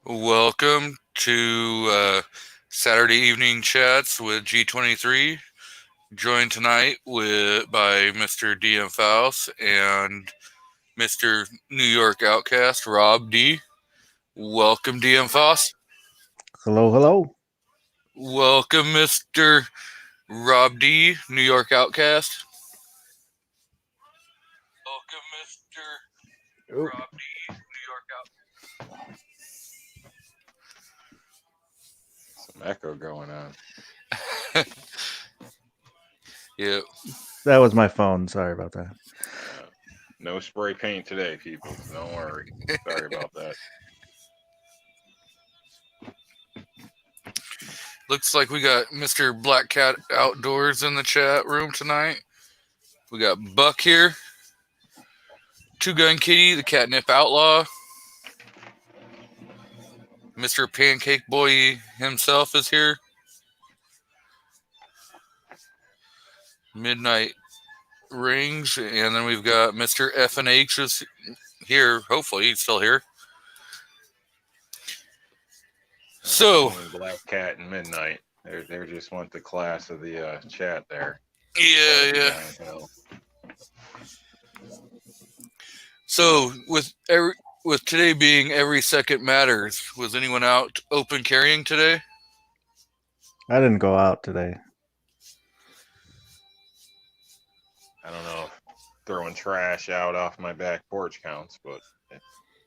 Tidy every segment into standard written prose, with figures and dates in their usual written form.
Welcome to Saturday Evening Chats with G23. Joined tonight by Mr. DM Faust and Mr. New York Outcast Rob D. Welcome, DM Faust. Hello, hello. Welcome, Mr. Rob D. New York Outcast. Welcome, Mr. Oh, Rob D. New York Some echo going on. Outcast. Yep. that was my phone. Sorry about that. No spray paint today, people. Don't worry. Sorry about that. Looks like we got Mr. Black Cat Outdoors in the chat room tonight. We got Buck here. Two Gun Kitty, the Catnip Outlaw. Mr. Pancake Boy himself is here. Midnight Rings. And then we've got Mr. F&H is here. Hopefully he's still here. So Black Cat and Midnight. They just went the class of the chat there. Yeah. So with today being every second matters, was anyone out open carrying today? I didn't go out today. I don't know if throwing trash out off my back porch counts, but if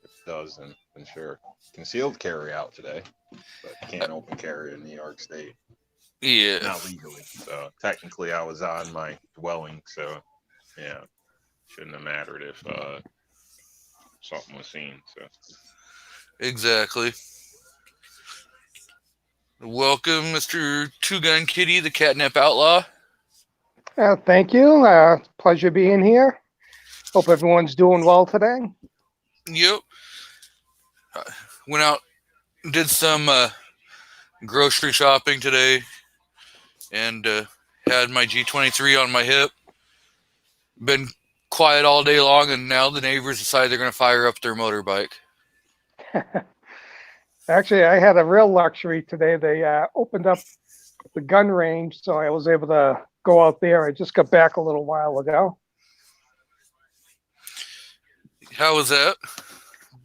it does, then sure. Concealed carry out today, but can't open carry in New York State. Yeah. Not legally. So technically I was on my dwelling, so yeah. Shouldn't have mattered if something was seen. So Exactly. Welcome, Mr. Two Gun Kitty, the Catnip Outlaw. Thank you. Pleasure being here. Hope everyone's doing well today. Yep. Went out, did some grocery shopping today, and had my G23 on my hip. Been quiet all day long, and now the neighbors decide they're going to fire up their motorbike. Actually, I had a real luxury today. They opened up the gun range, so I was able to go out there. I just got back a little while ago. How was that?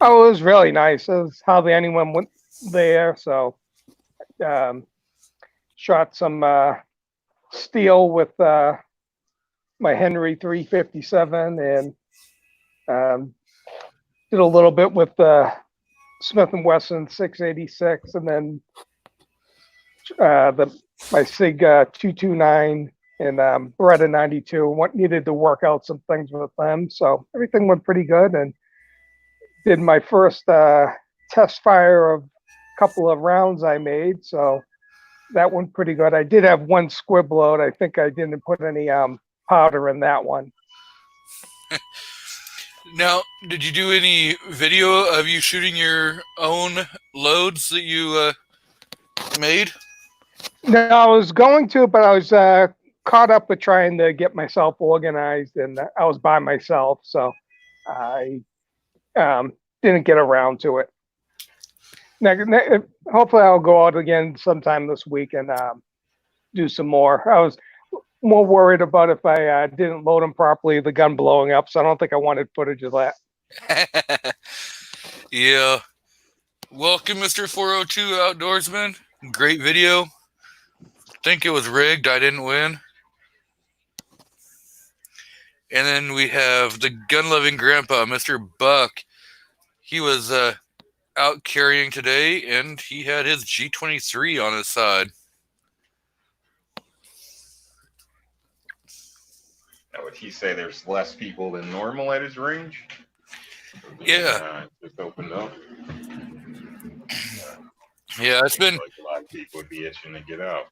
Oh, it was really nice. There was hardly anyone went there, so shot some steel with my Henry 357 and did a little bit with the Smith & Wesson 686, and then my Sig 229 and Beretta 92. Needed to work out some things with them, so everything went pretty good. And did my first test fire of a couple of rounds I made, so that went pretty good. I did have one squib load. I think I didn't put any powder in that one. Now, did you do any video of you shooting your own loads that you made? No, I was going to, but I was caught up with trying to get myself organized, and I was by myself, so I didn't get around to it. Hopefully I'll go out again sometime this week and do some more. I was more worried about if I didn't load them properly, the gun blowing up, so I don't think I wanted footage of that. Yeah. Welcome, Mr. 402 Outdoorsman. Great video. Think it was rigged. I didn't win. And then we have the gun-loving grandpa, Mr. Buck. He was out carrying today, and he had his G23 on his side. now, would he say there's less people than normal at his range? Yeah. Just opened up. Yeah, it's been. Like a lot of people would be itching to get out.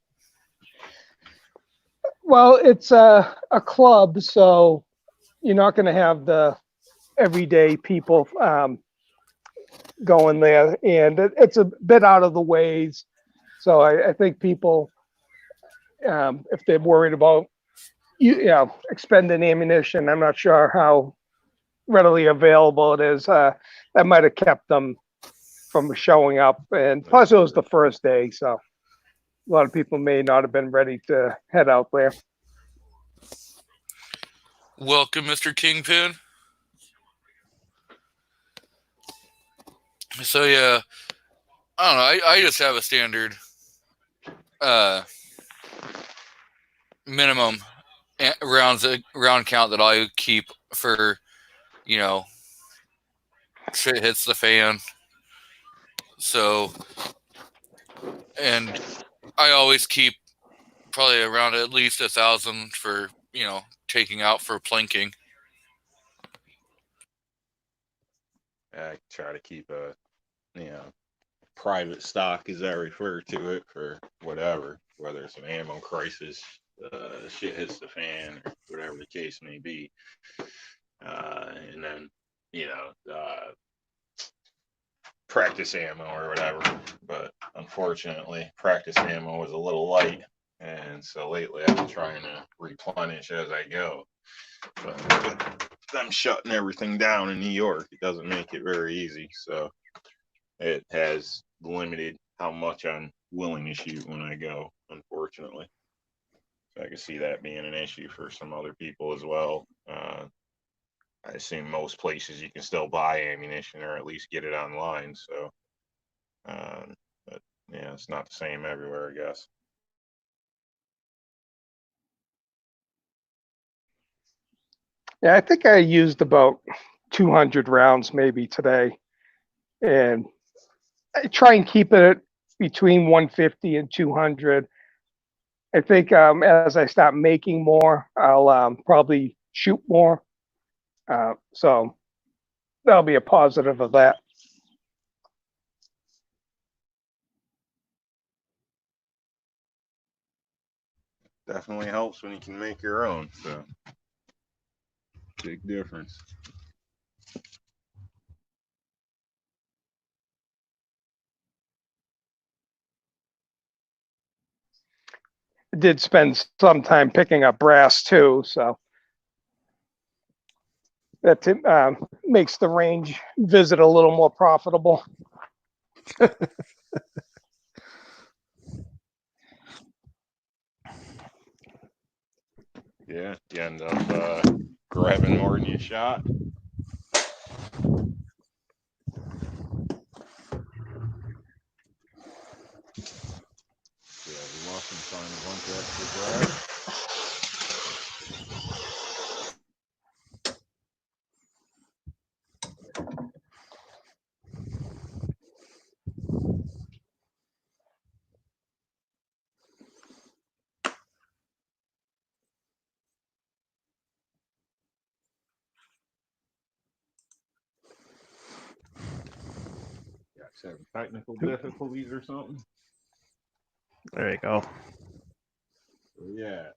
Well, it's a club, so you're not going to have the everyday people going there, and it's a bit out of the ways. So I think people, if they're worried about expending ammunition, I'm not sure how readily available it is. That might have kept them from showing up. And plus, it was the first day, so a lot of people may not have been ready to head out there. Welcome, Mr. Kingpin. So yeah, I don't know. I just have a standard minimum round count that I keep for, you know, shit hits the fan. So, and I always keep probably around at least 1,000 for, you know, taking out for plinking. I try to keep a, private stock, as I refer to it, for whatever, whether it's an ammo crisis, shit hits the fan, or whatever the case may be. And then, practice ammo or whatever. But unfortunately, practice ammo was a little light. And so lately I've been trying to replenish as I go. But with them shutting everything down in New York, it doesn't make it very easy. So it has limited how much I'm willing to shoot when I go, unfortunately. So I can see that being an issue for some other people as well. I assume most places you can still buy ammunition or at least get it online. So, but yeah, it's not the same everywhere, I guess. Yeah, I think I used about 200 rounds maybe today. And I try and keep it between 150 and 200. I think as I start making more, I'll probably shoot more. So that'll be a positive of that. Definitely helps when you can make your own. So big difference. I did spend some time picking up brass too, so that makes the range visit a little more profitable. Yeah, you end up grabbing more than you shot. Yeah, we lost some time a bunch of extra brass. Having technical difficulties or something. There you go. Yeah.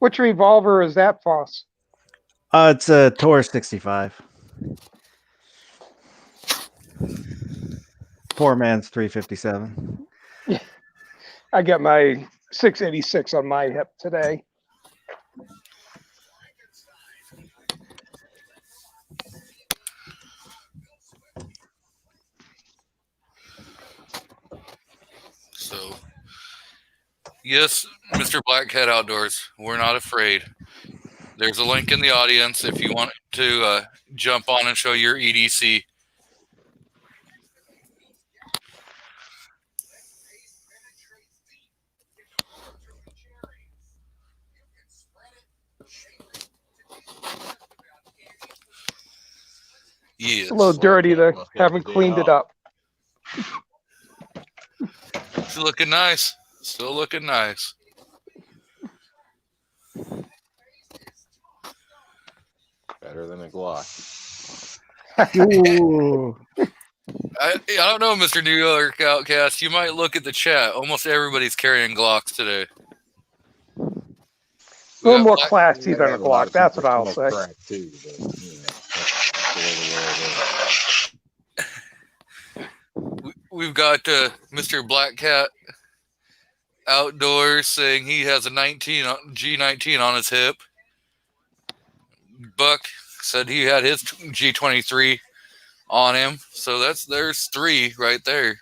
Which revolver is that, Foss? It's a Taurus 65. Poor man's 357. I got my 686 on my hip today. So, yes, Mr. Black Cat Outdoors, we're not afraid. There's a link in the audience if you want to jump on and show your EDC. Yes. It's a little dirty. They haven't cleaned it up. It's looking nice. Still looking nice. Better than a Glock. Ooh. I don't know, Mr. New York Outcast. You might look at the chat. Almost everybody's carrying Glocks today. A little more classy than a have Glock. That's what I'll say. crack too, but, We've got Mr. Black Cat Outdoors saying he has a G19 on his hip. Buck said he had his G23 on him, so there's 3 right there.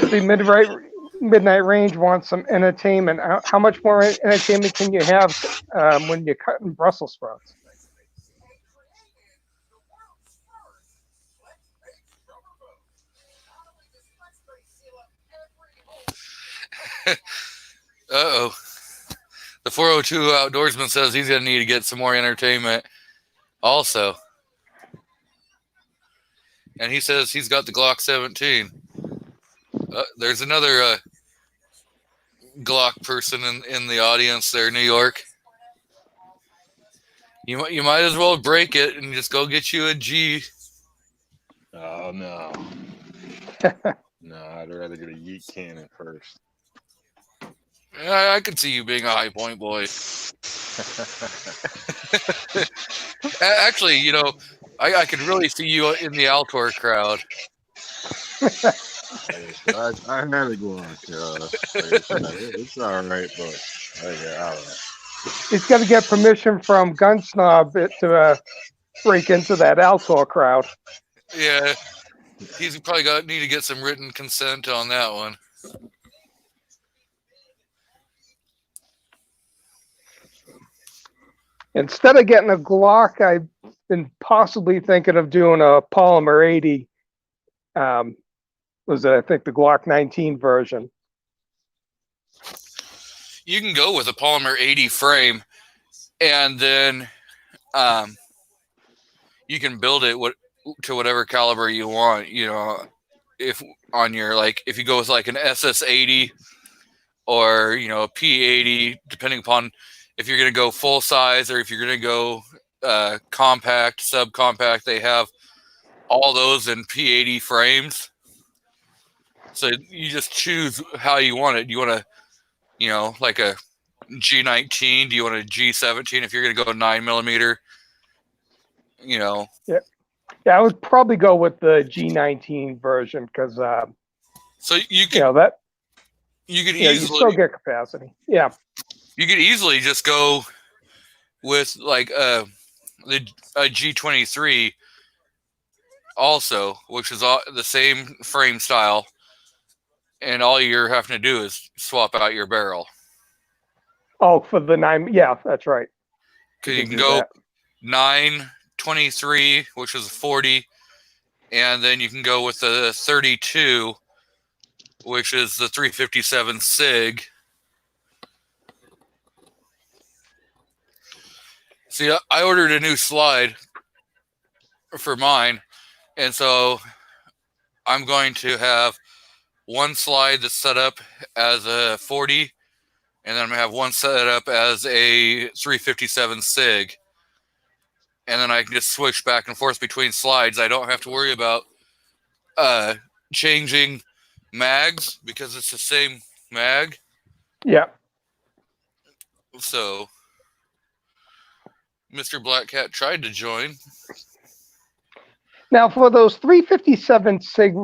The midnight range wants some entertainment. How much more entertainment can you have when you're cutting Brussels sprouts? Uh-oh. The 402 outdoorsman says he's going to need to get some more entertainment also. And he says he's got the Glock 17. There's another Glock person in the audience there, New York. You might as well break it and just go get you a G. Oh, no. No, I'd rather get a yeet cannon first. I could see you being a high point boy. Actually, I could really see you in the Altor crowd. I had to go on. It's all right, but I don't know. He's got to get permission from Gun Snob to break into that Altor crowd. Yeah, he's probably need to get some written consent on that one. Instead of getting a Glock, I've been possibly thinking of doing a Polymer 80. Was it, I think, the Glock 19 version? You can go with a Polymer 80 frame, and then you can build it to whatever caliber you want. If you go with like an SS80 or a P80, depending upon if you're going to go full size or if you're going to go compact, subcompact, they have all those in P80 frames. So you just choose how you want it. Do you want to, like a G19? Do you want a G17 if you're going to go 9mm? Yeah, I would probably go with the G19 version because so you could easily, you still get capacity. Yeah, you could easily just go with like a G23 also, which is the same frame style, and all you're having to do is swap out your barrel. Oh, for the 9, yeah, that's right. Because you can go 923, which is 40, and then you can go with the 32, which is the 357 SIG. See, I ordered a new slide for mine, and so I'm going to have one slide that's set up as a 40, and then I'm going to have one set up as a 357 SIG. And then I can just switch back and forth between slides. I don't have to worry about changing mags because it's the same mag. Yeah. So Mr. Black Cat tried to join. Now, for those 357 SIG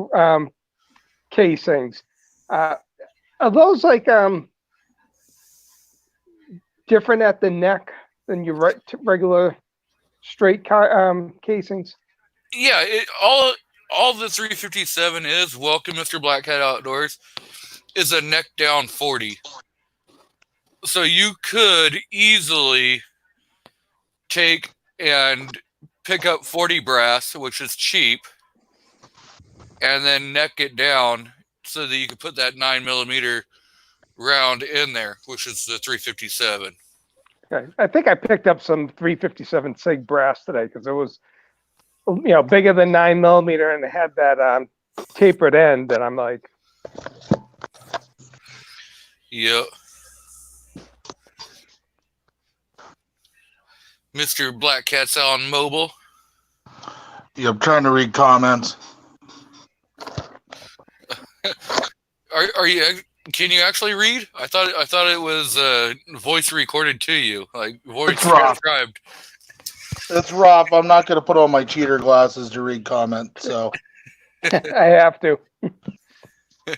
casings, are those like different at the neck than your regular straight casings? Yeah, all the 357 is, welcome Mr. Black Cat Outdoors, is a neck down 40. So you could easily take and pick up 40 brass, which is cheap, and then neck it down so that you can put that 9mm round in there, which is the 357. Okay. I think I picked up some 357 SIG brass today because it was, bigger than 9mm and it had that tapered end, and I'm like, yep. Mr. Black Cat's on mobile. Yeah, I'm trying to read comments. Are you? Can you actually read? I thought it was voice recorded to you, like voice transcribed. It's rough. I'm not going to put on my cheater glasses to read comments. So I have to.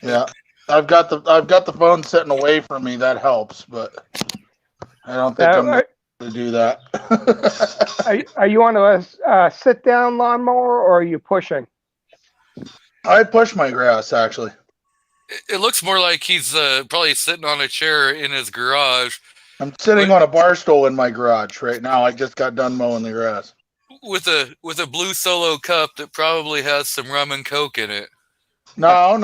Yeah, I've got the phone sitting away from me. That helps, but I don't think I'm Are, going to do that. are you on a sit-down lawnmower or are you pushing? I push my grass actually. It looks more like he's probably sitting on a chair in his garage I'm sitting on a bar stool in my garage right now. I just got done mowing the grass. with a blue Solo cup that probably has some rum and coke in it. No.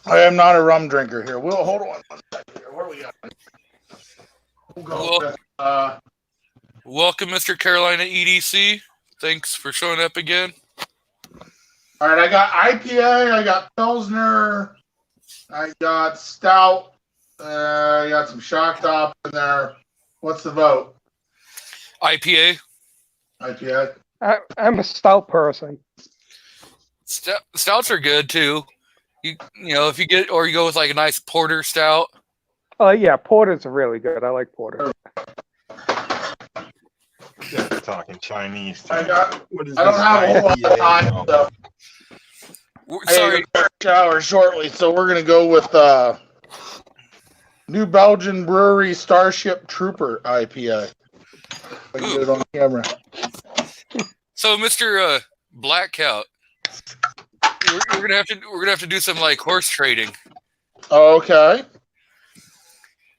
I am not a rum drinker here. Will, hold on one second here. What do we got? We'll go with, Welcome, Mr. Carolina EDC. Thanks for showing up again. all right, I got IPA, I got Pilsner, I got Stout, I got some Shock Top in there. What's the vote? IPA. IPA? I'm a stout person. Stouts are good too. You know, if you go with like a nice porter stout. Oh yeah, porters are really good. I like porter. Yeah, they're talking Chinese. I got. What is I don't this have a whole lot of IPA? time, so Sorry, I gotta shower shortly. So we're gonna go with New Belgian Brewery Starship Trooper IPA. If I can get it on camera. so Mr. Black Cow, we're gonna have to do some like horse trading. Okay.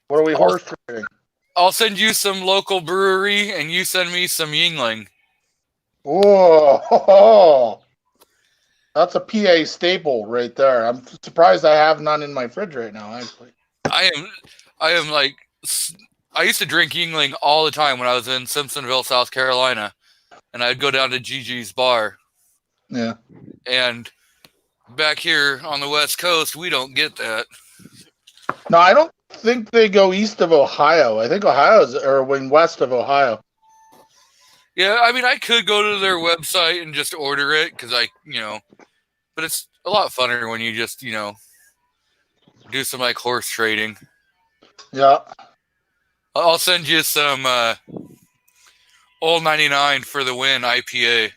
What are we horse trading? I'll send you some local brewery, and you send me some Yingling. Whoa, that's a PA staple right there. I'm surprised I have none in my fridge right now. Actually, I am like, I used to drink Yingling all the time when I was in Simpsonville, South Carolina, and I'd go down to Gigi's bar. yeah. And back here on the West Coast, we don't get that. No, I don't think they go east of Ohio. I think west of Ohio. Yeah, I mean, I could go to their website and just order it because but it's a lot funner when you just, do some like horse trading. Yeah. I'll send you some Old 99 for the win IPA.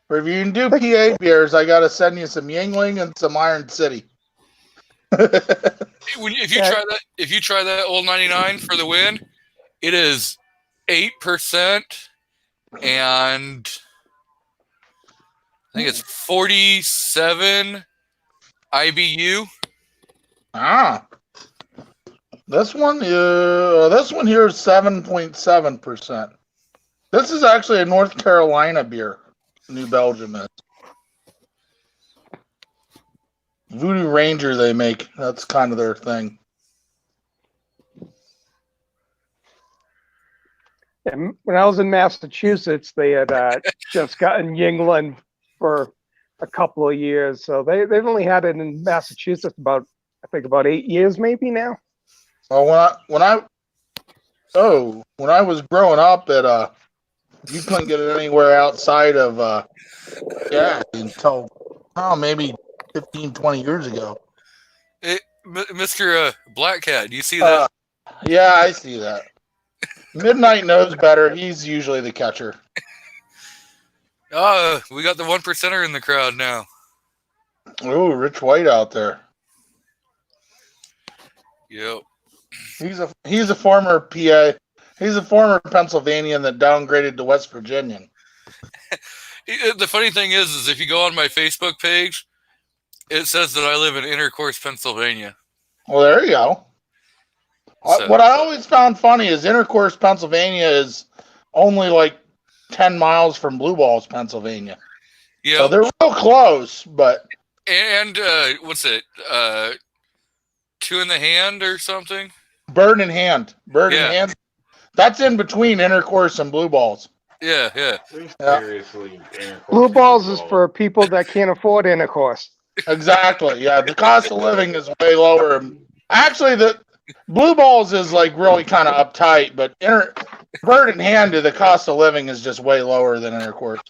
Or if you can do PA beers, I gotta send you some Yingling and some Iron City. If you try that Old 99 for the win, it is 8% and I think it's 47 IBU. Ah. This one here is 7.7%. This is actually a North Carolina beer. New Belgium is. Voodoo Ranger they make. That's kind of their thing. And when I was in Massachusetts, they had just gotten Yingling for a couple of years. So they've only had it in Massachusetts about 8 years maybe now. Well, when I was growing up at you couldn't get it anywhere outside of until maybe 15, 20 years ago. Mr. Black Cat, do you see that? Yeah, I see that. Midnight knows better. He's usually the catcher. We got the 1%er in the crowd now. Oh, Rich White out there. Yep. He's a former PA. He's a former Pennsylvanian that downgraded to West Virginian. The funny thing is if you go on my Facebook page, it says that I live in Intercourse, Pennsylvania. Well, there you go. So, What I always found funny is Intercourse, Pennsylvania is only like 10 miles from Blue Balls, Pennsylvania. yeah. So they're real close, but... And what's it? Two in the Hand or something? Bird in Hand. Bird in Hand. That's in between Intercourse and Blue Balls. Yeah. Seriously, Blue Balls is for people that can't afford Intercourse. Exactly. Yeah, the cost of living is way lower. Actually, the Blue Balls is like really kind of uptight, but Bird in Hand, the cost of living is just way lower than Intercourse.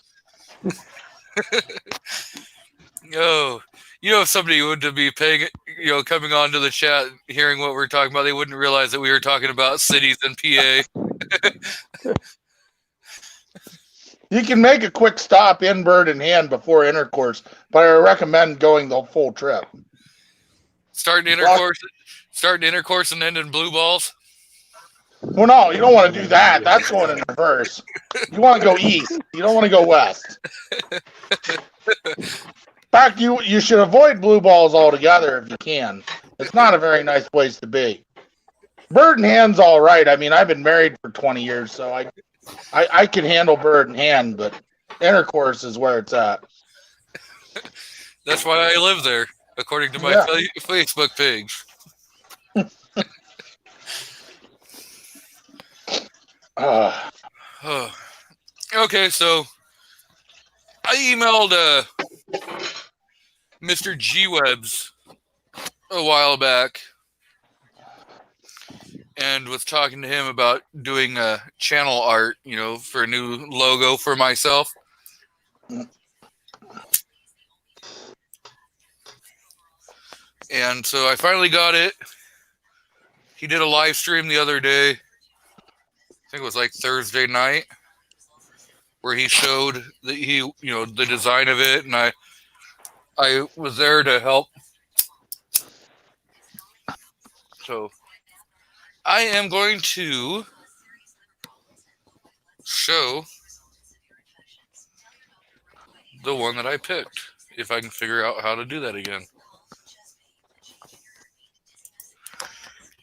Oh, if somebody would be paying, coming on to the chat, hearing what we're talking about, they wouldn't realize that we were talking about cities in PA. You can make a quick stop in bird in hand before intercourse, but I recommend going the full trip. Starting intercourse and ending blue balls. Well, no, you don't want to do that. That's going in reverse. You want to go east. You don't want to go west. In fact, you should avoid blue balls altogether if you can. It's not a very nice place to be. Bird in hand's all right. I mean, I've been married for 20 years, so I can handle bird in hand, but intercourse is where it's at. That's why I live there, according to my Facebook page. Okay, so I emailed Mr. G-Webs a while back and was talking to him about doing channel art, for a new logo for myself. And so I finally got it. He did a live stream the other day. I think it was like Thursday night, where he showed the design of it, and I was there to help. So I am going to show the one that I picked, if I can figure out how to do that again.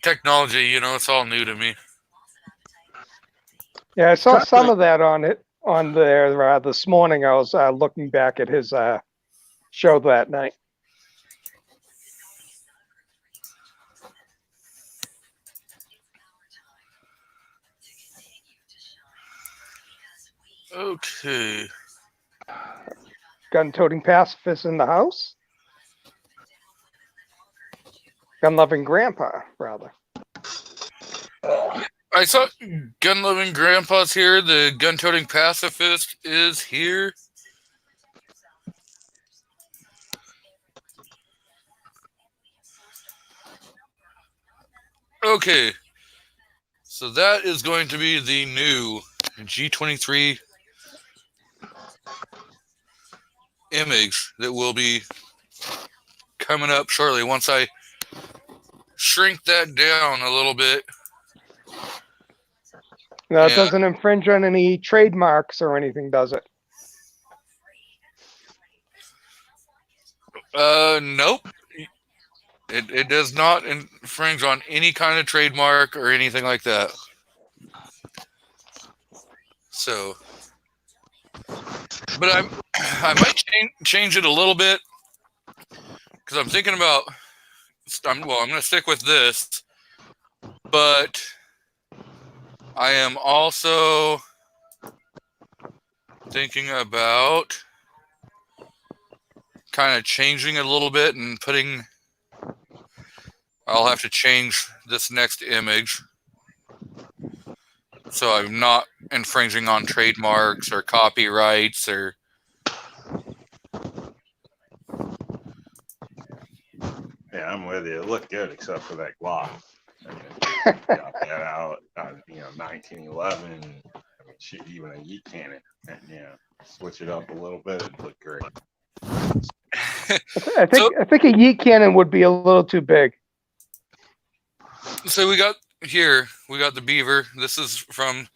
Technology, it's all new to me. Yeah, I saw some of that on there this morning. I was looking back at his show that night. Okay. Gun-toting pacifist in the house. Gun-loving grandpa, rather. I saw gun-loving grandpa's here. The gun-toting pacifist is here. Okay. So that is going to be the new G23 image that will be coming up shortly once I shrink that down a little bit. No, it doesn't infringe on any trademarks or anything, does it? Nope. It does not infringe on any kind of trademark or anything like that. So, but I might change it a little bit, because I'm thinking about. I'm going to stick with this, but I am also thinking about kind of changing it a little bit and putting. I'll have to change this next image so I'm not infringing on trademarks or copyrights or. Yeah, I'm with you. It looked good except for that Glock. I mean, got that out, 1911. I mean, shoot, even a yeet cannon. And, switch it up a little bit. It looked great. I think a yeet cannon would be a little too big. So we got the beaver. This is from.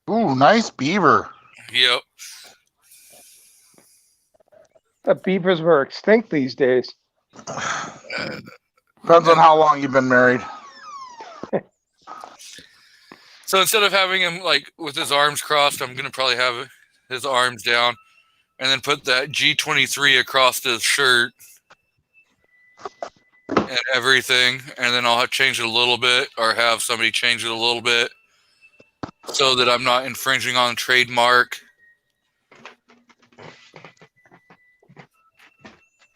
Ooh, nice beaver. Yep. The beavers were extinct these days. Depends on how long you've been married. So instead of having him like with his arms crossed, I'm gonna probably have his arms down, and then put that G23 across his shirt and everything, and then I'll have changed it a little bit, or have somebody change it a little bit, so that I'm not infringing on trademark.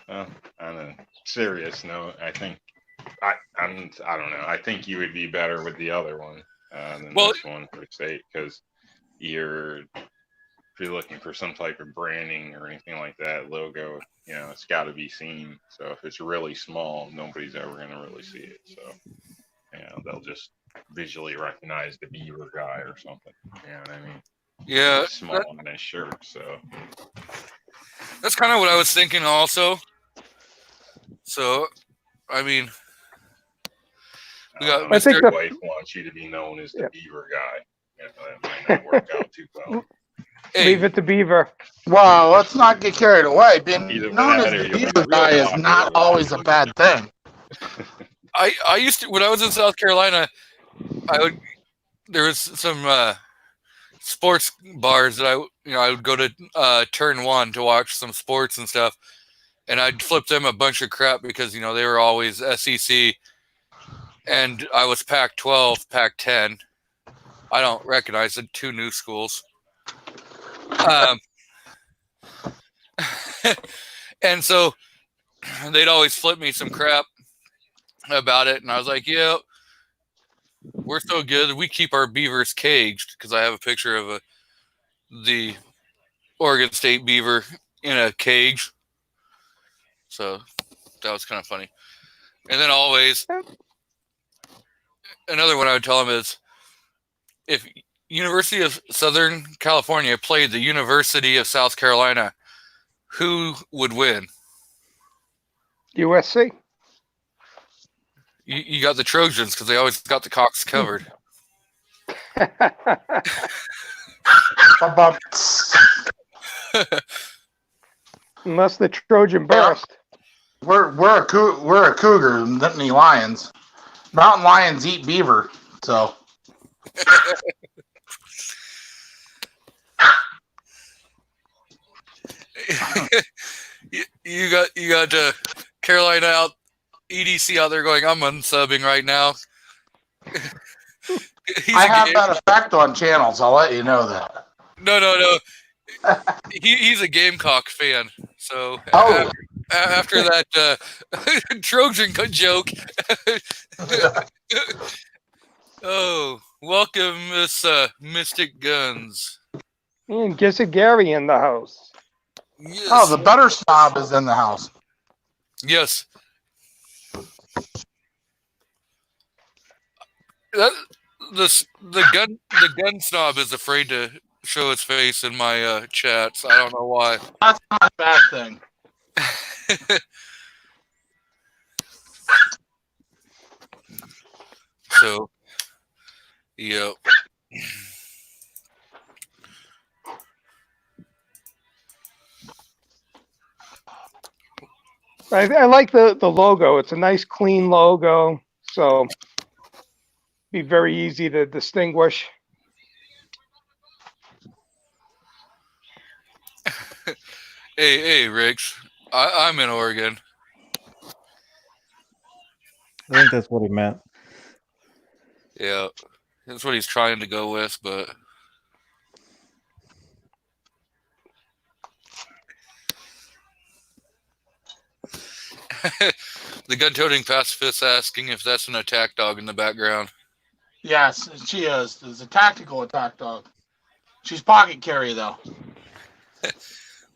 On a serious note, I think I don't know. I think you would be better with the other one than this one for state, because if you're looking for some type of branding or anything like that, logo, it's got to be seen. So if it's really small, nobody's ever going to really see it. So they'll just visually recognize the beaver guy or something. You know what I mean? Yeah, small on his shirt. So that's kind of what I was thinking also. So, I mean, we got I think Mr. your wife wants you to be known as the Beaver guy. That might not work out too well. Hey, Leave it to Beaver. Well, let's not get carried away. Being Either known as that or the you'll be Beaver real guy is popular not with always a people. bad thing. I used to, when I was in South Carolina, there was some sports bars that I would go to Turn 1 to watch some sports and stuff, and I'd flip them a bunch of crap because they were always SEC, and I was Pac-12, Pac-10. I don't recognize the two new schools. And so they'd always flip me some crap about it, and I was like, yeah, we're so good. We keep our beavers caged, because I have a picture of the Oregon State beaver in a cage. So that was kind of funny. And then always, another one I would tell them is, if University of Southern California played the University of South Carolina, who would win? USC. You got the Trojans, because they always got the cocks covered. Unless the Trojan burst. We're a cougar, Nittany Lions. Mountain lions eat beaver, so. you got Carolina out, EDC out there going, I'm unsubbing right now. I have that effect on channels. I'll let you know that. No. He's a Gamecock fan. So after that Trojan joke, oh, welcome, Miss Mystic Guns. And Gizzard Gary in the house. Yes. Oh, the butter snob is in the house. Yes. The gun snob is afraid to show his face in my chats. I don't know why. That's not a bad thing. So, yep. I like the logo. It's a nice, clean logo. So, be very easy to distinguish. Hey, Rich. I'm in Oregon. I think that's what he meant. Yeah, that's what he's trying to go with, but the gun-toting pacifist asking if that's an attack dog in the background. Yes, she is. It's a tactical attack dog. She's pocket carry, though.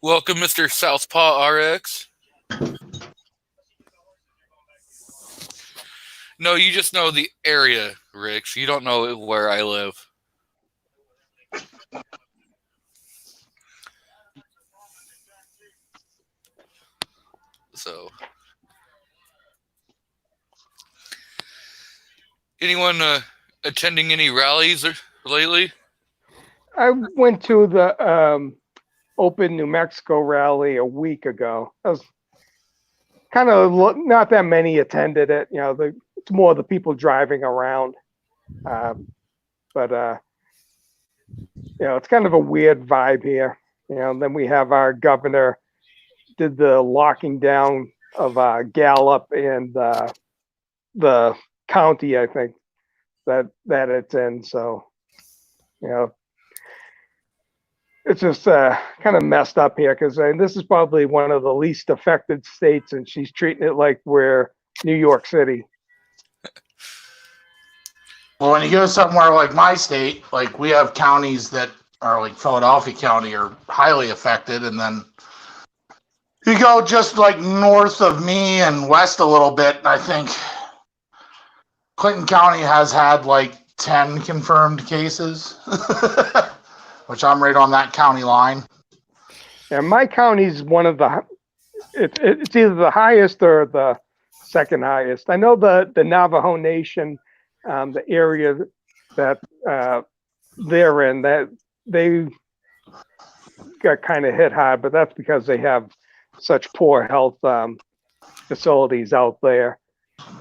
Welcome, Mr. Southpaw RX. No, you just know the area, Rich. You don't know where I live. So, anyone attending any rallies lately? I went to the Open New Mexico rally a week ago. I was kind of not that many attended it. It's more the people driving around. But it's kind of a weird vibe here. Then we have our governor did the locking down of Gallup and the county, I think, that it's in. So, it's just kind of messed up here because this is probably one of the least affected states, and she's treating it like we're New York City. Well, when you go somewhere like my state, like we have counties that are like Philadelphia County are highly affected, and then you go just like north of me and west a little bit, I think Clinton County has had like 10 confirmed cases. which I'm right on that county line. And my county's one of the, it's either the highest or the second highest. I know the Navajo Nation, the area that they're in, that they got kind of hit hard, but that's because they have such poor health facilities out there.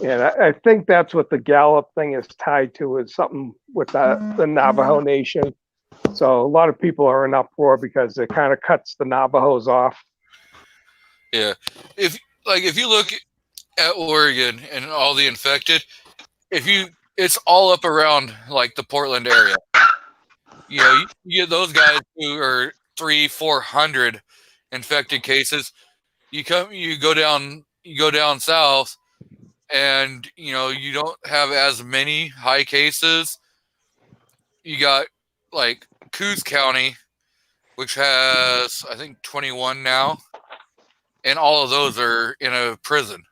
And I think that's what the Gallup thing is tied to, is something with the Navajo Nation. So a lot of people are in uproar because it kind of cuts the Navajos off. Yeah. If you look at Oregon and all the infected, it's all up around like the Portland area. You know, you get those guys who are 300-400 infected cases. You go down south, and you know you don't have as many high cases. You got like Coos County, which has I think 21 now, and all of those are in a prison.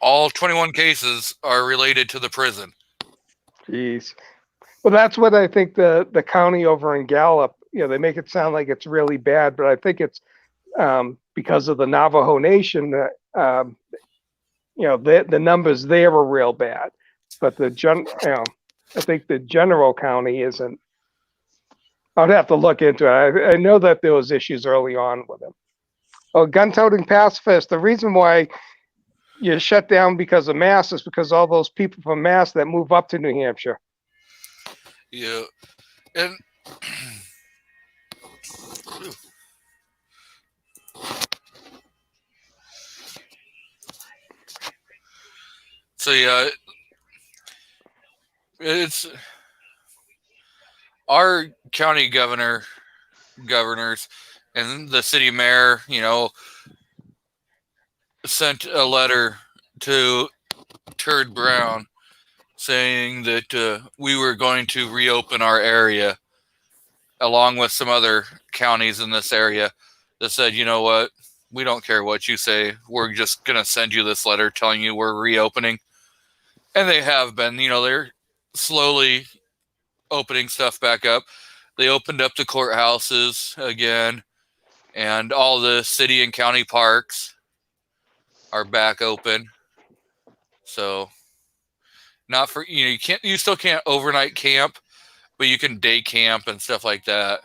All 21 cases are related to the prison. Jeez. Well, that's what I think the county over in Gallup, you know, they make it sound like it's really bad, but I think it's because of the Navajo Nation that, you know, the numbers there are real bad. But I think the general county isn't. I'd have to look into it. I know that there was issues early on with them. Oh, gun-toting pacifists. The reason why you shut down because of Mass is because all those people from Mass that move up to New Hampshire. Yeah, and so yeah, it's our county governors and the city mayor, you know, sent a letter to Turd Brown saying that we were going to reopen our area along with some other counties in this area that said, you know what, we don't care what you say. We're just going to send you this letter telling you we're reopening. And they have been, you know, they're slowly opening stuff back up. They opened up the courthouses again, and all the city and county parks are back open. So not for, you know, you still can't overnight camp, but you can day camp and stuff like that.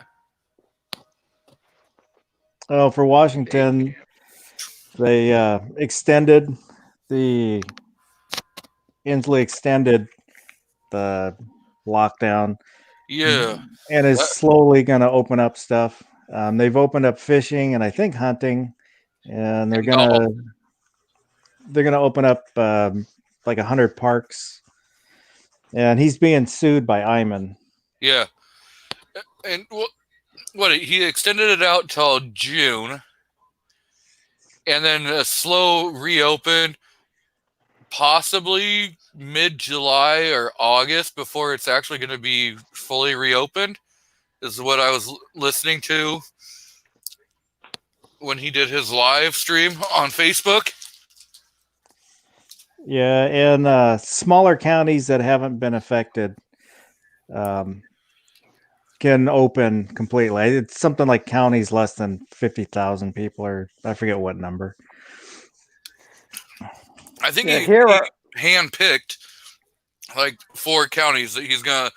Oh, for Washington, they Inslee extended the lockdown. Yeah. And is slowly going to open up stuff. They've opened up fishing and I think hunting, and they're gonna open up like 100 parks. And he's being sued by Iman. Yeah. And what he extended it out till June, and then a slow reopen, possibly mid-July or August before it's actually going to be fully reopened, is what I was listening to when he did his live stream on Facebook. Yeah, and smaller counties that haven't been affected can open completely. It's something like counties less than 50,000 people, or I forget what number. I think Yeah, he handpicked like 4 counties that he's going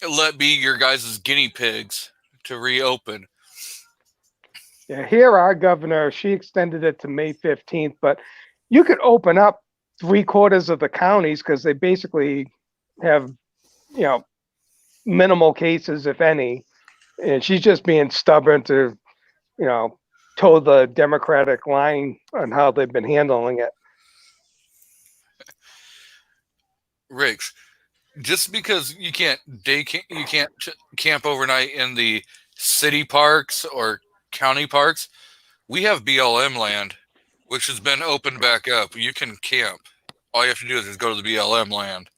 to let be your guys' guinea pigs to reopen. Yeah, here our governor, she extended it to May 15th, but you could open up 3/4 of the counties because they basically have, you know, minimal cases, if any. And she's just being stubborn to, you know, toe the Democratic line on how they've been handling it. Riggs, just because you can't camp overnight in the city parks or county parks, we have BLM land, which has been opened back up. You can camp. All you have to do is just go to the BLM land.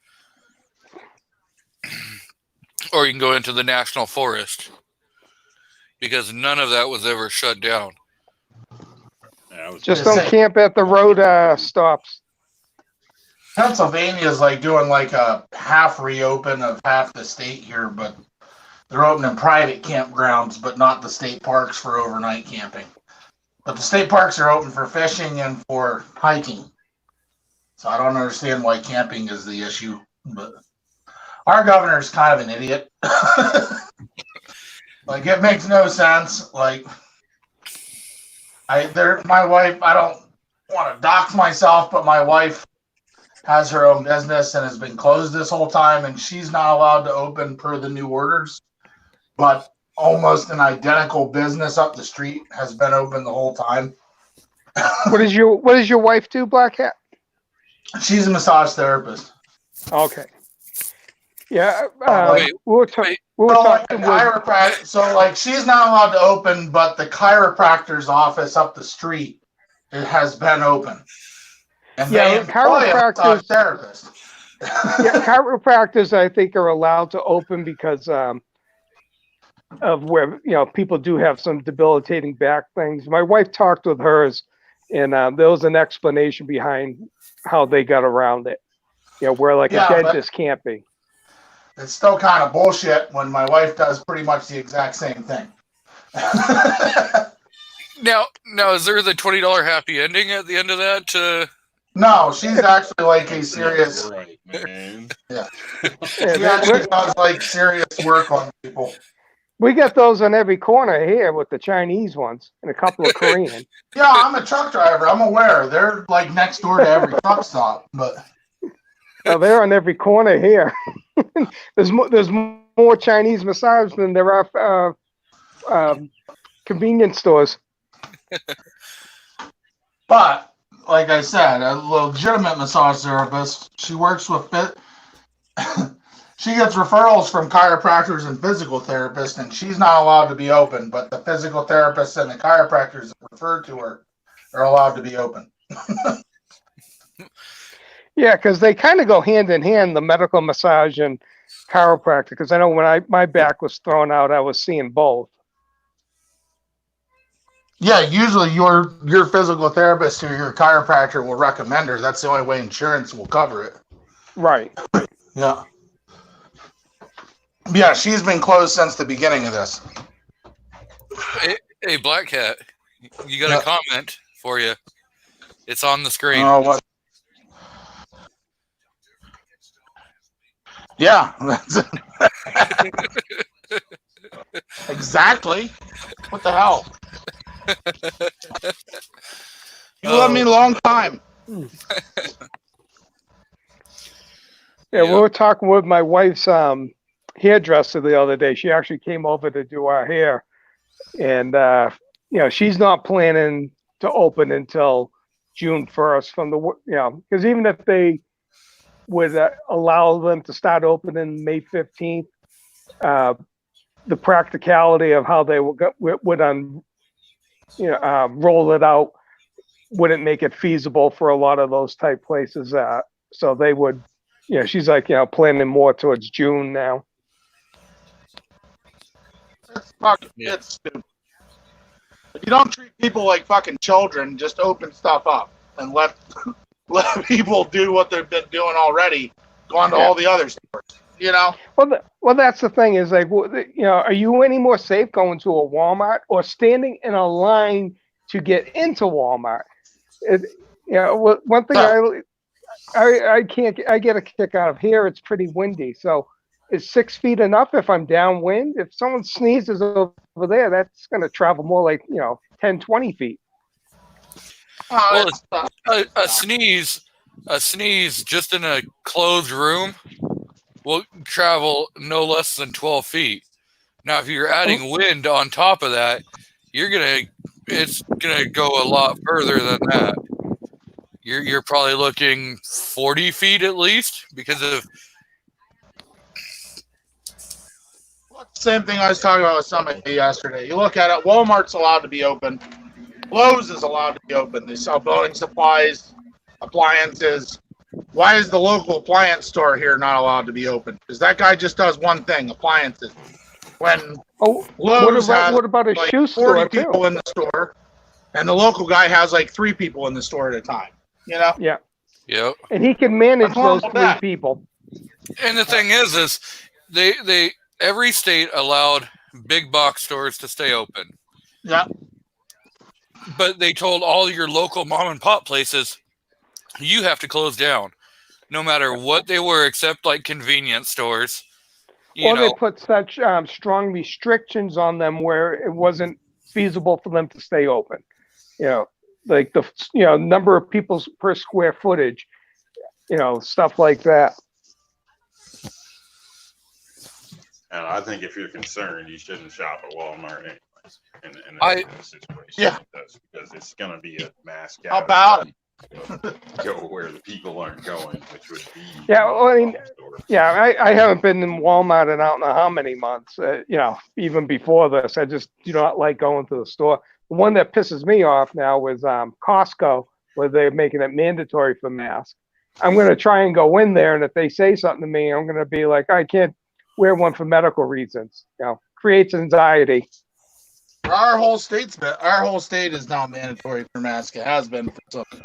Or you can go into the national forest, because none of that was ever shut down. Yeah, I was Just gonna don't say- camp at the road stops. Pennsylvania is like doing like a half reopen of half the state here, but they're opening private campgrounds, but not the state parks for overnight camping. But the state parks are open for fishing and for hiking. So I don't understand why camping is the issue, but our governor is kind of an idiot. Like, it makes no sense. Like, my wife, I don't want to dox myself, but my wife has her own business and has been closed this whole time, and she's not allowed to open per the new orders. But almost an identical business up the street has been open the whole time. What does your wife do, Black Hat? She's a massage therapist. Okay. Yeah. Wait, we were talking with, So like she's not allowed to open, but the chiropractor's office up the street, it has been open. And Yeah, they employ a massage chiropractors- therapist. yeah, chiropractors, I think, are allowed to open because of where people do have some debilitating back things. My wife talked with hers, and there was an explanation behind how they got around it. Where like Yeah, a but- dentist can't be. It's still kind of bullshit when my wife does pretty much the exact same thing. Now, is there the $20 happy ending at the end of that? No, she's actually like a serious. Right, man. She actually does like serious work on people. We get those on every corner here with the Chinese ones and a couple of Korean. Yeah, I'm a truck driver. I'm aware. They're like next door to every truck stop. But They're on every corner here. There's more Chinese massage than there are convenience stores. But like I said, a legitimate massage therapist. She works with she gets referrals from chiropractors and physical therapists, and she's not allowed to be open. But the physical therapists and the chiropractors that refer to her are allowed to be open. Yeah, because they kind of go hand in hand, the medical massage and chiropractic. Because I know when my back was thrown out, I was seeing both. Yeah, usually your physical therapist or your chiropractor will recommend her. That's the only way insurance will cover it. Right. Yeah. Yeah, she's been closed since the beginning of this. Hey, Black Cat, you got a comment for you. It's on the screen. Oh, what? Yeah. Exactly. What the hell? You love me a long time. Yeah, we were talking with my wife's hairdresser the other day. She actually came over to do our hair, and she's not planning to open until June 1st. From the because even if they would allow them to start opening May 15th, the practicality of how they would roll it out wouldn't make it feasible for a lot of those type places. So they would. Yeah, she's like, planning more towards June now. It's stupid. If you don't treat people like fucking children, just open stuff up and let people do what they've been doing already. Go on to all the other stores. Well, that's the thing is like, are you any more safe going to a Walmart or standing in a line to get into Walmart? One thing I get a kick out of here. It's pretty windy, so is 6 feet enough if I'm downwind? If someone sneezes over there, that's going to travel more like 10, 20 feet. Well, a sneeze just in a closed room will travel no less than 12 feet. Now, if you're adding wind on top of that, it's gonna go a lot further than that. You're probably looking 40 feet at least because of. Same thing I was talking about with somebody yesterday. You look at it, Walmart's allowed to be open. Lowe's is allowed to be open. They sell building supplies, appliances. Why is the local appliance store here not allowed to be open? Because that guy just does one thing, appliances. When Lowe's what about a like shoe 40 store people too? in the store, and the local guy has like 3 people in the store at a time. Yeah, Yep. and he can manage What's wrong those with 3 that? people. And the thing is they every state allowed big box stores to stay open, Yeah. but they told all your local mom and pop places, you have to close down, no matter what they were, except like convenience stores. You Or they know, put such strong restrictions on them where it wasn't feasible for them to stay open. You know, like the number of people per square footage. Stuff like that. And I think if you're concerned, you shouldn't shop at Walmart anyways. In a situation Yeah. like this, because it's going to be a mass How gathering. about it? Go where the people aren't going, which would be Yeah, well, I mean, store. Yeah, I haven't been in Walmart in I don't know how many months. Even before this, I just do not like going to the store. The one that pisses me off now is Costco, where they're making it mandatory for masks. I'm going to try and go in there, and if they say something to me, I'm going to be like, I can't wear one for medical reasons. Creates anxiety. Our whole state is now mandatory for masks. It has been for some time.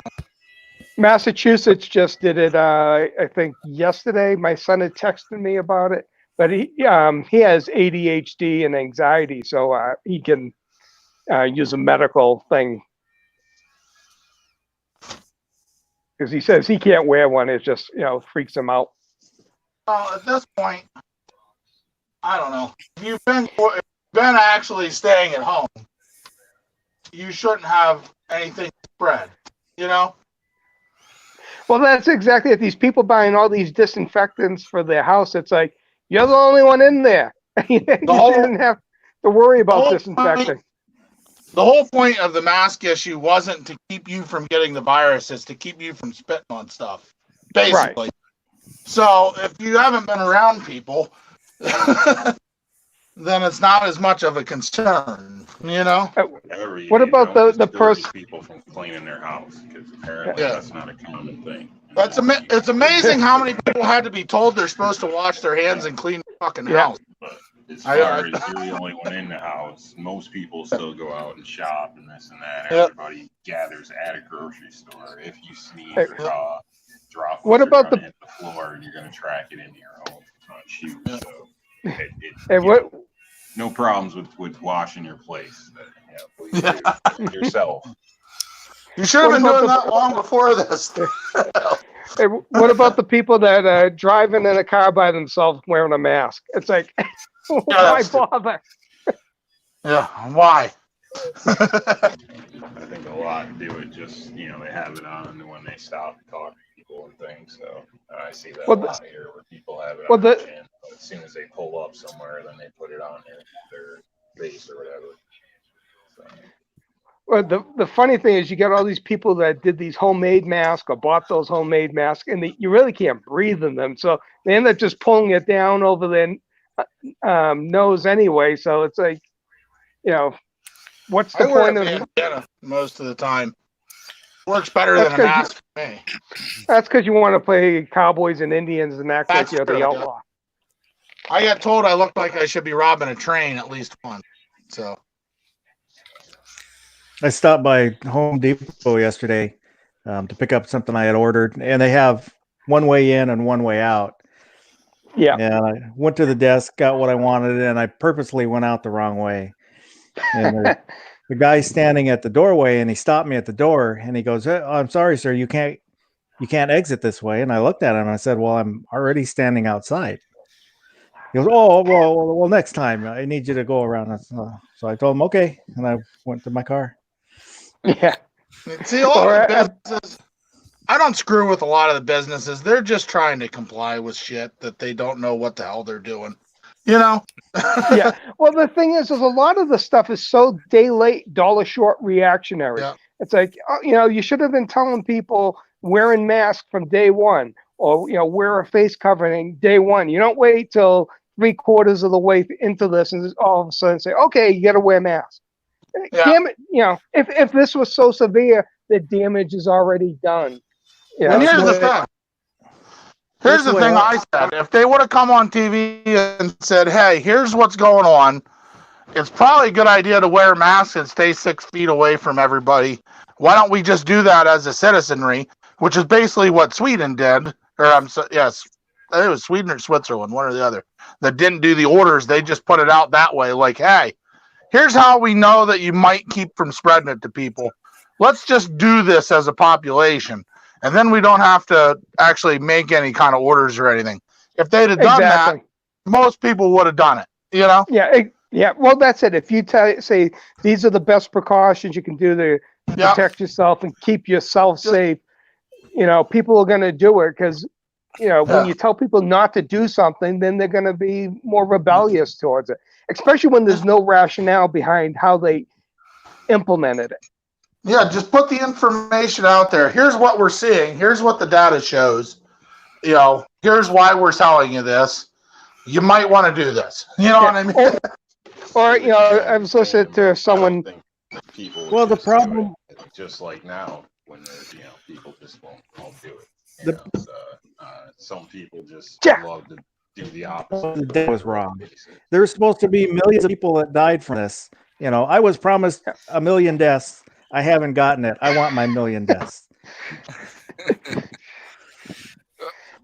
Massachusetts just did it. I think yesterday. My son had texted me about it, but he has ADHD and anxiety, so he can use a medical thing because he says he can't wear one. It just freaks him out. At this point, I don't know. If you've been actually staying at home, you shouldn't have anything spread. Well, that's exactly it. These people buying all these disinfectants for their house. It's like you're the only one in there. You didn't have to worry about disinfecting. The whole point of the mask issue wasn't to keep you from getting the virus, it's to keep you from spitting on stuff, basically. Right. So if you haven't been around people, then it's not as much of a concern, What about the person? People from cleaning their house, because apparently that's not a common thing. It's amazing how many people had to be told they're supposed to wash their hands and clean the fucking house. But as far as you're the only one in the house, most people still go out and shop and this and that. Everybody gathers at a grocery store. If you sneeze or drop what about the floor, and you're going to track it into your own front shoe. So no problems with washing your place. Yourself. You should have been doing that long before this. Hey, what about the people that are driving in a car by themselves wearing a mask? It's like, why bother? Yeah, why? I think a lot do it just, they have it on when they stop and talk to people and things. So I see that a lot here where people have it on their chin. But as soon as they pull up somewhere, then they put it on their face or whatever. So. Well, the funny thing is you got all these people that did these homemade masks or bought those homemade masks, and you really can't breathe in them. So they end up just pulling it down over their nose anyway. So it's like, what's the point of it? Most of the time. Works better than a mask for me. That's because you want to play cowboys and Indians and act like you're the outlaw. I got told I looked like I should be robbing a train at least once. So I stopped by Home Depot yesterday to pick up something I had ordered, and they have one way in and one way out. Yeah. And I went to the desk, got what I wanted, and I purposely went out the wrong way. And the guy standing at the doorway, and he stopped me at the door, and he goes, "I'm sorry, sir, you can't exit this way." And I looked at him and I said, "Well, I'm already standing outside." He goes, "Oh, well, next time I need you to go around." So I told him, "Okay," and I went to my car. Yeah. See, a lot of businesses, I don't screw with a lot of the businesses. They're just trying to comply with shit that they don't know what the hell they're doing. Yeah. Well, the thing is a lot of the stuff is so day late, dollar short reactionary. Yeah. It's like, you should have been telling people wearing masks from day one, or, wear a face covering day one. You don't wait till 3/4 of the way into this and all of a sudden say, okay, you got to wear masks. Yeah. Damn it, if this was so severe, the damage is already done. And here's the thing. Here's the thing I said. If they would have come on TV and said, hey, here's what's going on, it's probably a good idea to wear masks and stay 6 feet away from everybody. Why don't we just do that as a citizenry, which is basically what Sweden did. I think it was Sweden or Switzerland, one or the other, that didn't do the orders. They just put it out that way. Like, hey, here's how we know that you might keep from spreading it to people. Let's just do this as a population. And then we don't have to actually make any kind of orders or anything. If they'd have done that, most people would have done it, you know? Yeah. Well, that's it. If you say these are the best precautions you can do to protect yourself and keep yourself safe, you know, people are going to do it because, you know, when you tell people not to do something, then they're going to be more rebellious towards it, especially when there's no rationale behind how they implemented it. Yeah, just put the information out there. Here's what we're seeing. Here's what the data shows. You know, here's why we're telling you this. You might want to do this. You know what I mean? Or, you know, I was listening to someone. Well, the problem, just like now, when there's, you know, people just won't do it. You know, some people just love to do the opposite. That was wrong. There's supposed to be millions of people that died from this. You know, I was promised 1 million deaths. I haven't gotten it. I want my 1 million deaths.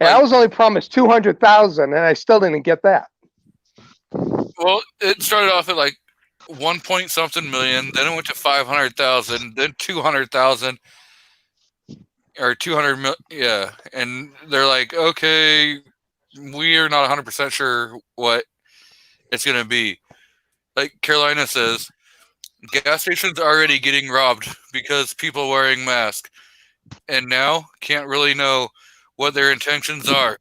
I was only promised 200,000, and I still didn't get that. Well, it started off at like 1 point something million, then it went to 500,000, then 200,000, or 200 million. Yeah, and they're like, okay, we are not 100% sure what it's going to be. Like Carolina says, gas stations are already getting robbed because people wearing masks, and now can't really know what their intentions are.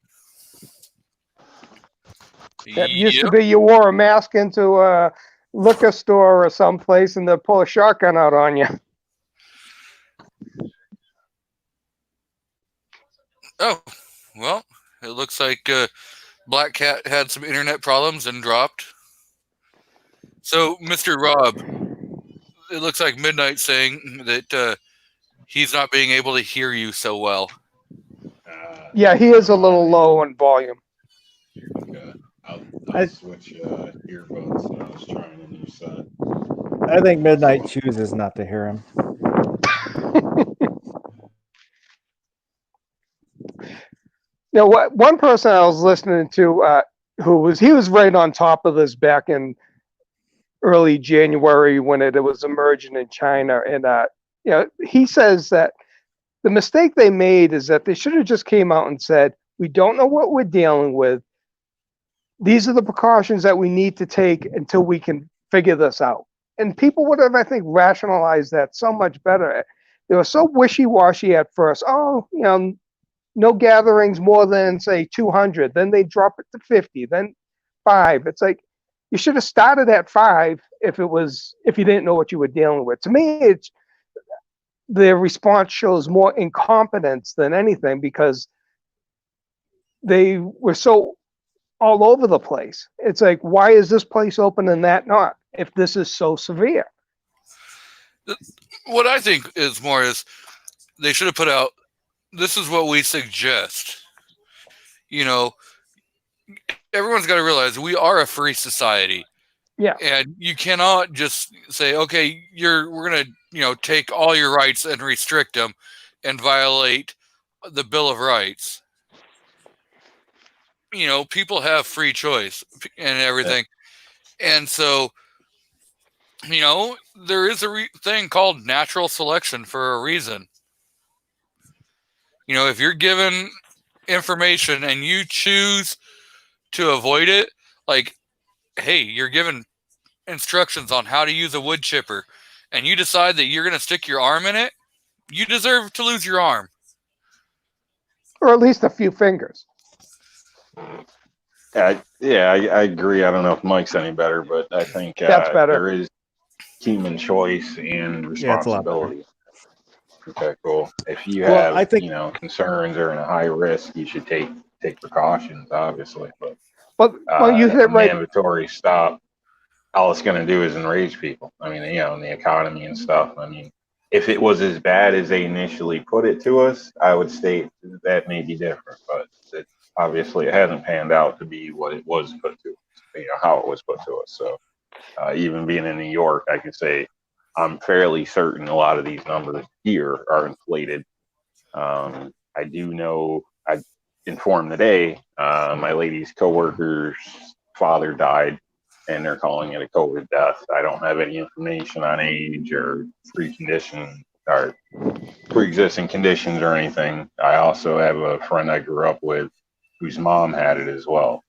That used to be you wore a mask into a liquor store or someplace and they'll pull a shotgun out on you. Oh, well, it looks like Black Cat had some internet problems and dropped. So, Mr. Rob, it looks like Midnight saying that he's not being able to hear you so well. Yeah, he is a little low in volume. Okay. I'll switch earbuds. I was trying a new set. I think Midnight chooses not to hear him. You know what? One person I was listening to, he was right on top of this back in early January when it was emerging in China, and you know, he says that the mistake they made is that they should have just came out and said, we don't know what we're dealing with. These are the precautions that we need to take until we can figure this out. And people would have, I think, rationalized that so much better. They were so wishy-washy at first. Oh, you know, no gatherings more than, say, 200. Then they drop it to 50, then 5. It's like, you should have started at 5 if you didn't know what you were dealing with. To me, their response shows more incompetence than anything because they were so all over the place. It's like, why is this place open and that not, if this is so severe? What I think is they should have put out, this is what we suggest. You know, everyone's got to realize we are a free society. Yeah. And you cannot just say, okay, we're going to, you know, take all your rights and restrict them and violate the Bill of Rights. You know, people have free choice and everything. Yeah. And so, you know, there is a thing called natural selection for a reason. You know, if you're given information and you choose to avoid it, like, hey, you're given instructions on how to use a wood chipper and you decide that you're going to stick your arm in it, you deserve to lose your arm. Or at least a few fingers. I agree. I don't know if Mike's any better, but I think that's better. There is human choice and responsibility. Okay, cool. If you have, you know, concerns or in a high risk, you should take precautions, obviously. But you hit right. Mandatory stop, all it's going to do is enrage people. I mean, you know, in the economy and stuff. I mean, if it was as bad as they initially put it to us, I would state that may be different. But obviously, it hasn't panned out to be what it was put to us, you know, how it was put to us. So even being in New York, I can say I'm fairly certain a lot of these numbers here are inflated. I do know, informed today, my lady's coworker's father died, and they're calling it a COVID death. I don't have any information on age or precondition or pre-existing conditions or anything. I also have a friend I grew up with whose mom had it as well,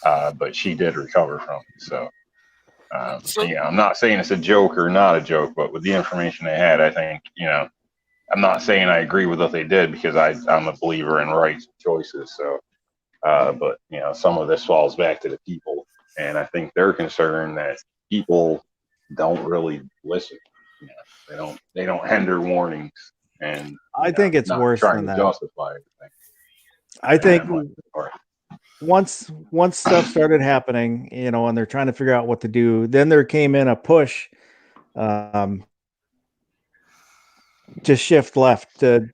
but she did recover from it. So, I'm not saying it's a joke or not a joke, but with the information they had, I think, I'm not saying I agree with what they did because I'm a believer in rights and choices. So, but some of this falls back to the people, and I think they're concerned that people don't really listen. They don't hinder warnings, and I think it's not worse trying than to that. justify everything. I think Or- once stuff started happening, and they're trying to figure out what to do, then there came in a push to shift left to,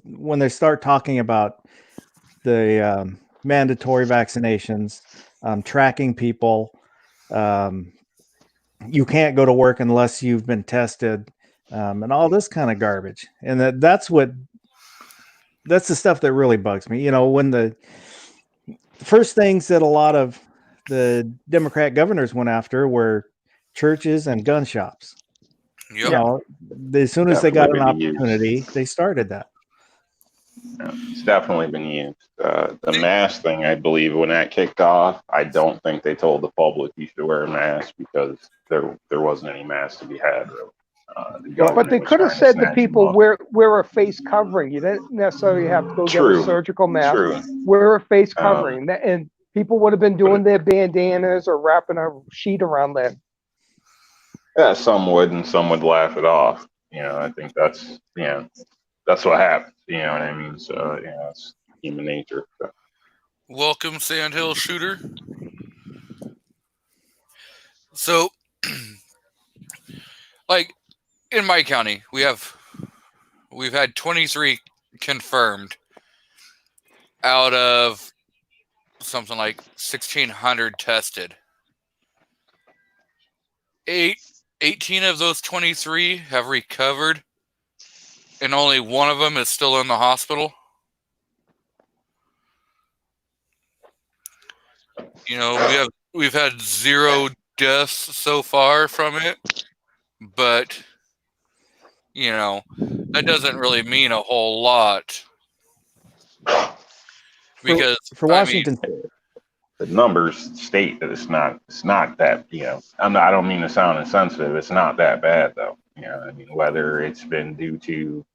when they start talking about the mandatory vaccinations, tracking people, you can't go to work unless you've been tested, and all this kind of garbage. And that's the stuff that really bugs me. When the first things that a lot of the Democrat governors went after were churches and gun shops. Yep. As soon as they got an Definitely been opportunity, they started that. It's definitely been used. The mask thing, I believe, when that kicked off, I don't think they told the public you should wear a mask because there wasn't any masks to be had. Really. But they could have said to people, wear a face covering. You didn't necessarily have to go get a surgical mask. True. Wear a face covering. And people would have been doing their bandanas or wrapping a sheet around their. Yeah, some would, and some would laugh it off. I think that's what happens. You know what I mean? So, it's human nature. So. Welcome, Sandhill Shooter. So, like in my county, we've had 23 confirmed out of something like 1,600 tested. 18 of those 23 have recovered, and only one of them is still in the hospital. We've had 0 deaths so far from it, but that doesn't really mean a whole lot because for Washington, the numbers state that it's not that, I don't mean to sound insensitive. It's not that bad though. Whether it's been due to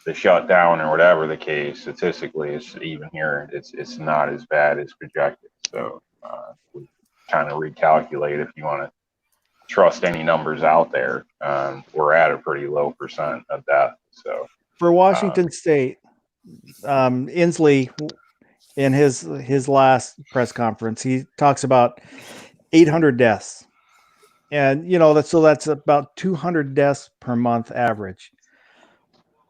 the shutdown or whatever the case, statistically, it's even here, it's not as bad as projected. So we kind of recalculate if you want to trust any numbers out there. We're at a pretty low % of death. So for Washington State, Inslee, in his last press conference, he talks about 800 deaths, and that's about 200 deaths per month average.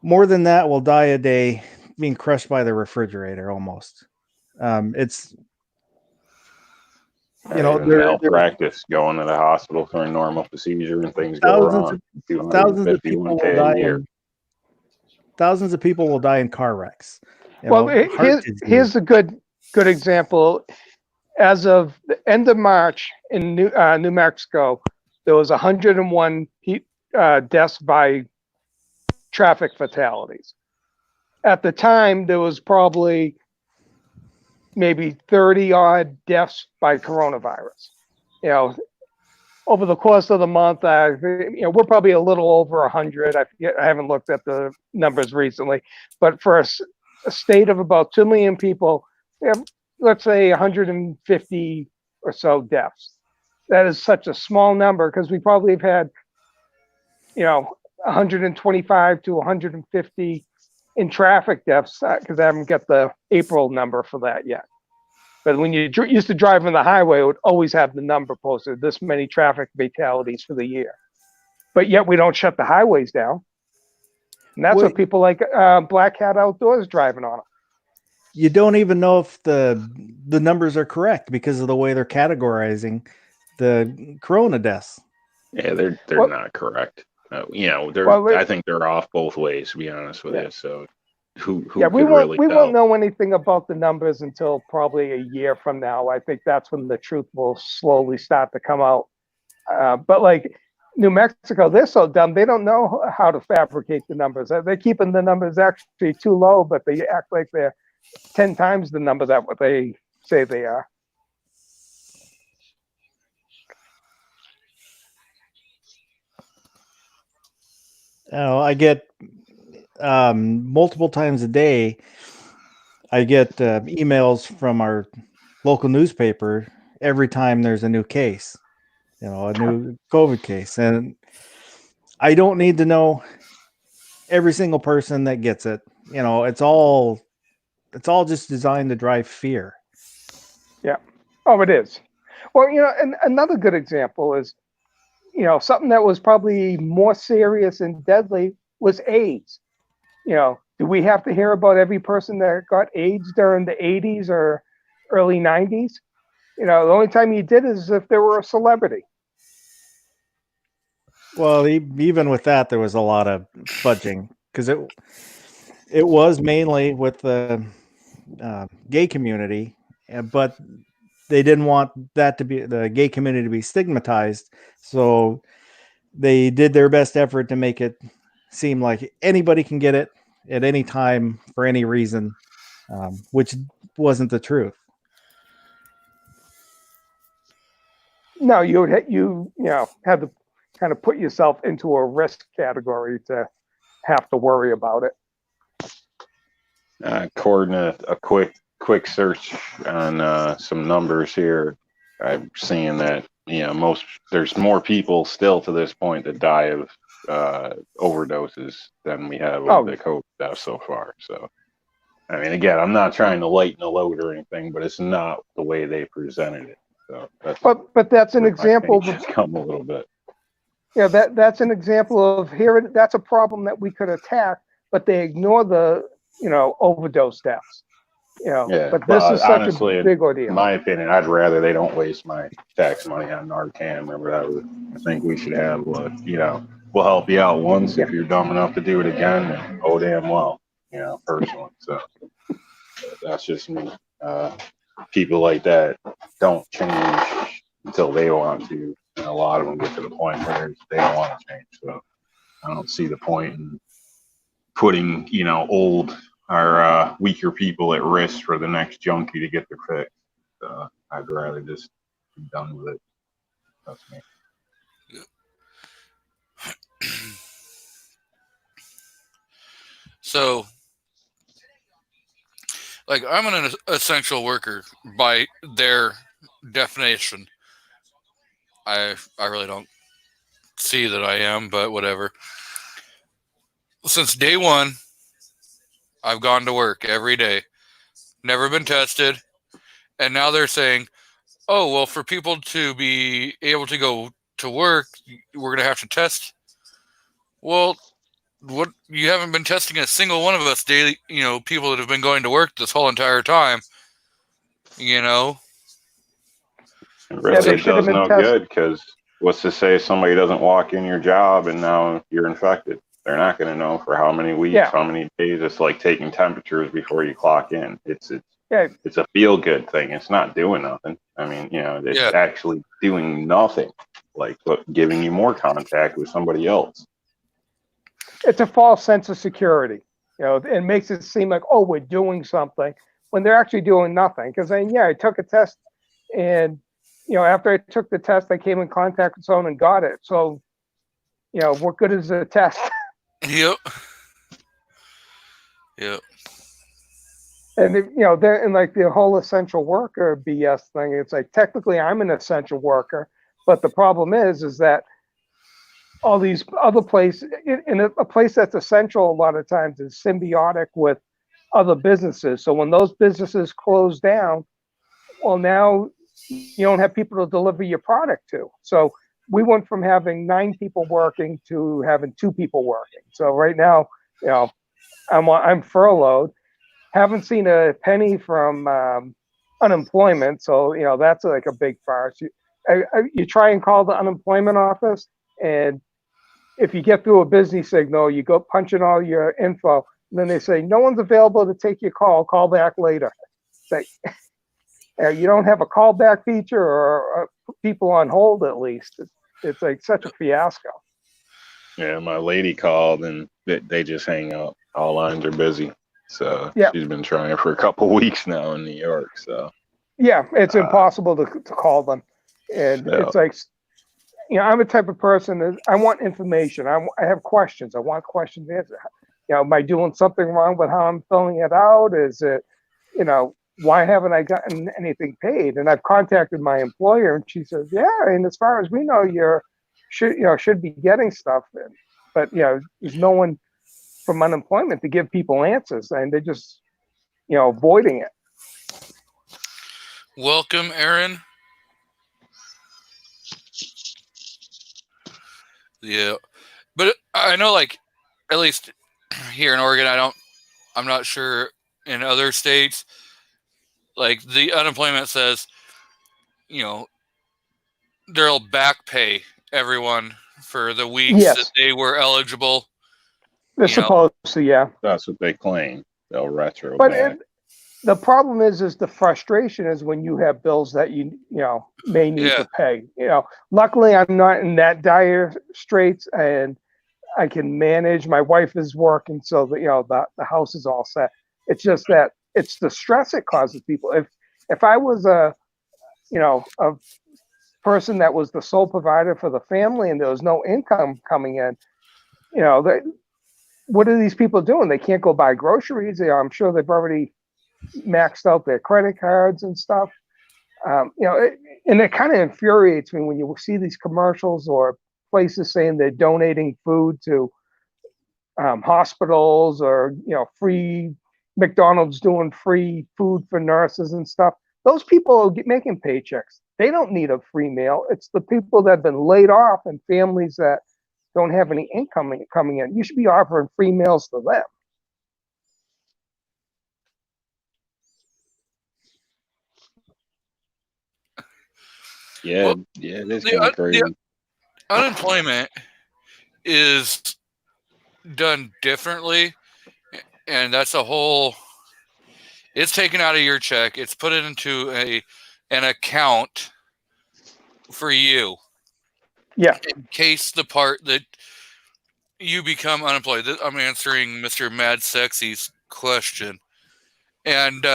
More than that will die a day being crushed by the refrigerator almost. It's malpractice, going to the hospital for a normal procedure and things go wrong. Thousands of people will die. Thousands of people will die in car wrecks. Here's a good example. As of the end of March in New Mexico, there was 101 deaths by traffic fatalities. At the time, there was probably maybe 30 odd deaths by coronavirus. Over the course of the month, we're probably a little over 100. I haven't looked at the numbers recently, but for a state of about 2 million people, let's say 150 or so deaths. That is such a small number because we probably have had, 125 to 150 in traffic deaths because I haven't got the April number for that yet. But when you used to drive on the highway, it would always have the number posted, this many traffic fatalities for the year. But yet we don't shut the highways down. And that's what people like Black Hat Outdoors driving on them. You don't even know if the numbers are correct because of the way they're categorizing the corona deaths. Yeah, they're not correct. I think they're off both ways, to be honest with you. So who Yeah, could really we tell? won't know anything about the numbers until probably a year from now. I think that's when the truth will slowly start to come out. But like New Mexico, they're so dumb. They don't know how to fabricate the numbers. They're keeping the numbers actually too low, but they act like they're 10 times the number that what they say they are. I get multiple times a day. I get emails from our local newspaper every time there's a new case, a new COVID case, and I don't need to know every single person that gets it. It's all just designed to drive fear. Yeah. Oh, it is. Well, and another good example is, something that was probably more serious and deadly was AIDS. Do we have to hear about every person that got AIDS during the 80s or early 90s? The only time you did is if they were a celebrity. Well, even with that, there was a lot of fudging because it was mainly with the gay community, but they didn't want that to be the gay community to be stigmatized, so they did their best effort to make it seem like anybody can get it at any time for any reason, which wasn't the truth. No, you had to kind of put yourself into a risk category to have to worry about it. According to a quick search on some numbers here, I'm seeing that there's more people still to this point that die of overdoses than we have of the COVID deaths so far. So, I mean, again, I'm not trying to lighten the load or anything, but it's not the way they presented it. So but that's an example. Just come a little bit. Yeah, that's an example of that's a problem that we could attack, but they ignore the overdose deaths. Yeah, but this is such honestly, a big ordeal. In my opinion, I'd rather they don't waste my tax money on Narcan. Remember that? I think we should have, we'll help you out once if you're dumb enough to do it again. And oh damn well, personally. So that's just me. People like that don't change until they want to, and a lot of them get to the point where they don't want to change. So I don't see the point in putting, old or weaker people at risk for the next junkie to get their fix. I'd rather just be done with it. That's me. So, like, I'm an essential worker by their definition. I really don't see that I am, but whatever. Since day one, I've gone to work every day, never been tested, and now they're saying, oh, well, for people to be able to go to work, we're going to have to test. Well, what, you haven't been testing a single one of us daily, people that have been going to work this whole entire time, It really does no good, because what's to say somebody doesn't walk in your job and now you're infected? They're not going to know for how many weeks, how many days. It's like taking temperatures before you clock in. It's a feel good thing. It's not doing nothing. I mean, it's actually doing nothing, like giving you more contact with somebody else. It's a false sense of security. It makes it seem like, oh, we're doing something when they're actually doing nothing. Because I took a test, and after I took the test, I came in contact with someone and got it. So, what good is the test? Yep. And they're in like the whole essential worker BS thing. It's like, technically I'm an essential worker, but the problem is that all these other places, in a place that's essential, a lot of times is symbiotic with other businesses. So when those businesses close down, well, now you don't have people to deliver your product to. So we went from having 9 people working to having 2 people working. So right now, I'm furloughed. Haven't seen a penny from unemployment. So, that's like a big farce. You try and call the unemployment office, and if you get through a busy signal, you go punch in all your info, And then they say, no one's available to take your call back later. It's like, you don't have a callback feature or people on hold at least. It's like such a fiasco. Yeah, my lady called and they just hang up. All lines are busy. So Yeah. she's been trying for a couple weeks now in New York. So Yeah, it's impossible to call them. And Yeah. it's like, I'm the type of person that I want information. I have questions. I want questions answered. Am I doing something wrong with how I'm filling it out? Is it, why haven't I gotten anything paid? And I've contacted my employer, and she says, yeah, and as far as we know, should be getting stuff. But there's no one from unemployment to give people answers, and they're just avoiding it. Welcome, Aaron. Yeah, but I know, like, at least here in Oregon, I'm not sure in other states. Like, the unemployment says, they'll back pay everyone for the weeks Yes. that they were eligible. They're supposed to, yeah. that's what they claim. They'll retro But back. the problem is the frustration is when you have bills that you may need to pay. Luckily I'm not in that dire straits, and I can manage. My wife is working, so that the house is all set. It's just that it's the stress it causes people. If I was a person that was the sole provider for the family and there was no income coming in, what are these people doing? They can't go buy groceries. I'm sure they've already maxed out their credit cards and stuff. And it kind of infuriates me when you see these commercials or places saying they're donating food to hospitals, or free McDonald's doing free food for nurses and stuff. Those people are making paychecks. They don't need a free meal. It's the people that have been laid off and families that don't have any income coming in. You should be offering free meals to them. Yeah, it is kind of crazy. The unemployment is done differently, and that's a whole. It's taken out of your check. It's put it into an account for you. Yeah. In case the part that you become unemployed. I'm answering Mr. Mad Sexy's question. And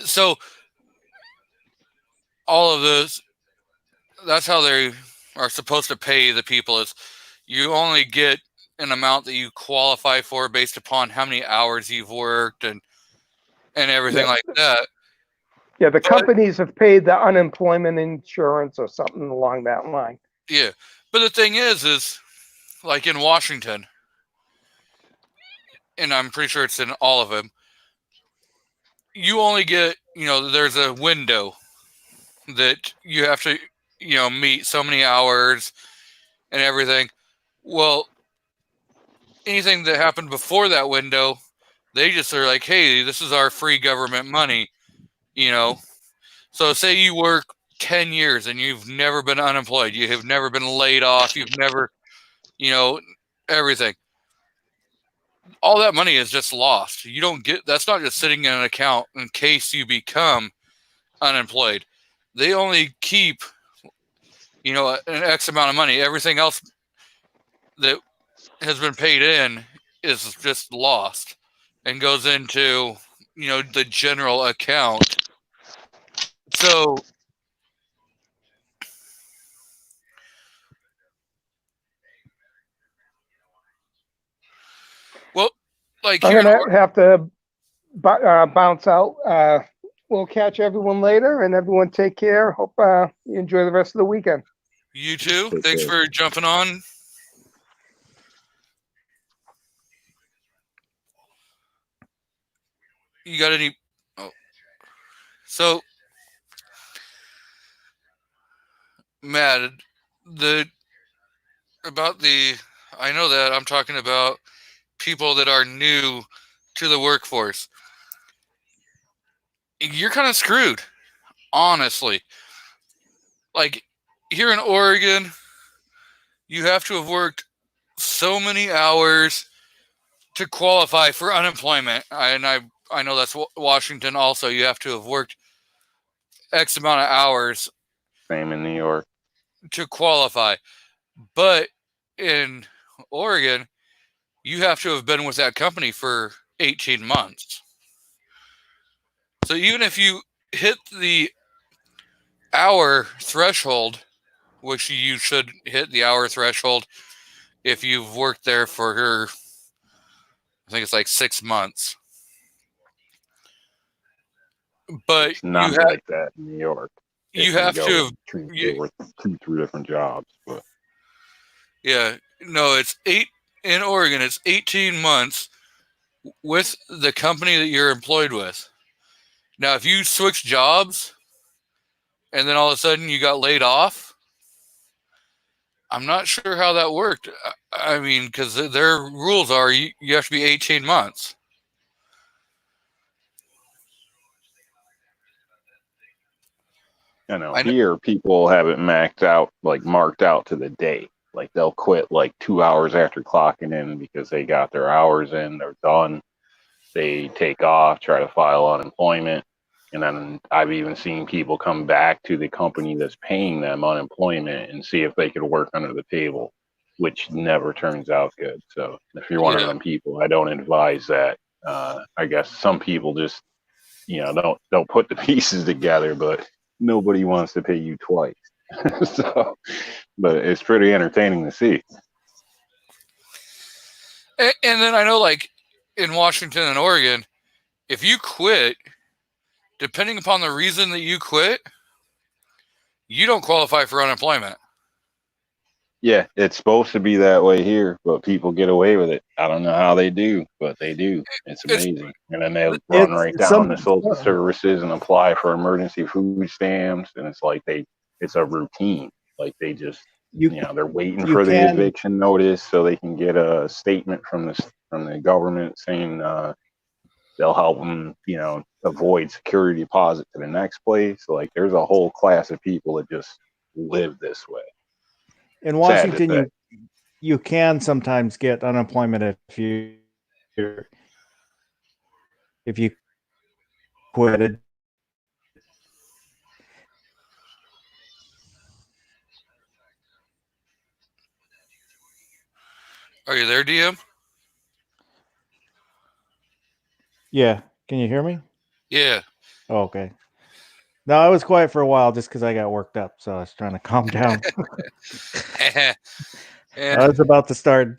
so all of this, that's how they are supposed to pay the people, is you only get an amount that you qualify for based upon how many hours you've worked and everything like that. Yeah, the companies have paid the unemployment insurance or something along that line. Yeah. But the thing is like in Washington, and I'm pretty sure it's in all of them, you only get, there's a window that you have to, meet so many hours and everything. Well, anything that happened before that window, they just are like, hey, this is our free government money, So say you work 10 years and you've never been unemployed. You have never been laid off. You've never, everything. All that money is just lost. You don't get, that's not just sitting in an account in case you become unemployed. They only keep, an X amount of money. Everything else that has been paid in is just lost and goes into, the general account. So well, like I'm gonna have to bounce out. We'll catch everyone later, and everyone take care. Hope you enjoy the rest of the weekend. You too. Thanks for jumping on. You got any? Oh, so Matt, I know that I'm talking about people that are new to the workforce. You're kind of screwed, honestly. Like here in Oregon, you have to have worked so many hours to qualify for unemployment, I know that's Washington also, you have to have worked X amount of hours Same in New York. to qualify. But in Oregon, you have to have been with that company for 18 months. So even if you hit the hour threshold, which you should hit the hour threshold if you've worked there for, I think it's like 6 months. But It's not like that in New York. you If have go to have, treat with 2-3 different jobs, but yeah, no, it's in Oregon, it's 18 months with the company that you're employed with. Now, if you switch jobs and then all of a sudden you got laid off, I'm not sure how that worked. I mean, because their rules are you have to be 18 months. you know, I know. here people have it maxed out, like marked out to the day. Like they'll quit like 2 hours after clocking in because they got their hours in, they're done. They take off, try to file unemployment. And then I've even seen people come back to the company that's paying them unemployment and see if they could work under the table, which never turns out good. So if you're one of Yeah. them people, I don't advise that. I guess some people just, don't put the pieces together, but nobody wants to pay you twice. So, but it's pretty entertaining to see. And then I know, like in Washington and Oregon, if you quit, depending upon the reason that you quit, you don't qualify for unemployment. Yeah, it's supposed to be that way here, but people get away with it. I don't know how they do, but they do. It's amazing. And then they run right down to social services and apply for emergency food stamps, and it's like it's a routine. Like they just, they're waiting for the eviction notice so they can get a statement from the government saying they'll help them, avoid security deposit to the next place. Like there's a whole class of people that just live this way. In Washington, you can sometimes get unemployment if you quit. Are you there, DM? Yeah. Can you hear me? Yeah. Oh, okay. No, I was quiet for a while just because I got worked up, so I was trying to calm down. I was about to start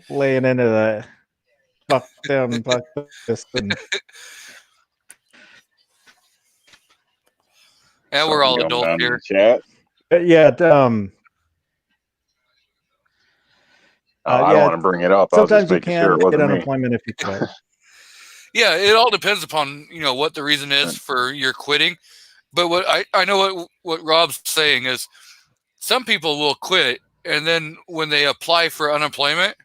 laying into the fuck them, fuck this. And yeah, we're all adults here. Chat. Yeah. I don't want to bring it up. Sometimes you can get unemployment if you quit. Yeah, it all depends upon what the reason is for your quitting. But what I know what Rob's saying is some people will quit, and then when they apply for unemployment,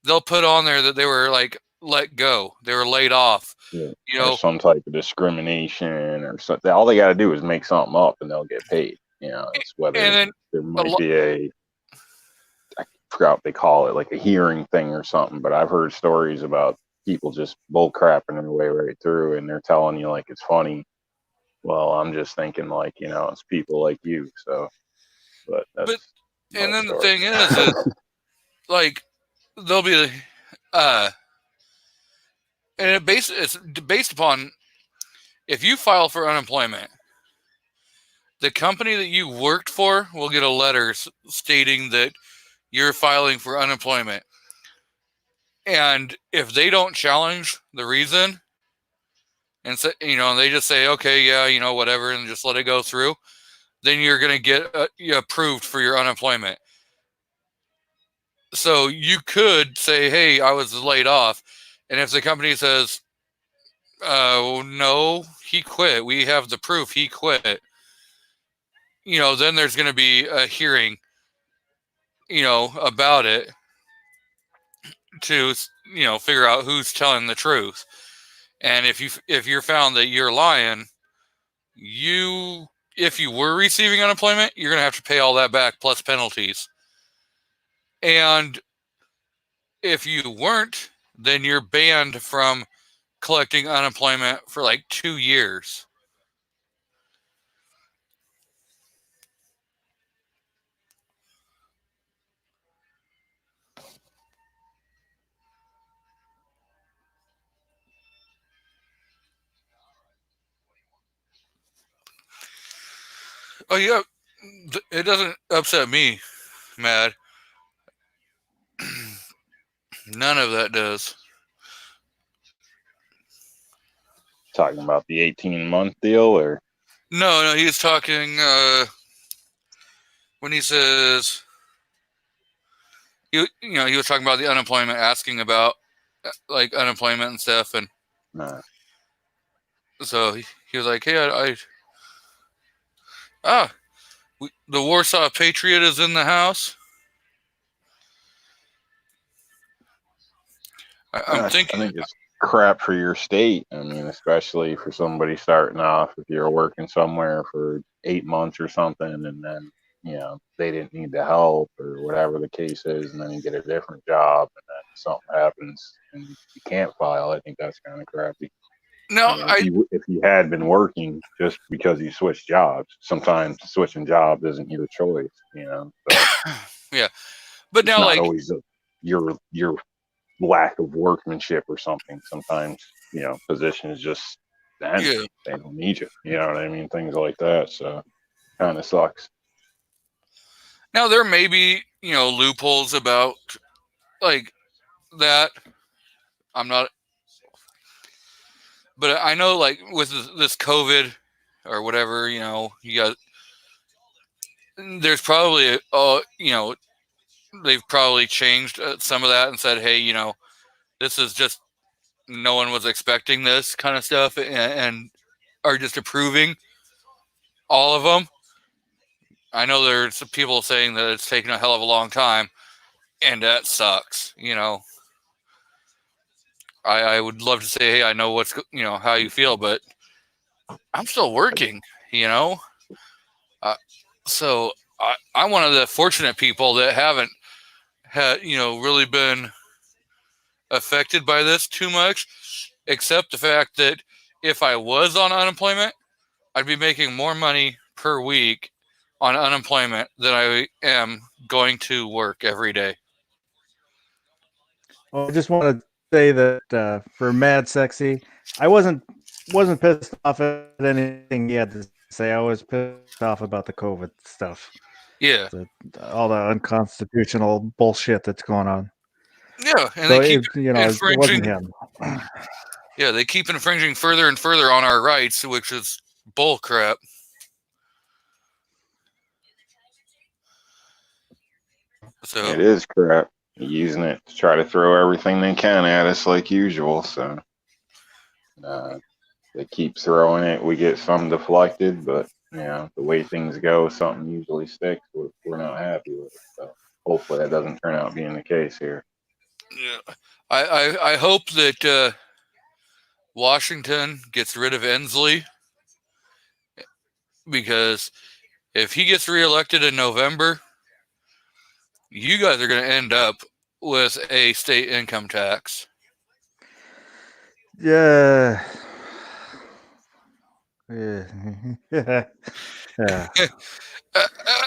they'll put on there that they were like let go, they were laid off. Yeah. Or some type of discrimination or something. All they got to do is make something up, and they'll get paid. It's whether there might be I forgot what they call it, like a hearing thing or something. But I've heard stories about people just bull crapping their way right through, and they're telling you like it's funny. Well, I'm just thinking like, it's people like you. So, but and then the thing is like they'll be and it's based upon if you file for unemployment, the company that you worked for will get a letter stating that you're filing for unemployment. And if they don't challenge the reason and say, they just say, okay, yeah, whatever, and just let it go through, then you're going to get approved for your unemployment. So you could say, hey, I was laid off. And if the company says, no, he quit, we have the proof he quit, then there's going to be a hearing, about it to, figure out who's telling the truth. And if you're found that you're lying, if you were receiving unemployment, you're going to have to pay all that back plus penalties. And if you weren't, then you're banned from collecting unemployment for like 2 years. Oh yeah, it doesn't upset me, Mad. None of that does. Talking about the 18-month deal, or No, he's talking when he says he was talking about the unemployment, asking about like unemployment and stuff, and nah. so he was like, "Hey, the Warsaw Patriot is in the house." I'm I thinking, think it's crap for your state. I mean, especially for somebody starting off, if you're working somewhere for 8 months or something, and then they didn't need the help or whatever the case is, and then you get a different job, and then something happens and you can't file. I think that's kind of crappy. no, If you had been working just because you switched jobs, sometimes switching jobs isn't your choice. So yeah, but it's now not like always your lack of workmanship or something. Sometimes positions just end. yeah, They don't need you. You know what I mean? Things like that. So kind of sucks. now there may be loopholes about like that. I'm not, but I know like with this COVID or whatever, you got there's probably they've probably changed some of that and said, hey, this is just no one was expecting this kind of stuff, and are just approving all of them. I know there's some people saying that it's taken a hell of a long time, and that sucks. I would love to say, hey, I know what's how you feel, but I'm still working. So I'm one of the fortunate people that haven't had really been affected by this too much, except the fact that if I was on unemployment, I'd be making more money per week on unemployment than I am going to work every day. Well, I just want to say that for Mad Sexy, I wasn't pissed off at anything he had to say. I was pissed off about the COVID stuff. Yeah. All the unconstitutional bullshit that's going on. Yeah, and so they keep it wasn't him. Yeah, they keep infringing further and further on our rights, which is bull crap. So it is crap. Using it to try to throw everything they can at us like usual. So they keep throwing it. We get some deflected, but the way things go, something usually sticks. We're not happy with it. So hopefully that doesn't turn out being the case here. yeah, I hope that Washington gets rid of Inslee, because if he gets reelected in November, you guys are going to end up with a state income tax. Yeah. Yeah.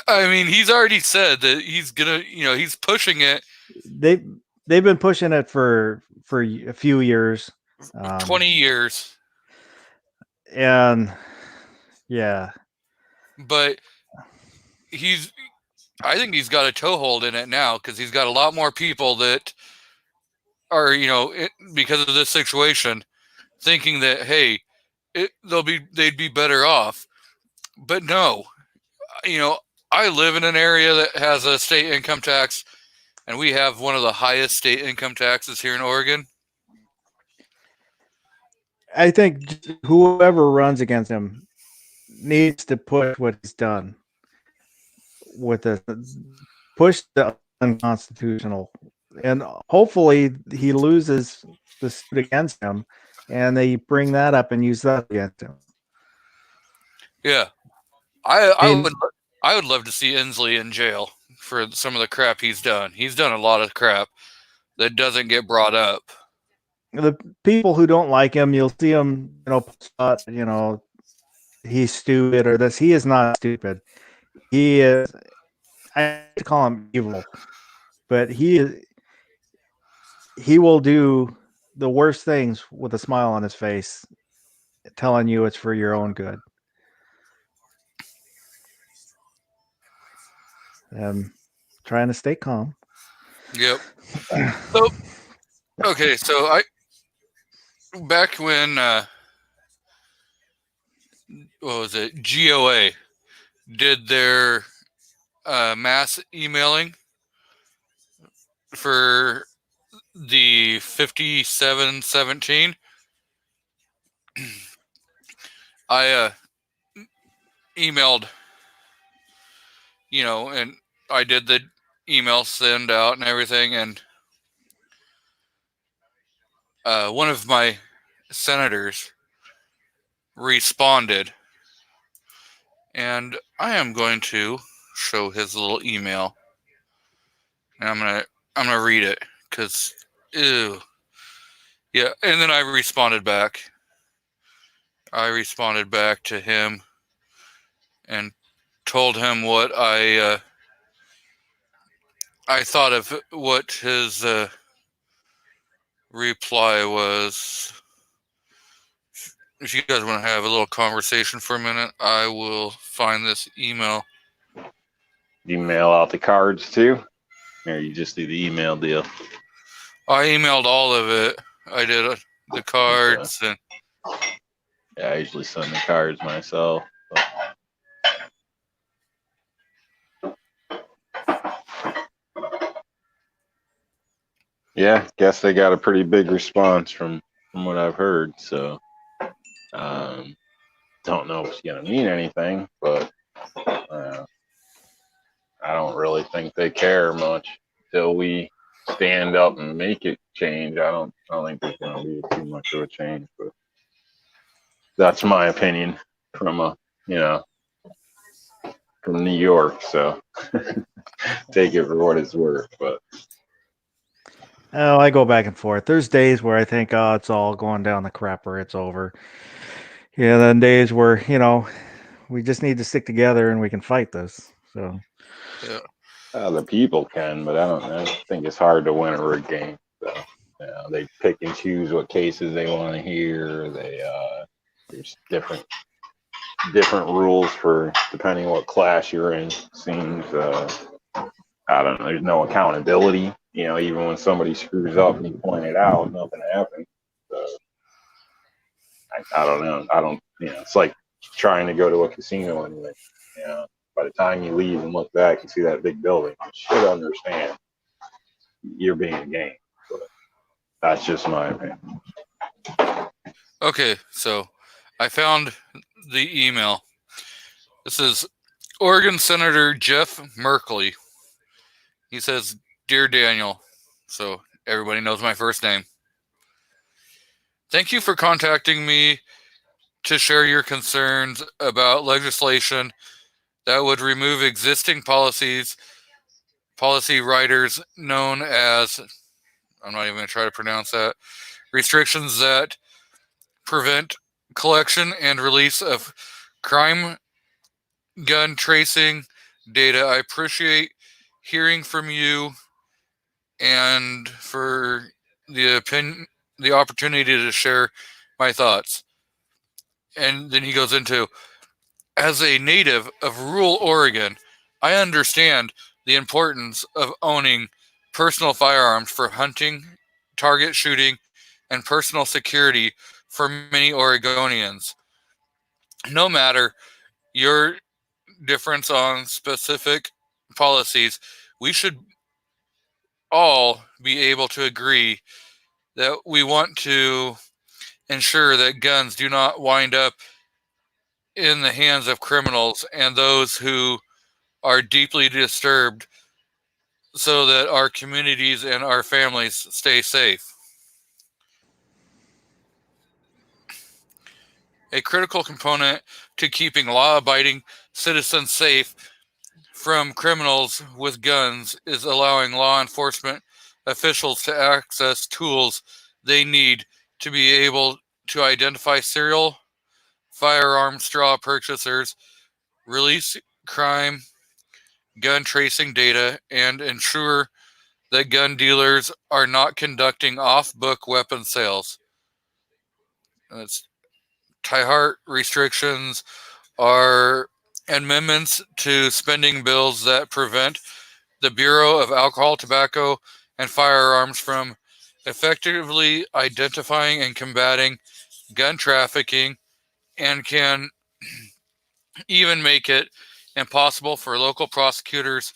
I mean, he's already said that he's gonna, he's pushing it. They've been pushing it for a few years, 20 years, and yeah. But I think he's got a toehold in it now, because he's got a lot more people that are, because of this situation, thinking that, hey, they'd be better off. But no, I live in an area that has a state income tax, and we have one of the highest state income taxes here in Oregon. I think whoever runs against him needs to push what he's done with push the unconstitutional, and hopefully he loses the suit against him, and they bring that up and use that against him. Yeah, I would love to see Inslee in jail for some of the crap he's done. He's done a lot of crap that doesn't get brought up. the people who don't like him, you'll see him, he's stupid or this. He is not stupid. He is. I hate to call him evil, but he will do the worst things with a smile on his face, telling you it's for your own good. Trying to stay calm. Yep. So, okay, so back when what was it? GOA did their mass emailing for the 5717. I emailed, and I did the email send out and everything, and one of my senators responded, and I am going to show his little email, and I'm gonna read it because ew, yeah. And then I responded back. I responded back to him and told him what I thought of what his reply was. If you guys want to have a little conversation for a minute, I will find this email. You mail out the cards too, or you just do the email deal? I emailed all of it. I did the cards and. Yeah, I usually send the cards myself. Yeah, guess they got a pretty big response from what I've heard. So, don't know if it's gonna mean anything, but I don't really think they care much till we stand up and make it change. I don't think there's gonna be too much of a change, but that's my opinion from from New York. So take it for what it's worth, but. Oh, I go back and forth. There's days where I think, oh, it's all going down the crapper. It's over. Yeah, then days where, we just need to stick together and we can fight this. So, yeah. The people can, but I think it's hard to win a rig game. So, they pick and choose what cases they want to hear. There's different rules for depending what class you're in. Seems, I don't know. There's no accountability. Even when somebody screws up and you point it out, nothing happens. So, I don't know. It's like trying to go to a casino anyway. By the time you leave and look back and see that big building, you should understand you're being gamed. But that's just my opinion. Okay, so I found the email. This is Oregon Senator Jeff Merkley. He says, "Dear Daniel," so everybody knows my first name. "Thank you for contacting me to share your concerns about legislation that would remove existing policy riders known as," I'm not even going to try to pronounce that, "restrictions that prevent collection and release of crime gun tracing data. I appreciate hearing from you and for the opportunity to share my thoughts." And then he goes into, "As a native of rural Oregon, I understand the importance of owning personal firearms for hunting, target shooting, and personal security for many Oregonians. No matter your difference on specific policies, we should all be able to agree that we want to ensure that guns do not wind up in the hands of criminals and those who are deeply disturbed, so that our communities and our families stay safe. A critical component to keeping law-abiding citizens safe from criminals with guns is allowing law enforcement officials to access tools they need to be able to identify serial firearm straw purchasers, release crime gun tracing data, and ensure that gun dealers are not conducting off-book weapon sales. That's Ty-Hart restrictions are amendments to spending bills that prevent the Bureau of Alcohol, Tobacco, and Firearms from effectively identifying and combating gun trafficking, and can even make it impossible for local prosecutors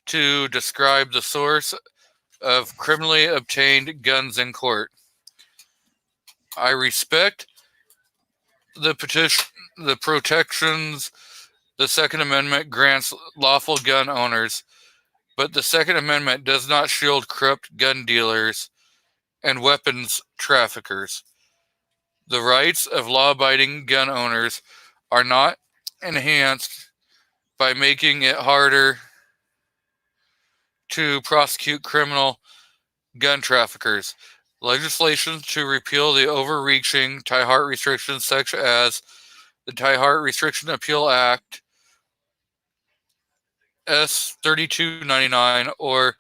to describe the source of criminally obtained guns in court. I respect the protections the Second Amendment grants lawful gun owners, but the Second Amendment does not shield corrupt gun dealers and weapons traffickers. The rights of law-abiding gun owners are not enhanced by making it harder to prosecute criminal gun traffickers. Legislation to repeal the overreaching Ty-Hart restrictions, such as the Ty-Hart Restriction Appeal Act S 3299 or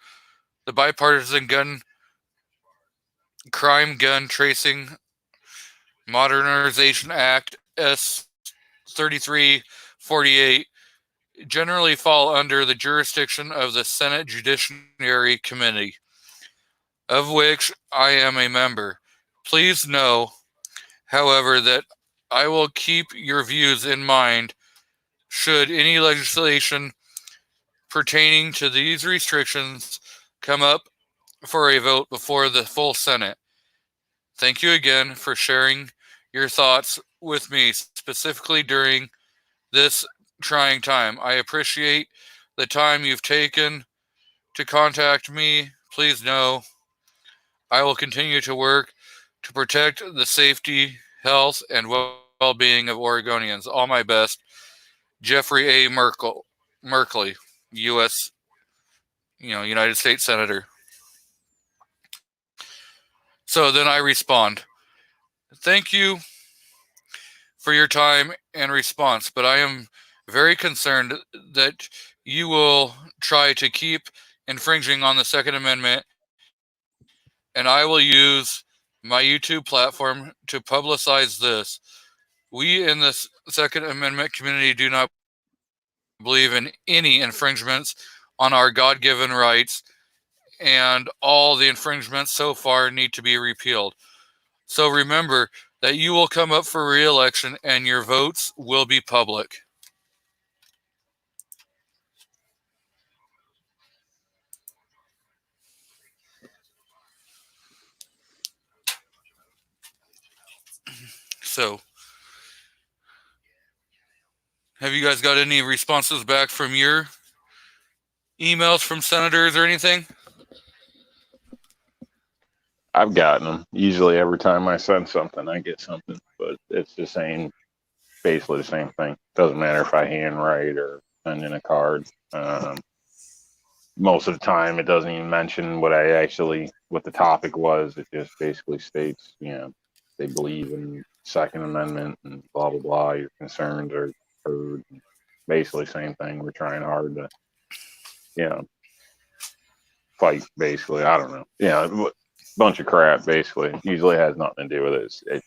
the Bipartisan Crime Gun Tracing Modernization Act S 3348, generally fall under the jurisdiction of the Senate Judiciary Committee, of which I am a member. Please know, however, that I will keep your views in mind should any legislation pertaining to these restrictions come up for a vote before the full Senate. Thank you again for sharing your thoughts with me, specifically during this trying time. I appreciate the time you've taken to contact me. Please know I will continue to work to protect the safety, health, and well-being of Oregonians. All my best, Jeffrey A. Merkley, U.S., United States Senator. So then I respond, thank you for your time and response, but I am very concerned that you will try to keep infringing on the Second Amendment, and I will use my YouTube platform to publicize this. We in the Second Amendment community do not believe in any infringements on our God-given rights, and all the infringements so far need to be repealed. So remember that you will come up for re-election and your votes will be public. So, have you guys got any responses back from your emails from senators or anything? I've gotten them. Usually every time I send something, I get something, but it's the same, basically the same thing. Doesn't matter if I handwrite or send in a card. Most of the time, it doesn't even mention what the topic was. It just basically states, they believe in Second Amendment and blah, blah, blah. Your concerns are heard. Basically, same thing. We're trying hard to, fight, basically. I don't know. Bunch of crap, basically. Usually has nothing to do with it.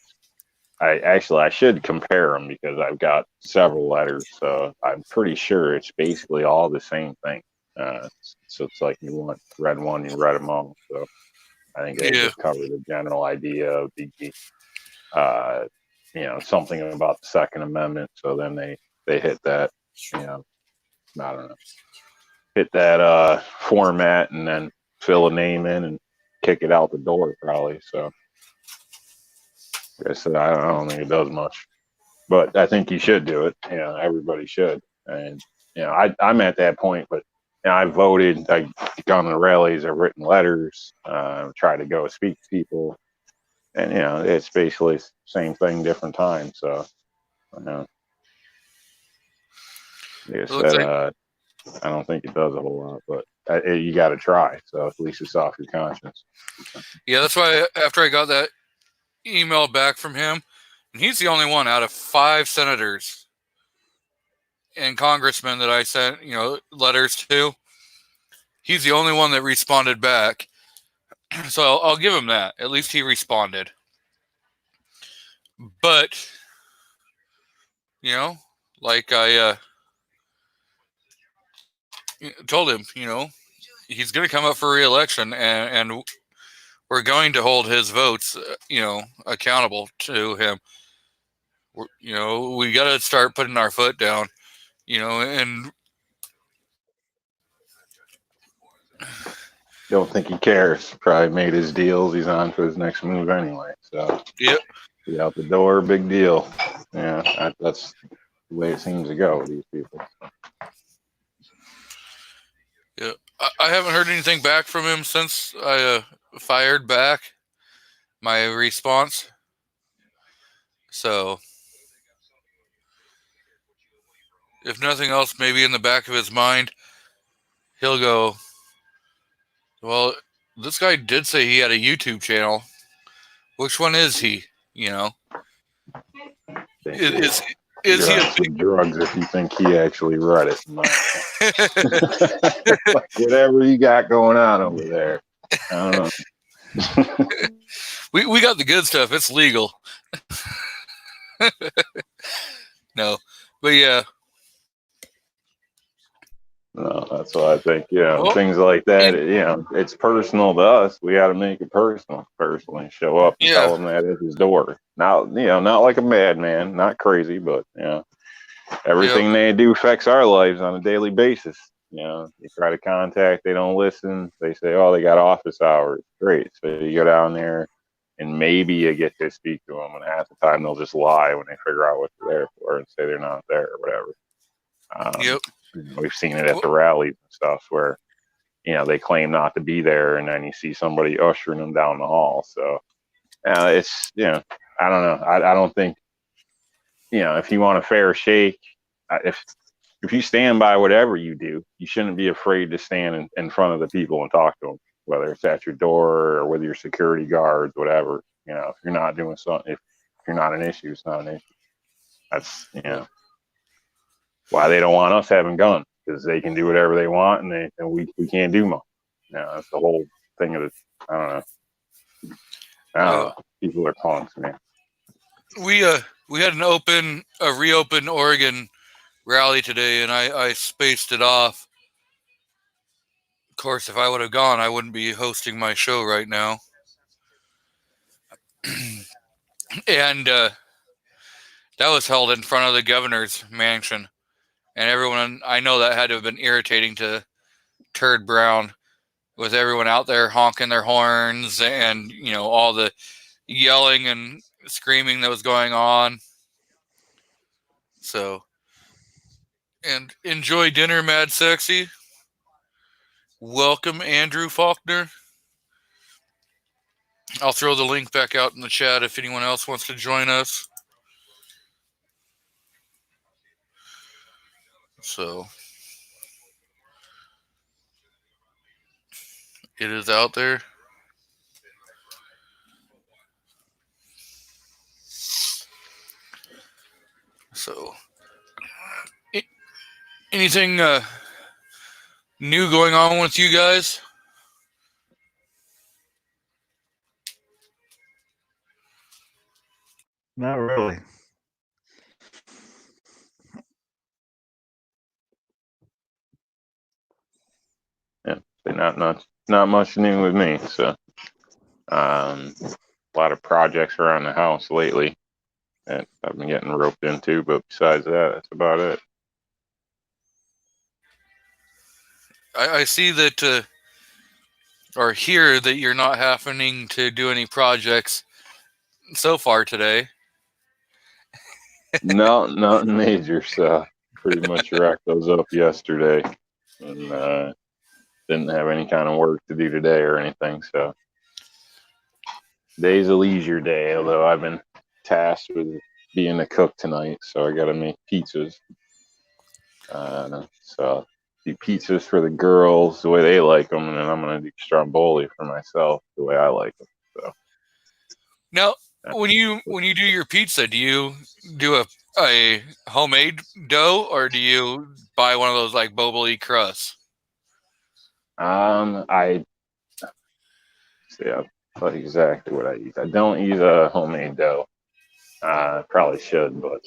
I should compare them because I've got several letters, so I'm pretty sure it's basically all the same thing. So it's like you read one, you read them all. So I think they just cover the general idea of the something about the Second Amendment. So then they hit that, I don't know, hit that format and then fill a name in and kick it out the door probably. So I said, I don't think it does much, but I think you should do it. Everybody should. And, I'm at that point, but I voted, I've gone to rallies, I've written letters, tried to go speak to people, and, it's basically the same thing, different time. So, like I said, I don't think it does a whole lot, but you got to try. So at least it's off your conscience. Yeah, that's why after I got that email back from him, and he's the only one out of 5 senators and congressmen that I sent, letters to. He's the only one that responded back. So I'll give him that. At least he responded. But, like I told him, he's going to come up for re-election, and we're going to hold his votes, accountable to him. We got to start putting our foot down, and Don't think he cares. Probably made his deals. He's on for his next move anyway. So yep. Be out the door, big deal. Yeah, that's the way it seems to go with these people. Yeah, I haven't heard anything back from him since I fired back my response. So, if nothing else, maybe in the back of his mind, he'll go, well, this guy did say he had a YouTube channel. Which one is he? Is he a big drugs if you think he actually read it? Like, whatever you got going on over there. I don't know. we got the good stuff. It's legal. No, but yeah. No, that's what I think. Things like that. It's personal to us. We got to make it personal. Personally, show up and tell him that at his door. Not like a madman, not crazy, but everything they do affects our lives on a daily basis. You try to contact, they don't listen. They say, "Oh, they got office hours." Great. So you go down there, and maybe you get to speak to them, and half the time they'll just lie when they figure out what they're there for and say they're not there or whatever. Yep. We've seen it at the rallies and stuff where, they claim not to be there, and then you see somebody ushering them down the hall. So, it's, I don't know. I don't think, if you want a fair shake, if you stand by whatever you do, you shouldn't be afraid to stand in front of the people and talk to them, whether it's at your door or with your security guards, whatever. If you're not doing something, if you're not an issue, it's not an issue. That's, why they don't want us having guns, because they can do whatever they want, and we can't do much. That's the whole thing of it. I don't know. People are punks, man. We had a reopen Oregon rally today, and I spaced it off. Of course, if I would have gone, I wouldn't be hosting my show right now. And that was held in front of the governor's mansion. And everyone, I know that had to have been irritating to Turd Brown, with everyone out there honking their horns and, all the yelling and screaming that was going on. So, and enjoy dinner, Mad Sexy. Welcome, Andrew Faulkner. I'll throw the link back out in the chat if anyone else wants to join us. So, it is out there. So, anything new going on with you guys? Not really. Not much new with me. So, a lot of projects around the house lately that I've been getting roped into, but besides that, that's about it. I see that, or hear that you're not happening to do any projects so far today. No, nothing major. So, pretty much wrapped those up yesterday, and didn't have any kind of work to do today or anything. So, day's a leisure day, although I've been tasked with being a cook tonight, so I got to make pizzas. So do pizzas for the girls the way they like them, and then I'm gonna do stromboli for myself the way I like them. So Now, when you do your pizza, do you do a homemade dough or do you buy one of those like Boboli crusts? I see. I'll tell you exactly what I use. I don't use a homemade dough. Probably should, but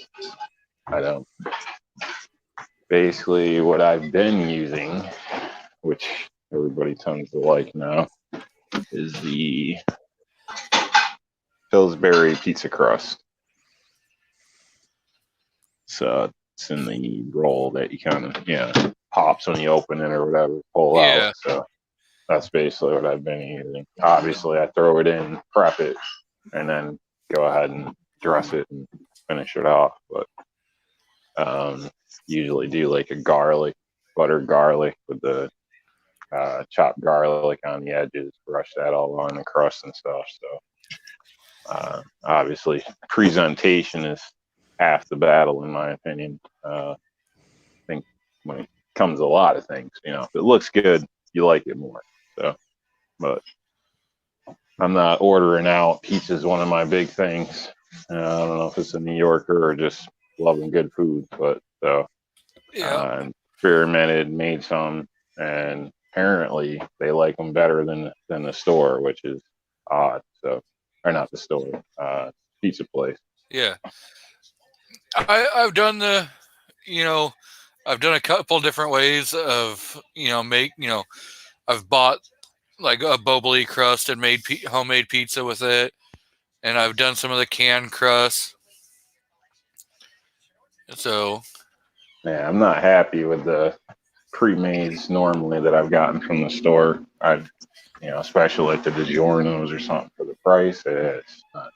I don't. Basically, what I've been using, which everybody tends to like now, is the Pillsbury pizza crust. So it's in the roll that you kind of, pops when you open it or whatever, pull Yeah. out. So that's basically what I've been using. Obviously, I throw it in, prep it, and then go ahead and dress it and finish it off. But usually do like a buttered garlic with the chopped garlic on the edges, brush that all on the crust and stuff. So obviously, presentation is half the battle, in my opinion. I think when it comes to a lot of things, if it looks good, you like it more. So, but I'm not ordering out. Pizza is one of my big things. I don't know if it's a New Yorker or just loving good food, but so Yeah. experimented, made some, and apparently they like them better than the store, which is odd. So, or not the store, pizza place. Yeah. I've done I've done a couple different ways of, I've bought like a Boboli crust and made homemade pizza with it. And I've done some of the canned crust. So, Yeah, I'm not happy with the pre-mades normally that I've gotten from the store. Especially like the DiGiorno's or something for the price. It's not.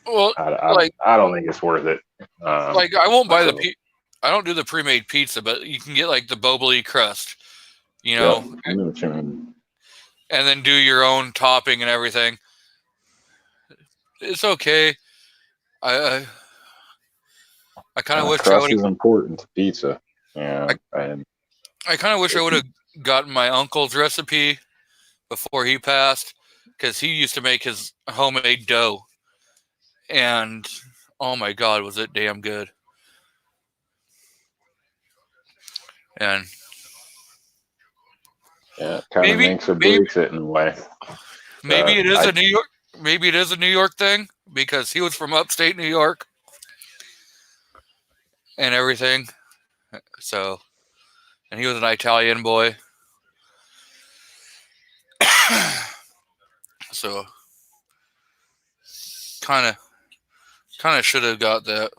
well, I don't think it's worth it. I won't buy I don't do the pre-made pizza, but you can get like the Boboli crust, I know what you mean. and then do your own topping and everything. It's okay. I kind of wish crust is important to pizza. Yeah, I kind of wish I would have gotten my uncle's recipe before he passed, because he used to make his homemade dough, and oh my God, was it damn good! And yeah, it kind of makes or breaks it in a way. Maybe it is a New York. Maybe it is a New York thing because he was from upstate New York and everything. So, and he was an Italian boy. So, kind of should have got that.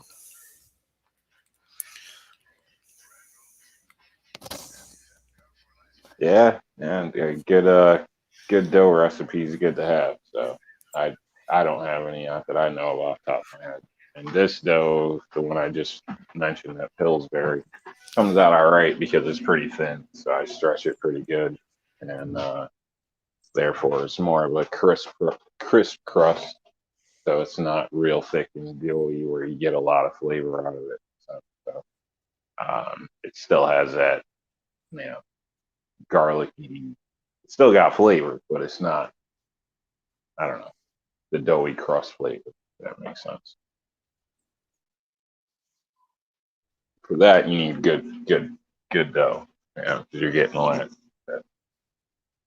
Yeah, and good dough recipes good to have. So I don't have any that I know of off the top of my head. And this dough, the one I just mentioned, that Pillsbury, comes out all right because it's pretty thin. So I stretch it pretty good, and therefore it's more of a crisp crust. So it's not real thick and dewy where you get a lot of flavor out of it. So it still has that, garlicky. It's still got flavor, but it's not, I don't know, the doughy crust flavor, if that makes sense. For that, you need good dough, because you're getting all that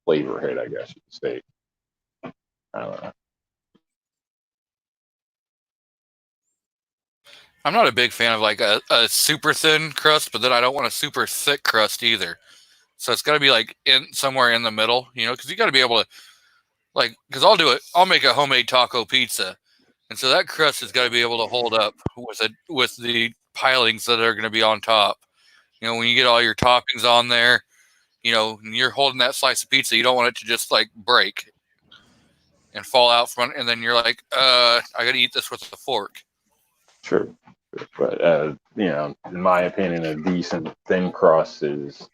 flavor hit, I guess you could say. I don't know. I'm not a big fan of like a super thin crust, but then I don't want a super thick crust either. So it's got to be like somewhere in the middle, because you got to be able to, because I'll make a homemade taco pizza, and so that crust has got to be able to hold up with the pilings that are going to be on top. When you get all your toppings on there, and you're holding that slice of pizza, you don't want it to just like break and fall out front, and then you're like, I got to eat this with a fork. Sure, but in my opinion, a decent thin crust is,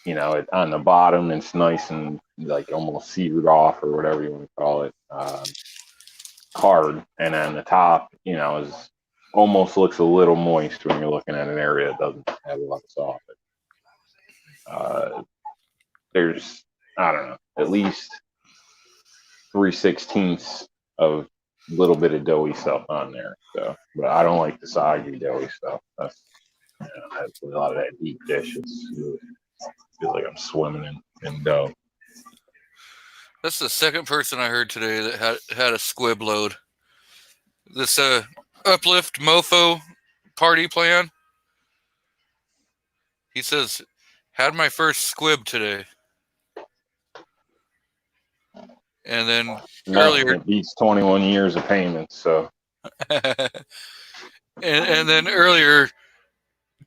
on the bottom it's nice and like almost seared off or whatever you want to call it, hard, and then the top, is almost looks a little moist when you're looking at an area that doesn't have a lot of softness. There's, I don't know, at least 3/16 of a little bit of doughy stuff on there. So, but I don't like the soggy doughy stuff. That's, that's a lot of that deep dish. It's feels like I'm swimming in dough. That's the second person I heard today that had a squib load. This Uplift Mofo party plan. He says, had my first squib today. And then earlier It beats 21 years of payments. So, and then earlier,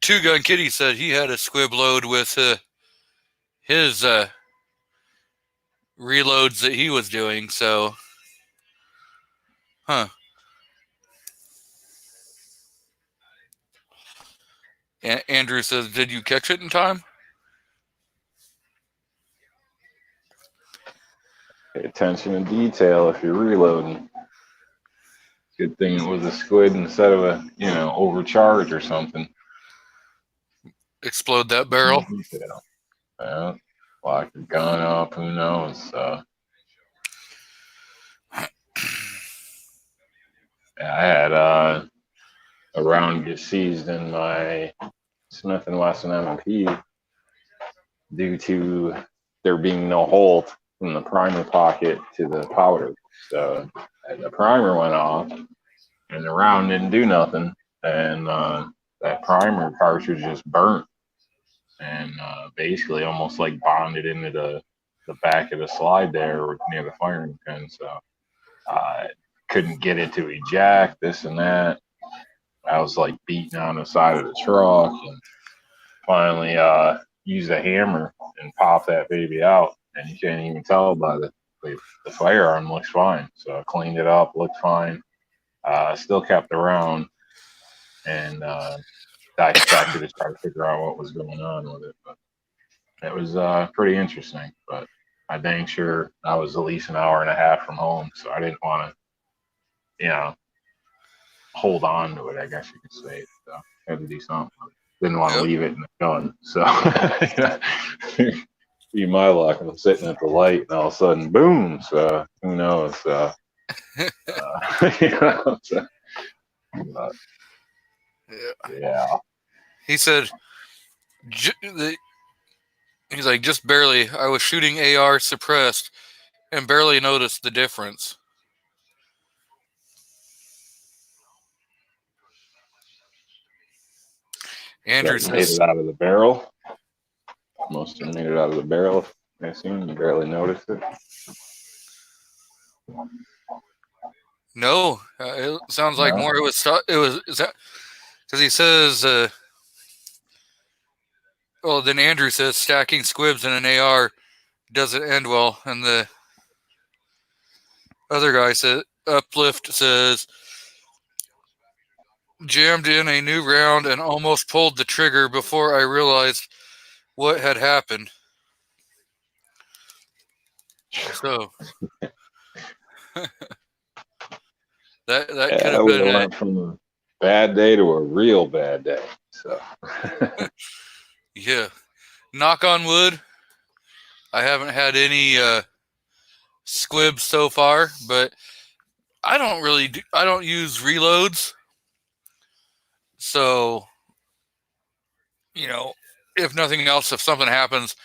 Two Gun Kitty said he had a squib load with his reloads that he was doing. So, Andrew says, did you catch it in time? pay attention to detail if you're reloading. Good thing it was a squid instead of a, overcharge or something. Explode that barrel. Yeah, lock your gun up. Who knows? I had a round get seized in my Smith & Wesson M&P due to there being no hole from the primer pocket to the powder. So the primer went off, and the round didn't do nothing, and that primer cartridge just burnt, and basically almost like bonded into the back of the slide there near the firing pin. So I couldn't get it to eject, this and that. I was like beating on the side of the truck, and finally used a hammer and pop that baby out, and you can't even tell by the firearm looks fine. So I cleaned it up, looked fine. Still kept the round, and dissected to try to figure out what was going on with it. But it was pretty interesting. But I dang sure I was at least an hour and a half from home, so I didn't want to, hold on to it, I guess you could say. So I had to do something. Didn't want to leave it in the gun. So be my luck. I'm sitting at the light, and all of a sudden, boom. So who knows? Yeah. He said, he's like, just barely. I was shooting AR suppressed and barely noticed the difference. Andrew Made says, it out of the barrel. Most of them made it out of the barrel. I assume you barely noticed it. no, it sounds like more. It was because he says, well, then Andrew says stacking squibs in an AR doesn't end well. And the other guy said, Uplift says, jammed in a new round and almost pulled the trigger before I realized what had happened. So that could have been went from a bad day to a real bad day. So yeah. Knock on wood. I haven't had any squibs so far, but I don't use reloads. So, if nothing else, if something happens,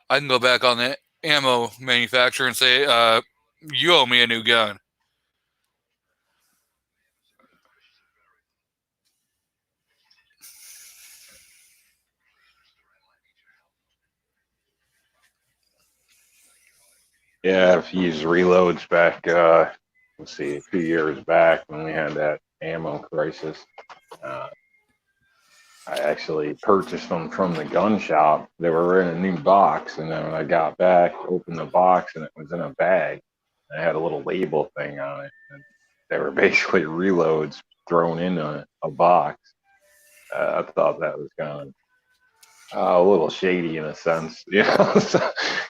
I can go back on the ammo manufacturer and say, you owe me a new gun. yeah, I've used reloads back, let's see, a few years back when we had that ammo crisis. I actually purchased them from the gun shop. They were in a new box, and then when I got back, opened the box, and it was in a bag. It had a little label thing on it. And they were basically reloads thrown in a box. I thought that was kind of a little shady in a sense.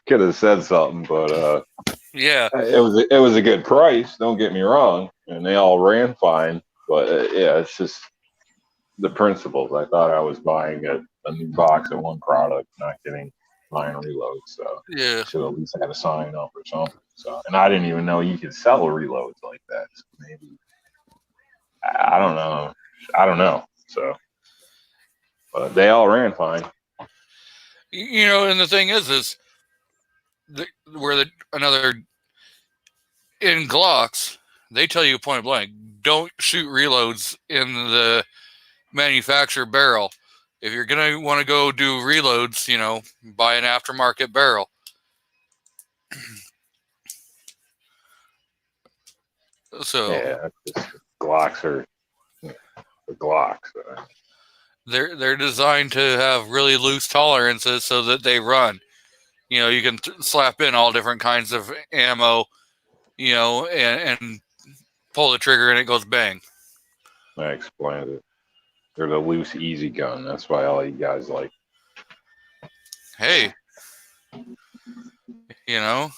Could have said something, but yeah, it was a good price. Don't get me wrong, and they all ran fine. But yeah, it's just the principles. I thought I was buying a new box of one product, not getting buying reloads. So Yeah. should at least have a sign up or something. So, and I didn't even know you could sell reloads like that. So maybe I don't know. I don't know. So, but they all ran fine. You know, and the thing is another in Glocks, they tell you point blank, don't shoot reloads in the manufacturer barrel. If you're gonna want to go do reloads, you know, buy an aftermarket barrel. So Yeah, Glocks are the Glocks. they're designed to have really loose tolerances so that they run. You know, you can slap in all different kinds of ammo, you know, and pull the trigger and it goes bang. I explained it. They're the loose, easy gun. That's why all you guys like. Hey, you know,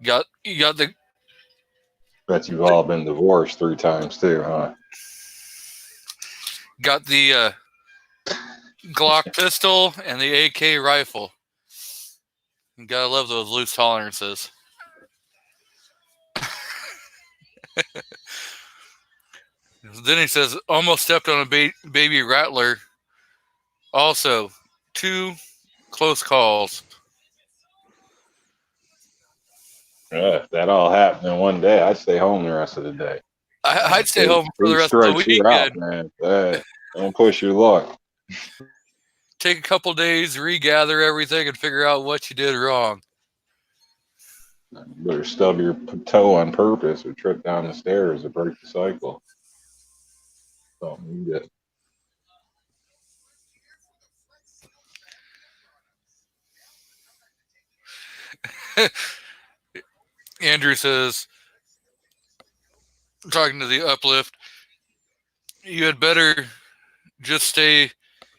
you got the Bet you've all been divorced 3 times too, huh? Glock pistol and the AK rifle. You gotta love those loose tolerances. Then he says, almost stepped on a baby rattler. Also, 2 close calls. Yeah, if that all happened in one day, I'd stay home the rest of the day. I'd stay home for the rest of the You're out, weekend. man. Don't push your luck. Take a couple days, regather everything, and figure out what you did wrong. You better stub your toe on purpose or trip down the stairs to break the cycle. Something you get. Andrew says, talking to the uplift, you had better just stay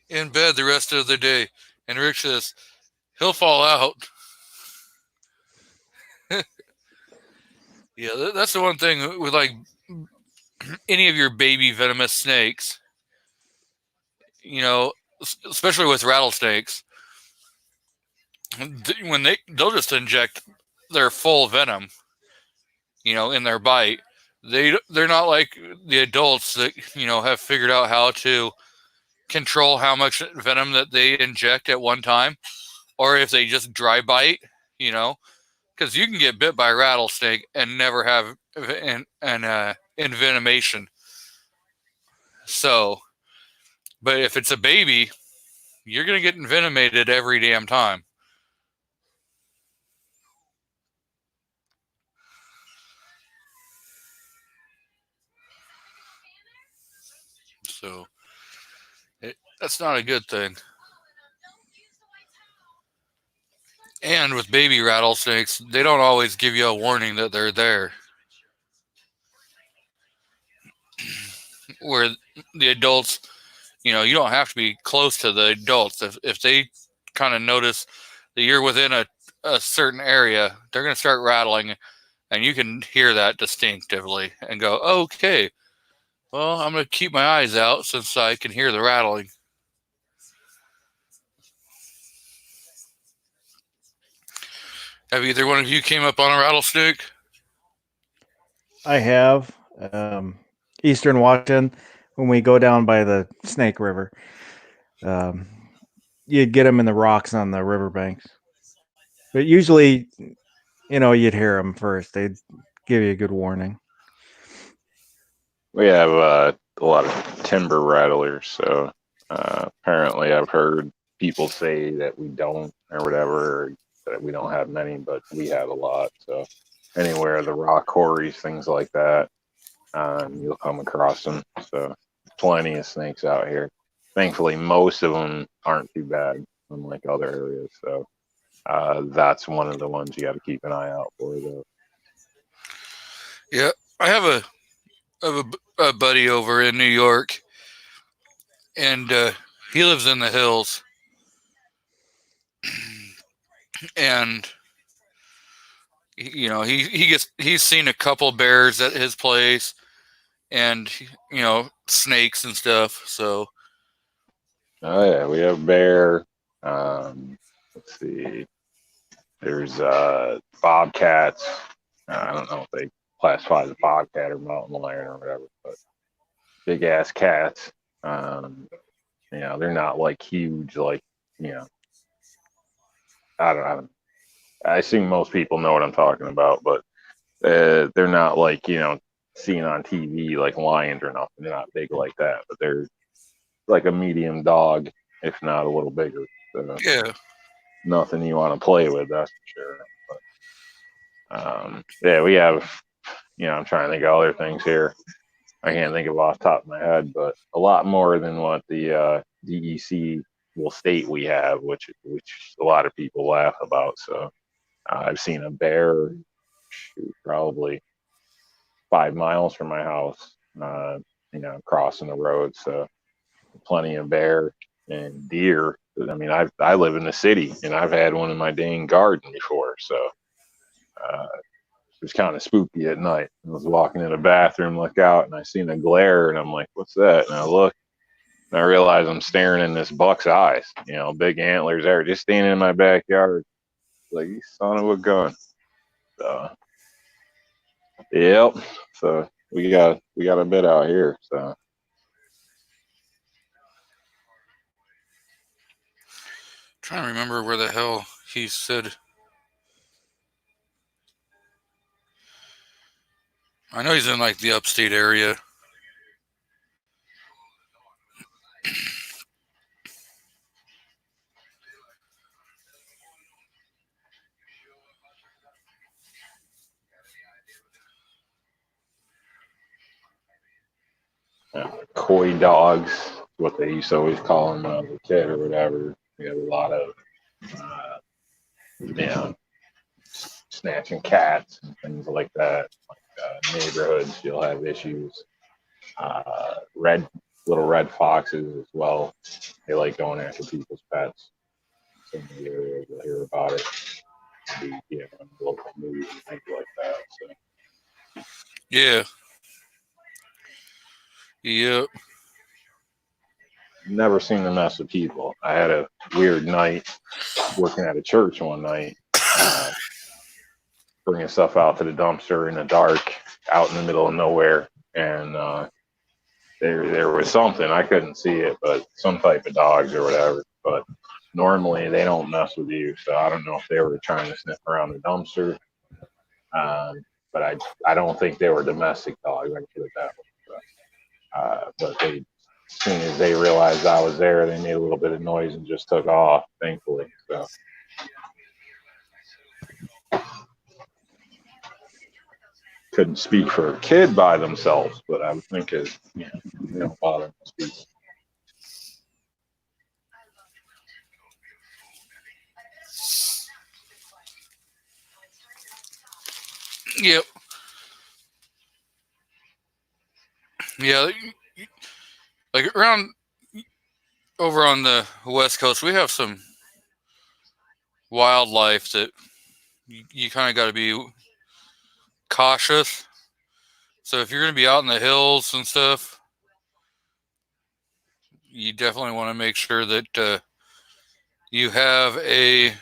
in bed the rest of the day. And Rick says, he'll fall out. Yeah, that's the one thing with like any of your baby venomous snakes, you know, especially with rattlesnakes, when they'll just inject their full venom, you know, in their bite. They're not like the adults that, you know, have figured out how to control how much venom that they inject at one time, or if they just dry bite, you know, because you can get bit by a rattlesnake and never have an envenomation. So, but if it's a baby, you're gonna get envenomated every damn time. So that's not a good thing. And with baby rattlesnakes, they don't always give you a warning that they're there. Where the adults, you know, you don't have to be close to the adults. If they kind of notice that you're within a certain area, they're going to start rattling, and you can hear that distinctively and go, okay, well, I'm going to keep my eyes out since I can hear the rattling. Have either one of you came up on a rattlesnake? I have. Eastern Washington, when we go down by the Snake River, you'd get them in the rocks on the riverbanks. But usually, you know, you'd hear them first. They'd give you a good warning. We have a lot of timber rattlers, so apparently I've heard people say that we don't or whatever, or that we don't have many, but we have a lot. So anywhere the rock quarries, things like that, you'll come across them. So plenty of snakes out here. Thankfully, most of them aren't too bad, unlike other areas. So that's one of the ones you got to keep an eye out for, though. Yeah, I have a buddy over in New York, and he lives in the hills, and you know he's seen a couple bears at his place, and you know snakes and stuff. So Oh yeah, we have bear. Let's see. There's bobcats. I don't know if they classify as a bobcat or mountain lion or whatever, but big ass cats. They're not like huge, like you know. I don't. I assume most people know what I'm talking about, but they're not like seen on TV like lions or nothing. They're not big like that, but they're like a medium dog, if not a little bigger. So Yeah. nothing you want to play with, that's for sure. Yeah, we have. I'm trying to think of other things here. I can't think of off the top of my head, but a lot more than what the DEC will state we have, which a lot of people laugh about. So I've seen a bear, probably 5 miles from my house, crossing the road. So plenty of bear and deer. I mean, I live in the city, and I've had one in my dang garden before. So it was kind of spooky at night. I was walking in the bathroom, look out, and I seen a glare, and I'm like, "What's that?" And I look, and I realize I'm staring in this buck's eyes. Big antlers there, just standing in my backyard. Like, you son of a gun. So, yep. So we got a bit out here. So Trying to remember where the hell he said. I know he's in like the upstate area. coy dogs, what they used to always call them when I was a kid or whatever. We have a lot of, uh, you know, snatching cats and things like that. Like neighborhoods, you'll have issues. Red little red foxes as well. They like going after people's pets. Some of the areas you'll hear about it. On local news and things like that. So Yeah. Yep. never seen them mess with people. I had a weird night working at a church one night, bringing stuff out to the dumpster in the dark, out in the middle of nowhere, and there was something, I couldn't see it, but some type of dogs or whatever. But normally they don't mess with you, so I don't know if they were trying to sniff around the dumpster. But I don't think they were domestic dogs. I can put it that way. But they, as soon as they realized I was there, they made a little bit of noise and just took off, thankfully. So couldn't speak for a kid by themselves, but I would think they don't bother to speak. Yep. Yeah. Like around over on the West Coast, we have some wildlife that you kind of got to be cautious. So if you're going to be out in the hills and stuff, you definitely want to make sure that you have a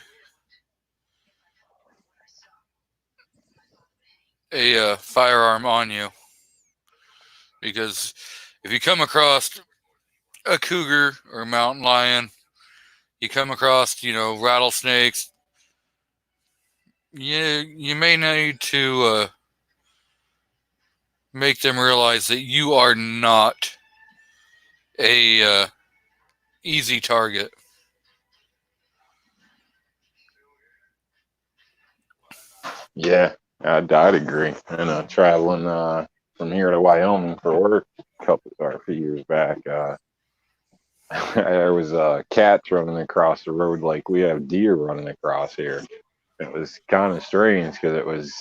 firearm on you, because if you come across a cougar or a mountain lion, you come across rattlesnakes, you may need to make them realize that you are not a easy target. Yeah, I'd agree. And traveling from here to Wyoming for work a few years back, there was cats running across the road like we have deer running across here. It was kind of strange because it was,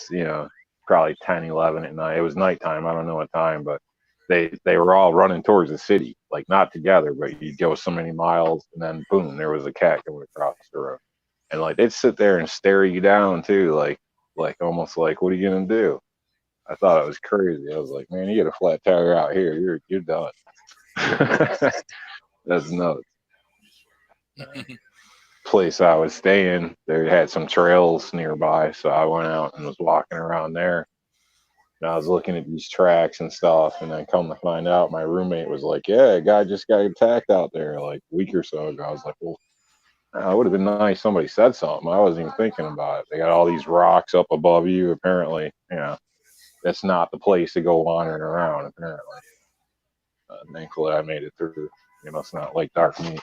probably 10, 11 at night. It was nighttime. I don't know what time, but they were all running towards the city, like not together, but you'd go so many miles and then boom, there was a cat going across the road. And like they'd sit there and stare you down too, like almost like, what are you gonna do? I thought it was crazy. I was like, man, you get a flat tire out here, you're done. That's nuts. Place I was staying, they had some trails nearby, so I went out and was walking around there. And I was looking at these tracks and stuff, and then come to find out, my roommate was like, "Yeah, a guy just got attacked out there like a week or so ago." I was like, "Well, it would have been nice somebody said something." I wasn't even thinking about it. They got all these rocks up above you. Apparently, that's not the place to go wandering around. Apparently, thankfully I made it through. It's not like dark meat.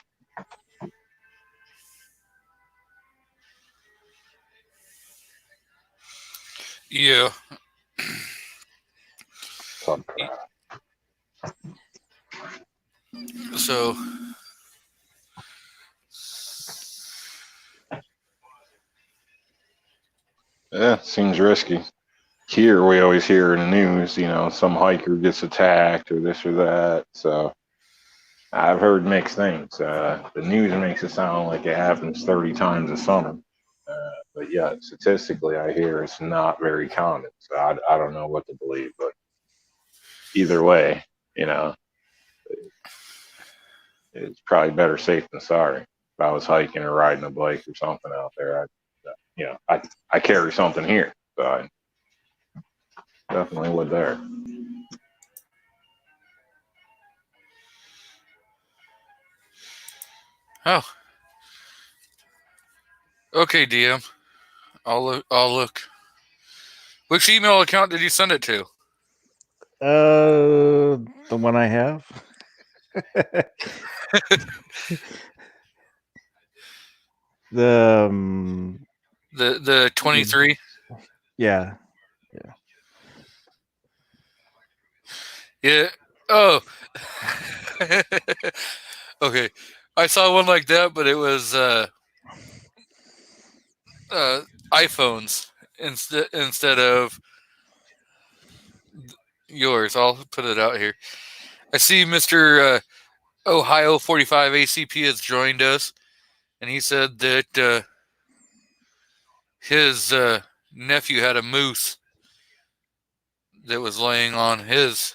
Yeah. So, So yeah, seems risky. Here, we always hear in the news, some hiker gets attacked or this or that. So I've heard mixed things. The news makes it sound like it happens 30 times a summer. But yeah, statistically, I hear it's not very common. So I don't know what to believe. But either way, it's probably better safe than sorry. If I was hiking or riding a bike or something out there, I carry something here. So I definitely would there. oh. Okay, DM. I'll look. Which email account did you send it to? The one I have. The 23? Yeah. Yeah. Oh. Okay. I saw one like that, but it was iPhones instead of yours. I'll put it out here. I see Mr. Ohio 45 ACP has joined us, and he said that his nephew had a moose that was laying on his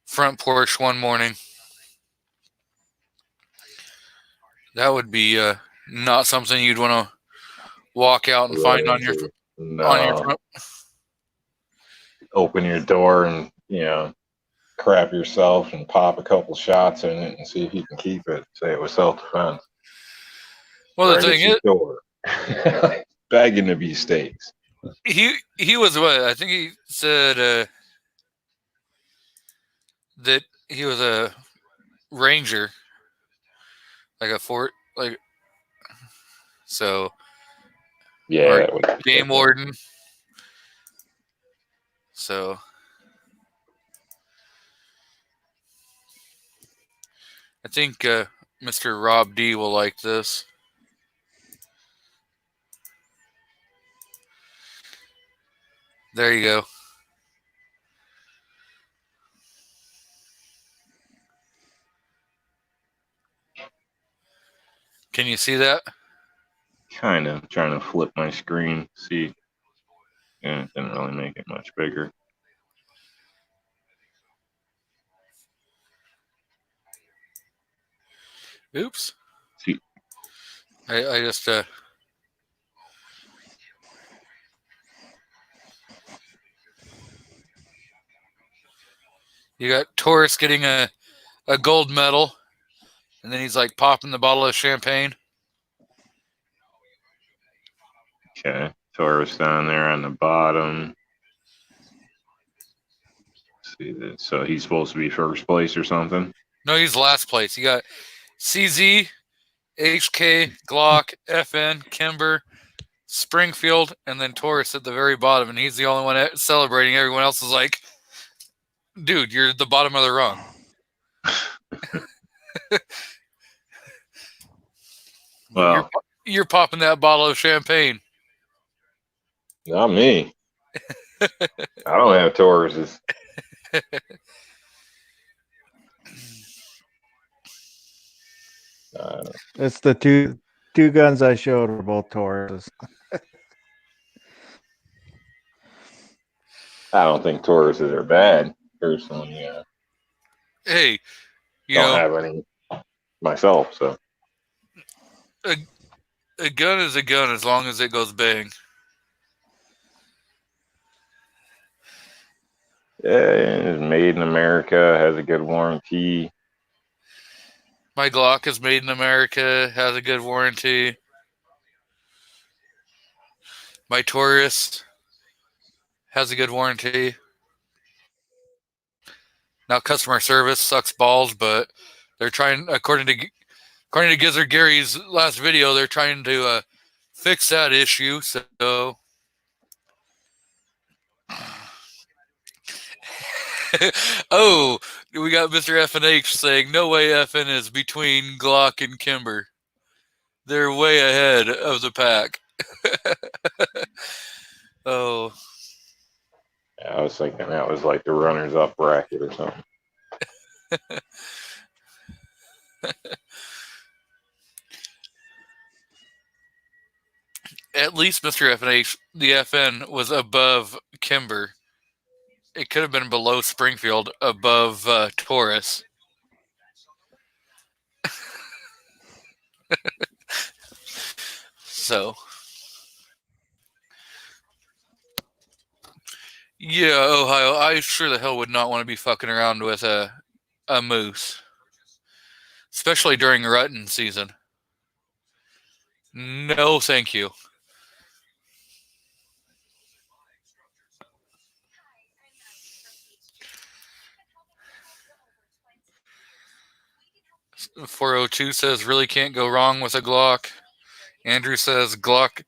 front porch one morning. That would be not something you'd want to walk out and find on your front. Open your door and crap yourself and pop a couple shots in it and see if you can keep it. Say it was self-defense. Well, the thing is, begging to be stakes. He was what? I think he said that he was a ranger, like a fort, like so. Yeah, game warden. So I think Mr. Rob D will like this. There you go. Can you see that? Kind of trying to flip my screen, see. Yeah, it didn't really make it much bigger. Oops. See. I just you got Taurus getting a gold medal, and then he's like popping the bottle of champagne. Okay, Taurus down there on the bottom. Let's see that. So he's supposed to be first place or something? No, he's last place. You got CZ, HK, Glock, FN, Kimber, Springfield, and then Taurus at the very bottom, and he's the only one celebrating. Everyone else is like, dude, you're at the bottom of the rung. Well, you're popping that bottle of champagne. Not me. I don't have Tauruses. It's the two guns I showed are both Tauruses. I don't think Tauruses are bad, personally. Hey, you don't know, have any myself, so A gun is a gun as long as it goes bang. Yeah, it's made in America, has a good warranty. My Glock is made in America, has a good warranty. My Taurus has a good warranty. Now customer service sucks balls, but they're trying, according to Gizzard Gary's last video, they're trying to fix that issue. So, oh, we got Mr. FNH saying no way FN is between Glock and Kimber. They're way ahead of the pack. Oh, Yeah, I was thinking that was like the runners-up bracket or something. at least Mr. FNH, the FN was above Kimber. It could have been below Springfield, above Taurus. So, yeah, Ohio, I sure the hell would not want to be fucking around with a moose, especially during rutting season. No, thank you. .402 says really can't go wrong with a Glock. Andrew says Glock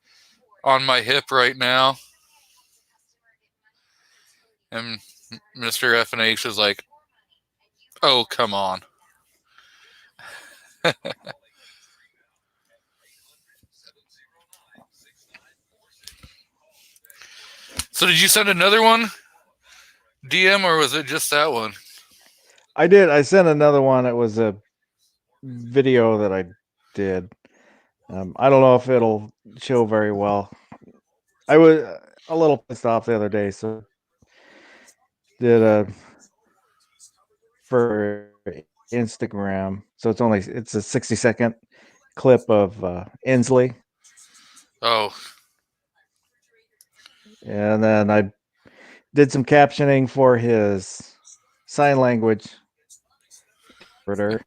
on my hip right now. And Mr. FNH is like, oh, come on. So did you send another one, DM, or was it just that one? I did. I sent another one. It was a video that I did. I don't know if it'll show very well. I was a little pissed off the other day, so did a for Instagram. So it's a 60-second clip of Inslee, Oh, and then I did some captioning for his sign language interpreter,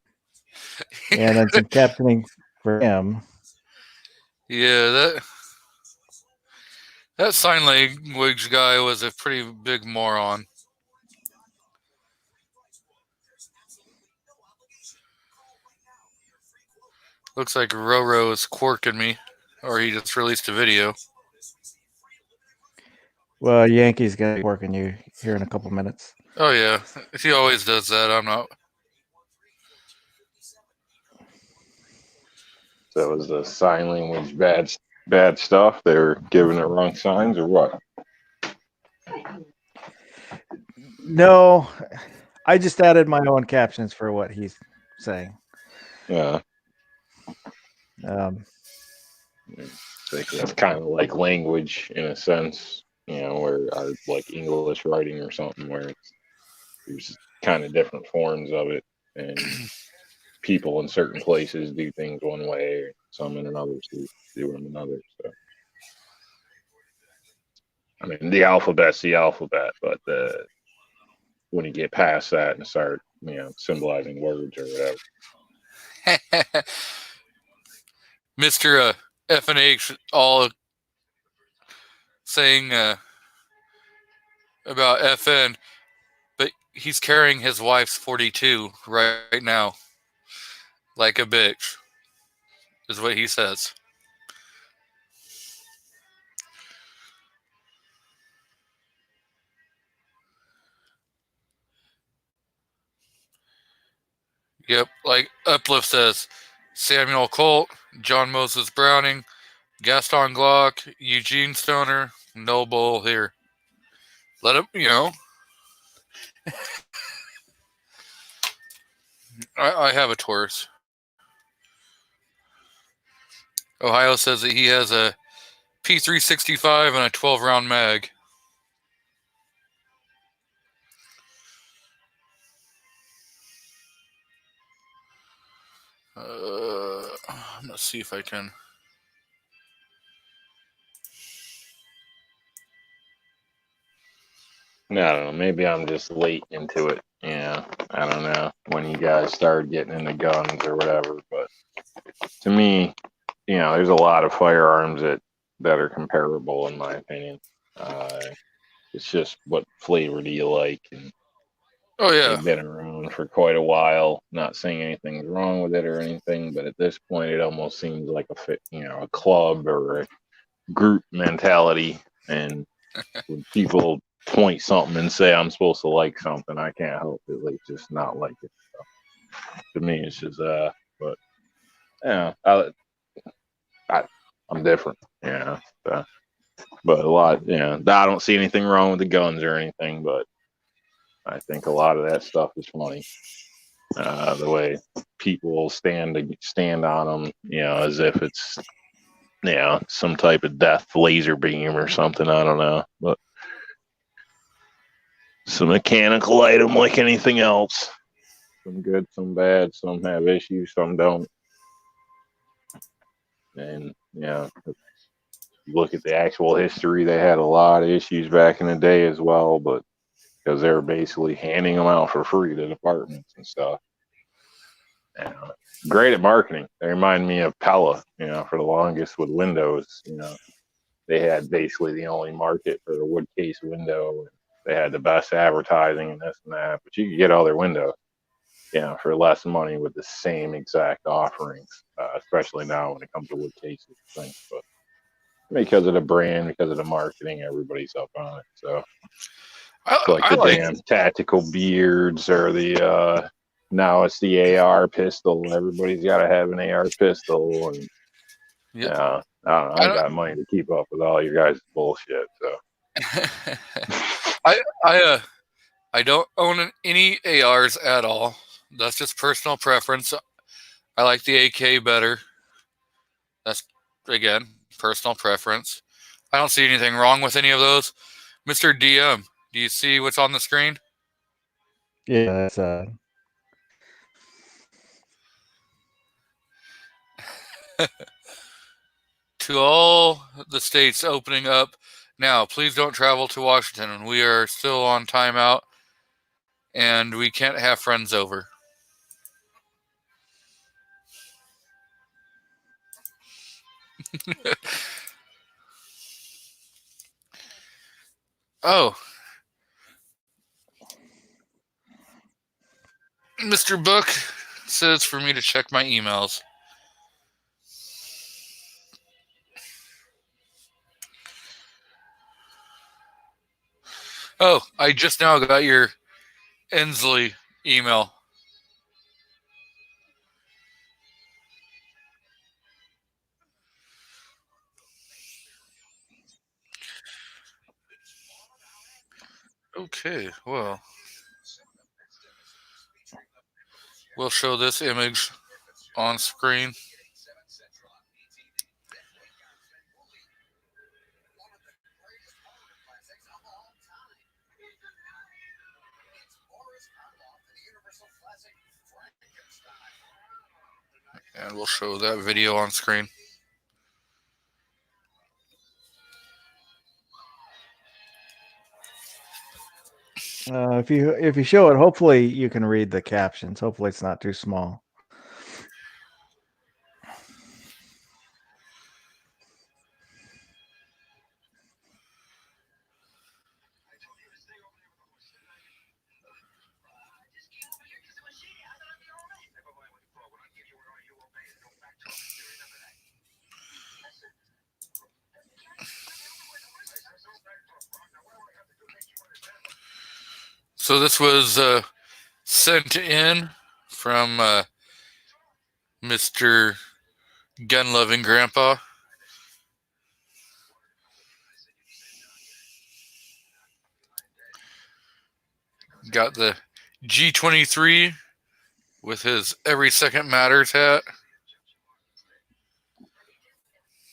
and then some captioning for him. yeah, that sign language guy was a pretty big moron. Looks like Roro is quirking me, or he just released a video. Well, Yankee's gonna be working you here in a couple minutes. Oh yeah, he always does that. I'm not. So was the sign language bad stuff? They were giving it wrong signs or what? No, I just added my own captions for what he's saying. Yeah, that's kind of like language in a sense, where like English writing or something where there's kind of different forms of it, and people in certain places do things one way, some in another do them another. So, I mean, the alphabet's the alphabet, but when you get past that and start, symbolizing words or whatever. Mr. FNH all saying about FN, but he's carrying his wife's 42 right now, like a bitch, is what he says. Yep, like Uplift says, Samuel Colt, John Moses Browning, Gaston Glock, Eugene Stoner, no bull here. Let him, I have a Taurus. Ohio says that he has a P365 and a 12-round mag. I'm gonna see if I can. I don't know. Maybe I'm just late into it. Yeah, I don't know when you guys started getting into guns or whatever. But to me, there's a lot of firearms that are comparable in my opinion. It's just what flavor do you like? And Oh yeah, they've been around for quite a while. Not saying anything's wrong with it or anything, but at this point, it almost seems like a club or a group mentality. And when people point something and say I'm supposed to like something, I can't help it, like just not like it. So, to me, it's just but yeah, I'm different. Yeah, but a lot. Yeah, I don't see anything wrong with the guns or anything, but I think a lot of that stuff is funny. The way people stand on them, as if it's some type of death laser beam or something. I don't know, but it's a mechanical item like anything else. Some good, some bad, some have issues, some don't. And if you look at the actual history, they had a lot of issues back in the day as well, but because they were basically handing them out for free to departments and stuff. Great at marketing. They remind me of Pella, for the longest with Windows. They had basically the only market for the wood case window. They had the best advertising and this and that, but you could get other windows, for less money with the same exact offerings, especially now when it comes to wood cases and things. But because of the brand, because of the marketing, everybody's up on it. So it's like I the like. damn tactical beards or the now it's the AR pistol. Everybody's got to have an AR pistol, and Yep. I don't know. I got money to keep up with all your guys' bullshit. So I don't own any ARs at all. That's just personal preference. I like the AK better. That's again personal preference. I don't see anything wrong with any of those. Mr. DM, do you see what's on the screen? Yeah, that's To all the states opening up now, please don't travel to Washington. We are still on timeout and we can't have friends over. Oh, Mr. Book says for me to check my emails. Oh, I just now got your Inslee email. Okay, well, we'll show this image on screen. And we'll show that video on screen. if you show it, hopefully you can read the captions. Hopefully it's not too small. So this was sent in from Mr. Gun-loving Grandpa. Got the G23 with his Every Second Matters hat.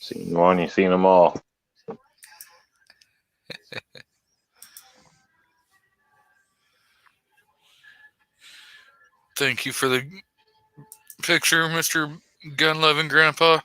seen one, you seen them all. Thank you for the picture, Mr. gun loving grandpa.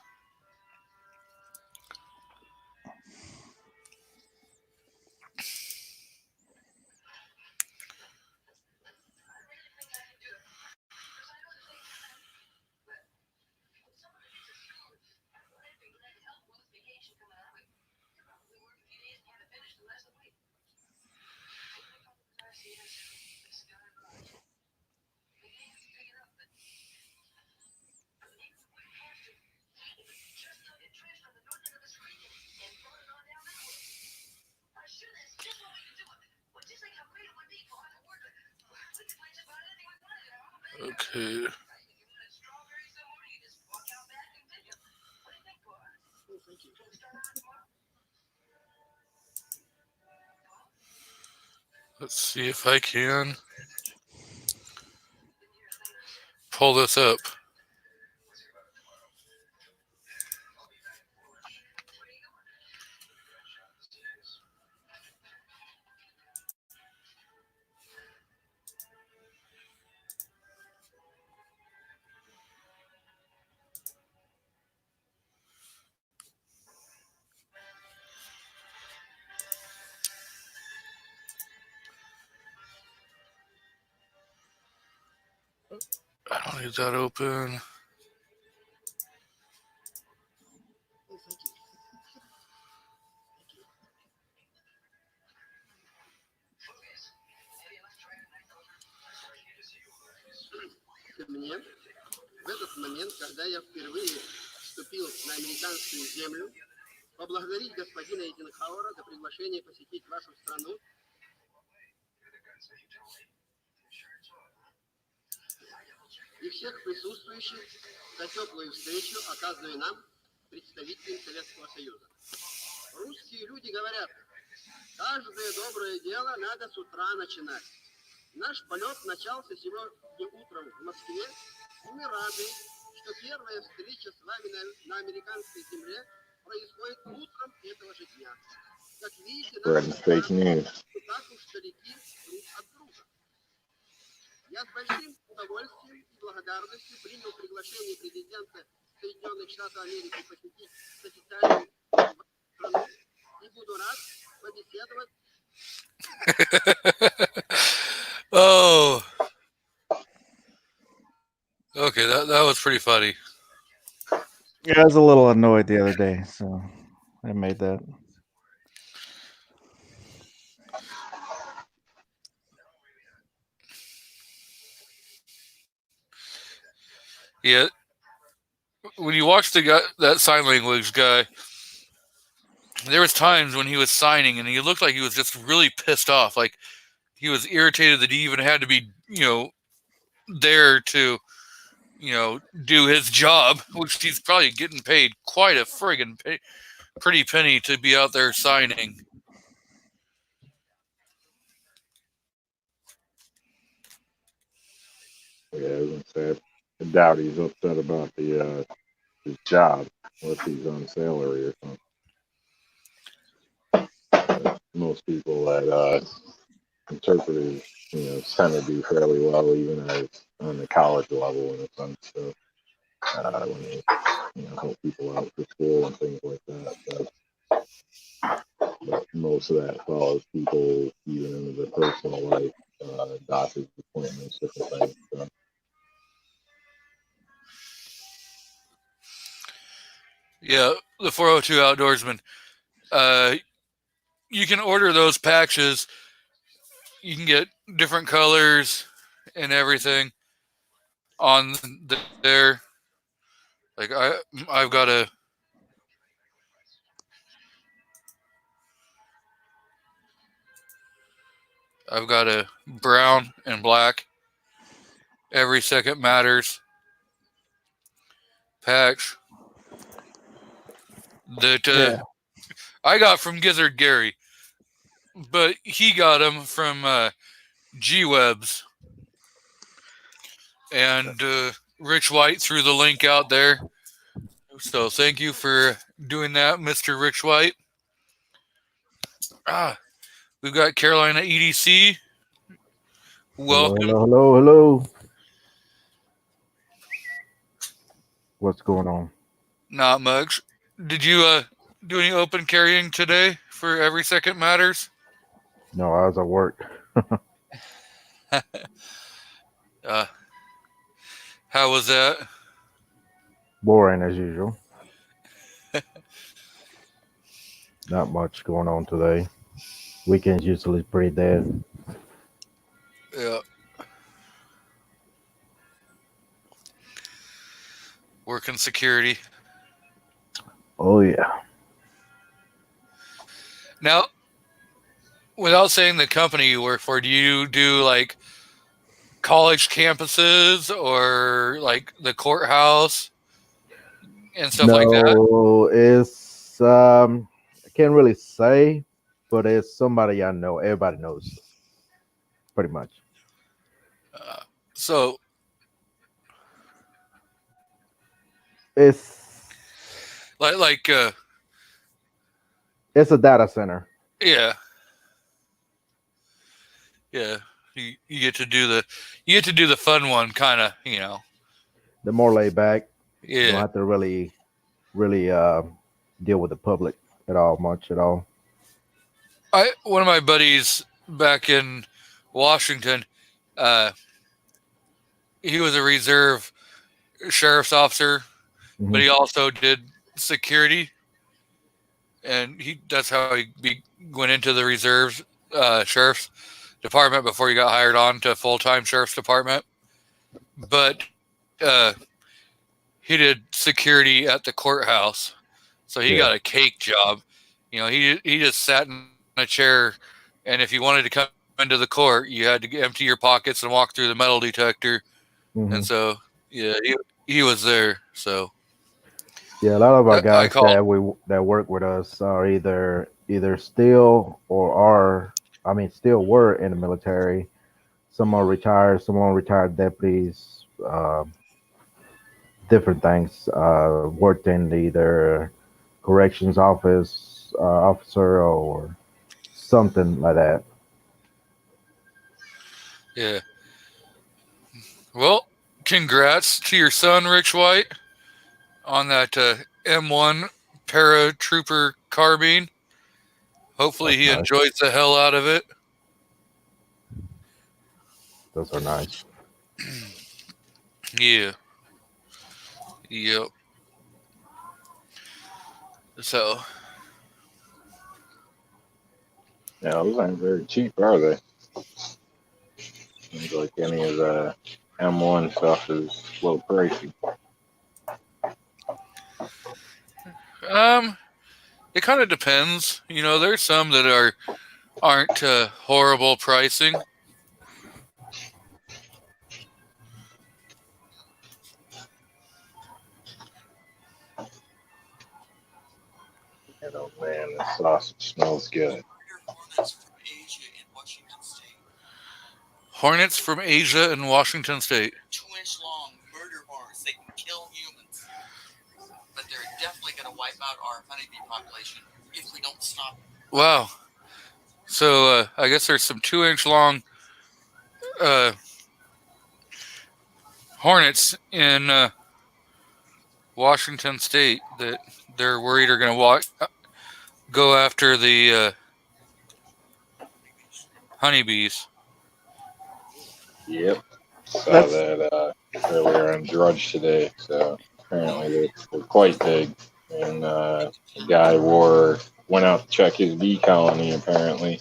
Okay. Let's see if I can pull this up. I don't need that open. Мне в этот момент, когда я впервые вступил на американскую землю, поблагодарить господина Эйзенхауэра за приглашение посетить вашу страну. И всех присутствующих за теплую встречу, оказанную нам представителям Советского Союза. Русские люди говорят, каждое доброе дело надо с утра начинать. Наш полет начался сегодня утром в Москве, и мы рады, что первая встреча с вами на американской земле происходит утром этого же дня. Как видите, наши страны так уж далеки друг от друга. Я с большим удовольствием и благодарностью принял приглашение президента Соединенных Штатов Америки посетить официальную страну и буду рад побеседовать. Oh. Okay, that was pretty funny. Yeah, I was a little annoyed the other day, so I made that. Yeah. When you watch the guy, that sign language guy, there was times when he was signing and he looked like he was just really pissed off. Like he was irritated that he even had to be, there to, do his job, which he's probably getting paid quite a friggin' pretty penny to be out there signing. Yeah, I was gonna say, I doubt he's upset about the his job, unless he's on salary or something. Most people that interpreters, tend to do fairly well, even as on the college level in a sense. So when they, help people out for school and things like that. But most of that follows people even into their personal life, doctor's appointments, different things. So. Yeah, the 402 Outdoorsman. You can order those patches. You can get different colors and everything on there. Like I've got a brown and black. Every second matters patch that I got from Gizzard Gary, but he got them from G-Webs. And Rich White threw the link out there. So thank you for doing that, Mr. Rich White. We've got Carolina EDC. Welcome. Hello. What's going on? Not much. Did you do any open carrying today for Every Second Matters? No, I was at work. How was that? Boring as usual. Not much going on today. Weekends usually pretty dead. Yeah. Working security. Oh yeah. Now, without saying the company you work for, do you do like college campuses or like the courthouse and stuff like that? No, it's I can't really say, but it's somebody I know. Everybody knows, pretty much. So, It's like, it's a data center. yeah, yeah. You get to do the fun one, kind of, They're more laid back. You don't Yeah. have to really deal with the public much at all. One of my buddies back in Washington, he was a reserve sheriff's officer, Mhm. but he also did security, and that's how he went into the reserves sheriff's department before he got hired on to full-time sheriff's department. But he did security at the courthouse, so he Yeah. got a cake job. He just sat in a chair, and if you wanted to come into the court, you had to empty your pockets and walk through the metal detector. Mhm. And so, yeah, he was there. So, Yeah, a lot of our I guys call- that work with us are either still still were in the military. Some are retired. Some are retired deputies. Different things. Worked in either corrections officer or something like that. yeah. Well, congrats to your son, Rich White, on that M1 paratrooper carbine. Hopefully, he That's nice. enjoys the hell out of it. Those are nice. Yeah. Yep. So, Yeah, those aren't very cheap, are they? Seems like any of the M1 stuff is a little pricey. it kind of depends. There's some that aren't horrible pricing. Man, this sausage smells good. Hornets from Asia and Washington State. 2-inch long murder hornets. They can kill humans. But they're definitely going to wipe out our honeybee population if we don't stop. Wow. So I guess there's some 2-inch long hornets in Washington State that they're worried are going to go after the honeybees. Yep. Saw That's- that earlier on Drudge today. So apparently they're quite big. And the guy went out to check his bee colony, apparently.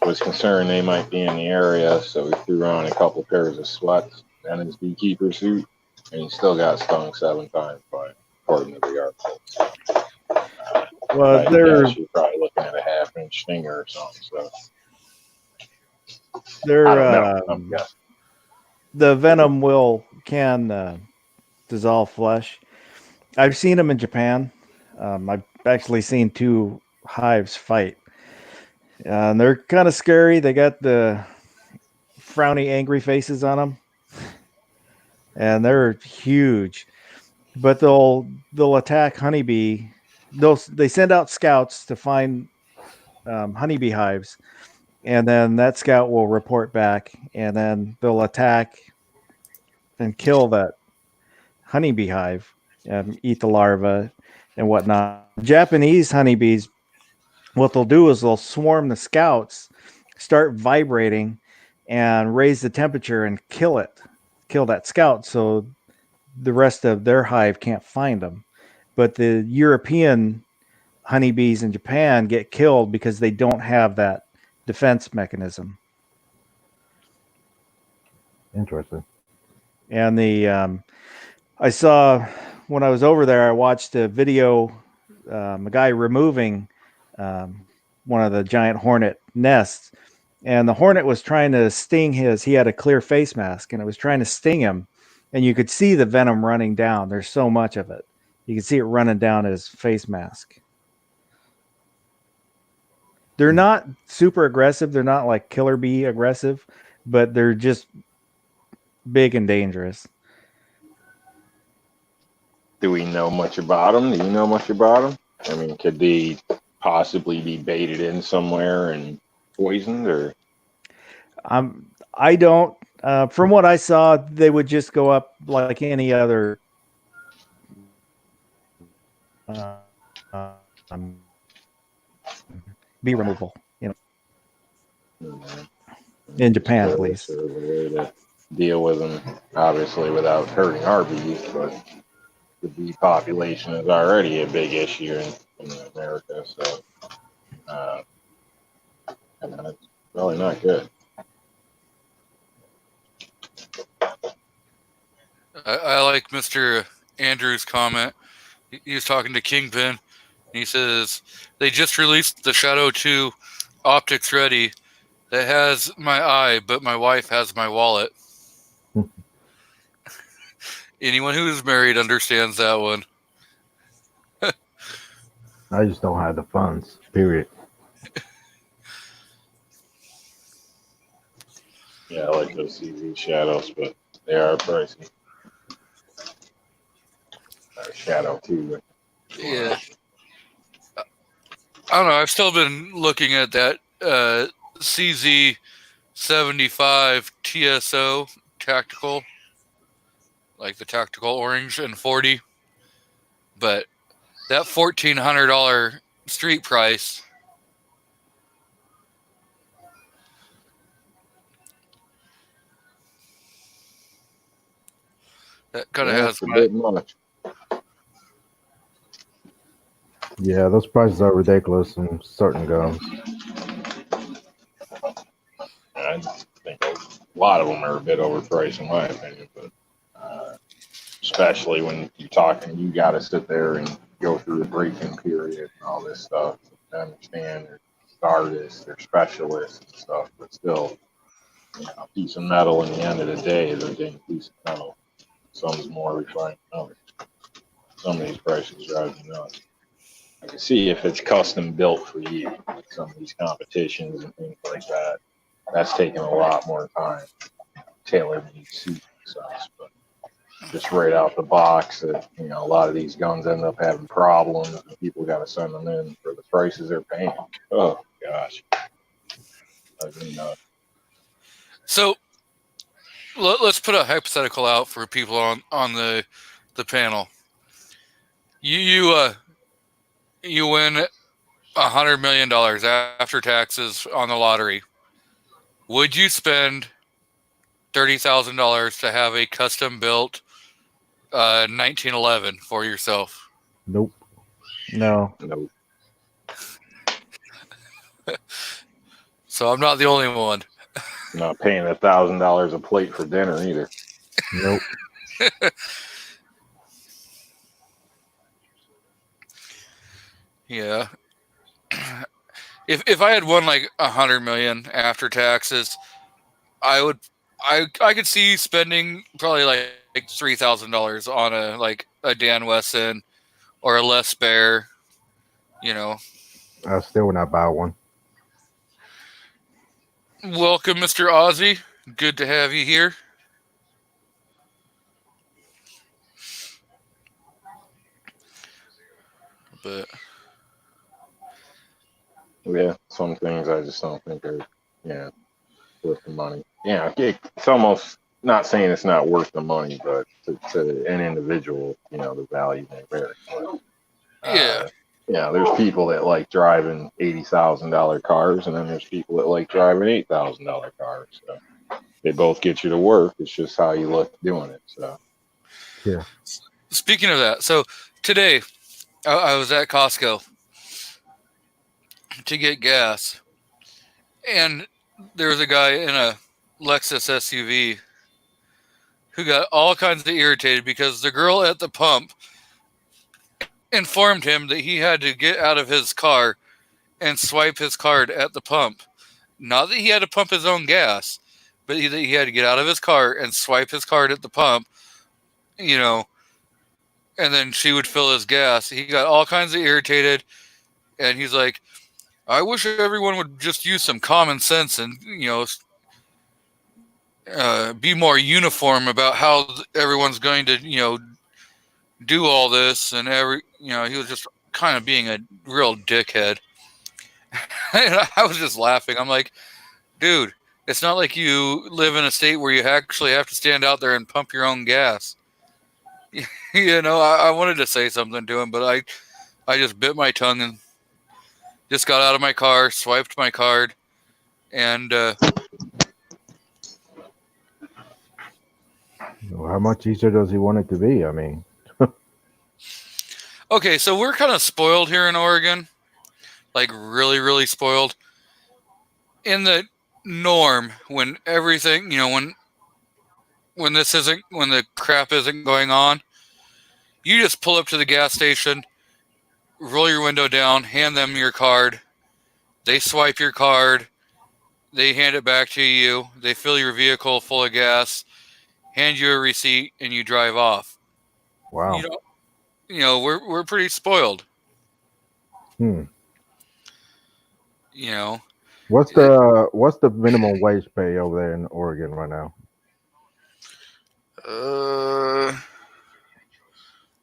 Was concerned they might be in the area, so he threw on a couple pairs of sweats and his beekeeper suit, and he still got stung 7 times by it, according to the article. Well, I they're guess you're probably looking at a 1/2-inch stinger or something. So they're I don't know. I'm guessing. the venom can dissolve flesh. I've seen them in Japan. I've actually seen 2 hives fight, and they're kind of scary. They got the frowny, angry faces on them, and they're huge. But they'll attack honeybee. They send out scouts to find honeybee hives, and then that scout will report back, and then they'll attack and kill that honeybee hive, eat the larva and whatnot. Japanese honeybees, what they'll do is they'll swarm the scouts, start vibrating, and raise the temperature and kill that scout, so the rest of their hive can't find them. But the European honeybees in Japan get killed because they don't have that defense mechanism. Interesting. And I saw when I was over there, I watched a video, a guy removing one of the giant hornet nests, and the hornet was trying to sting he had a clear face mask, and it was trying to sting him, and you could see the venom running down. There's so much of it. You can see it running down his face mask. They're not super aggressive. They're not like killer bee aggressive, but they're just big and dangerous. Do we know much about them? Do you know much about them? I mean, could they possibly be baited in somewhere and poisoned, or? I don't. From what I saw, they would just go up like any other bee removal, in Japan, at least. There's a way to deal with them, obviously, without hurting our bees, but the bee population is already a big issue in America, so it's probably not good. I like Mr. Andrews' comment. He was talking to Kingpin, and he says, they just released the Shadow 2 optics ready. That has my eye, but my wife has my wallet. Anyone who is married understands that one. I just don't have the funds, period. Yeah, I like those CZ shadows, but they are pricey. Shadow too. Yeah. I don't know. I've still been looking at that CZ 75 TSO tactical, like the tactical orange and 40, but that $1,400 street price. That kind of has a bit much. Yeah, those prices are ridiculous in certain gums. I think a lot of them are a bit overpriced, in my opinion, but especially when you're talking, you got to sit there and go through the break-in period and all this stuff to understand they're artists, they're specialists and stuff, but still, a piece of metal in the end of the day is a dang piece of metal. Some's more refined than others. Some of these prices drive me nuts. I can see if it's custom built for you, like some of these competitions and things like that. That's taking a lot more time, tailor-made suit and such. But just right out the box, that a lot of these guns end up having problems, and people got to send them in for the prices they're paying. Oh gosh, So let's put a hypothetical out for people on the panel. You win $100 million after taxes on the lottery. Would you spend $30,000 to have a custom built 1911 for yourself? Nope. No. So I'm not the only one. Not paying $1,000 a plate for dinner either. Nope. Yeah. If I had won like $100 million after taxes, I could see spending probably like $3,000 on a Dan Wesson or a Les Bear. I still would not buy one. Welcome, Mr. Ozzy. Good to have you here. But yeah, some things I just don't think are worth the money. Yeah, it's almost not saying it's not worth the money, but to an individual, the value may vary. Yeah. There's people that like driving $80,000 cars, and then there's people that like driving $8,000 cars. So they both get you to work. It's just how you look doing it. So Speaking of that, so today I was at Costco to get gas, and there was a guy in a Lexus SUV who got all kinds of irritated because the girl at the pump informed him that he had to get out of his car and swipe his card at the pump. Not that he had to pump his own gas, but that he had to get out of his car and swipe his card at the pump, and then she would fill his gas. He got all kinds of irritated, and he's like, I wish everyone would just use some common sense and, be more uniform about how everyone's going to, do all this. And he was just kind of being a real dickhead. And I was just laughing. I'm like, dude, it's not like you live in a state where you actually have to stand out there and pump your own gas. I wanted to say something to him, but I just bit my tongue and just got out of my car, swiped my card, and How much easier does he want it to be? I mean, okay, so we're kind of spoiled here in Oregon, like really, really spoiled. In the norm, when everything, when the crap isn't going on, you just pull up to the gas station, roll your window down, hand them your card. They swipe your card. They hand it back to you. They fill your vehicle full of gas, hand you a receipt, and you drive off. wow. We're pretty spoiled. Hmm. What's What's the minimum wage pay over there in Oregon right now?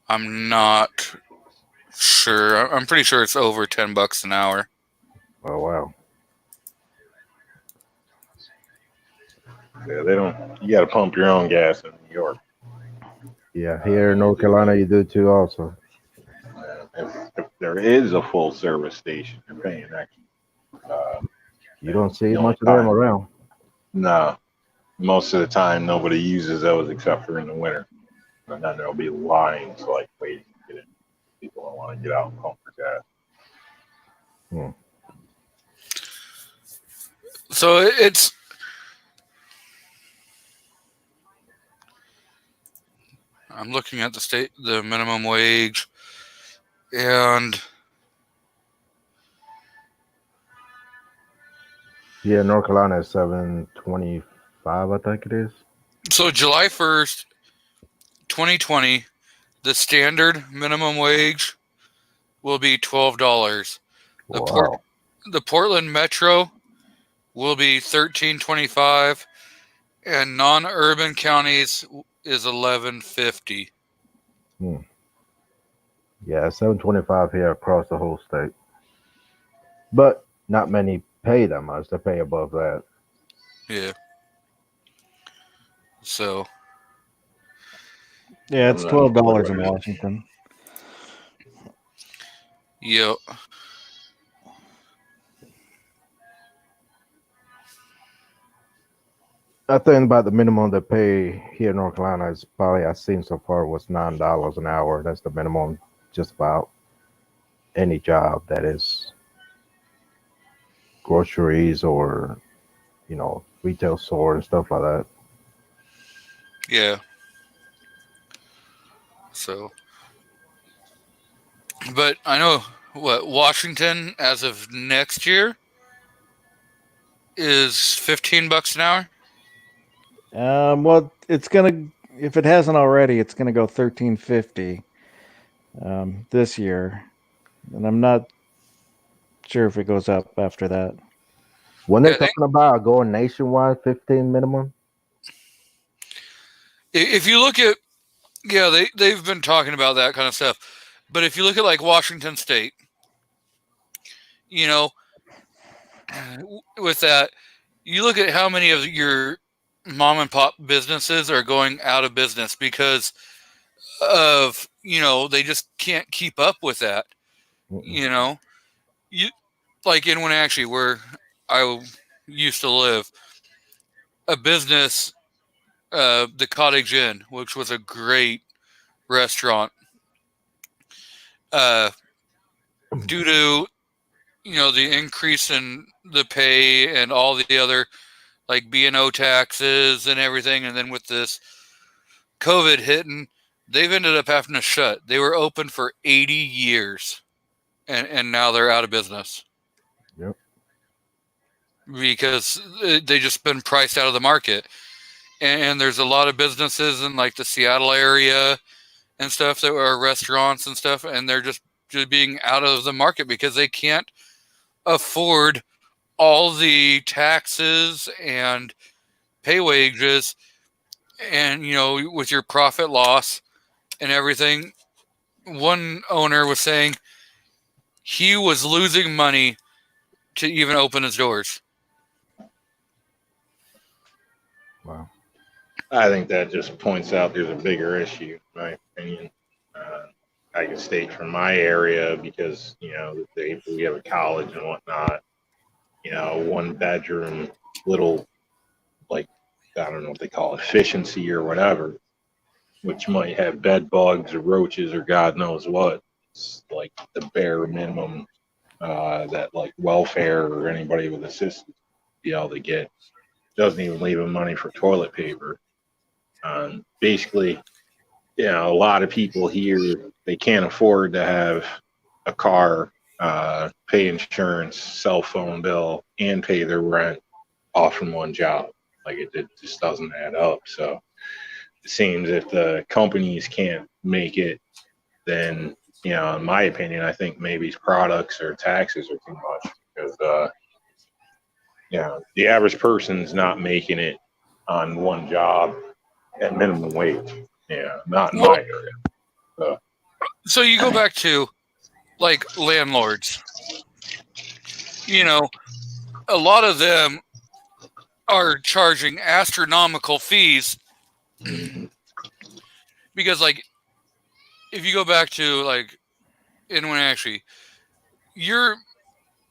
I'm not sure. I'm pretty sure it's over $10 an hour. Oh wow. yeah, you got to pump your own gas in New York. Yeah, here in North Carolina you do too also. If there is a full service station, you're paying extra. You don't see The much of only them time- around. No, most of the time nobody uses those except for in the winter, and then there'll be lines like waiting to get in. People don't want to get out and pump for gas. So it's I'm looking at the minimum wage, and Yeah, North Carolina is $7.25, I think it is. so July 1st, 2020, the standard minimum wage will be $12. Wow. The Portland Metro will be $13.25, and non-urban counties is $11.50. Yeah, $7.25 here across the whole state. But not many pay that much. They pay above that. Yeah. So Yeah, it's $12 in Washington. yeah. I think about the minimum they pay here in North Carolina is probably I've seen so far was $9 an hour. That's the minimum just about any job that is groceries or retail store and stuff like that. Yeah. So, but I know Washington as of next year is $15 an hour. Well, it's gonna, if it hasn't already, it's gonna go $13.50 this year, and I'm not sure if it goes up after that. When they're Yeah, talking about going nationwide, 15 minimum. If you look at, they've been talking about that kind of stuff, but if you look at like Washington State, with that, you look at how many of your mom and pop businesses are going out of business because of, they just can't keep up with that. You like in Wenatchee, where I used to live, a business, the Cottage Inn, which was a great restaurant, due to the increase in the pay and all the other like B&O taxes and everything, and then with this COVID hitting, they've ended up having to shut. They were open for 80 years, and now they're out of business. Yep. Because they just been priced out of the market. And there's a lot of businesses in like the Seattle area and stuff that are restaurants and stuff, and they're just being out of the market because they can't afford all the taxes and pay wages, and with your profit loss and everything. One owner was saying he was losing money to even open his doors. Wow. I think that just points out there's a bigger issue, in my opinion. I can state from my area because, we have a college and whatnot, 1 bedroom, little, like, I don't know what they call it, efficiency or whatever, which might have bed bugs or roaches or God knows what. It's like the bare minimum that like welfare or anybody with assistance be able to get. Doesn't even leave them money for toilet paper. Basically, a lot of people here, they can't afford to have a car, pay insurance, cell phone bill, and pay their rent off from one job. Like it just doesn't add up. So it seems if the companies can't make it, then, in my opinion, I think maybe products or taxes are too much because, the average person's not making it on one job at minimum wage. Yeah, not in my area. So you go back to like landlords. A lot of them are charging astronomical fees because, like, if you go back to like in Wenatchee, you're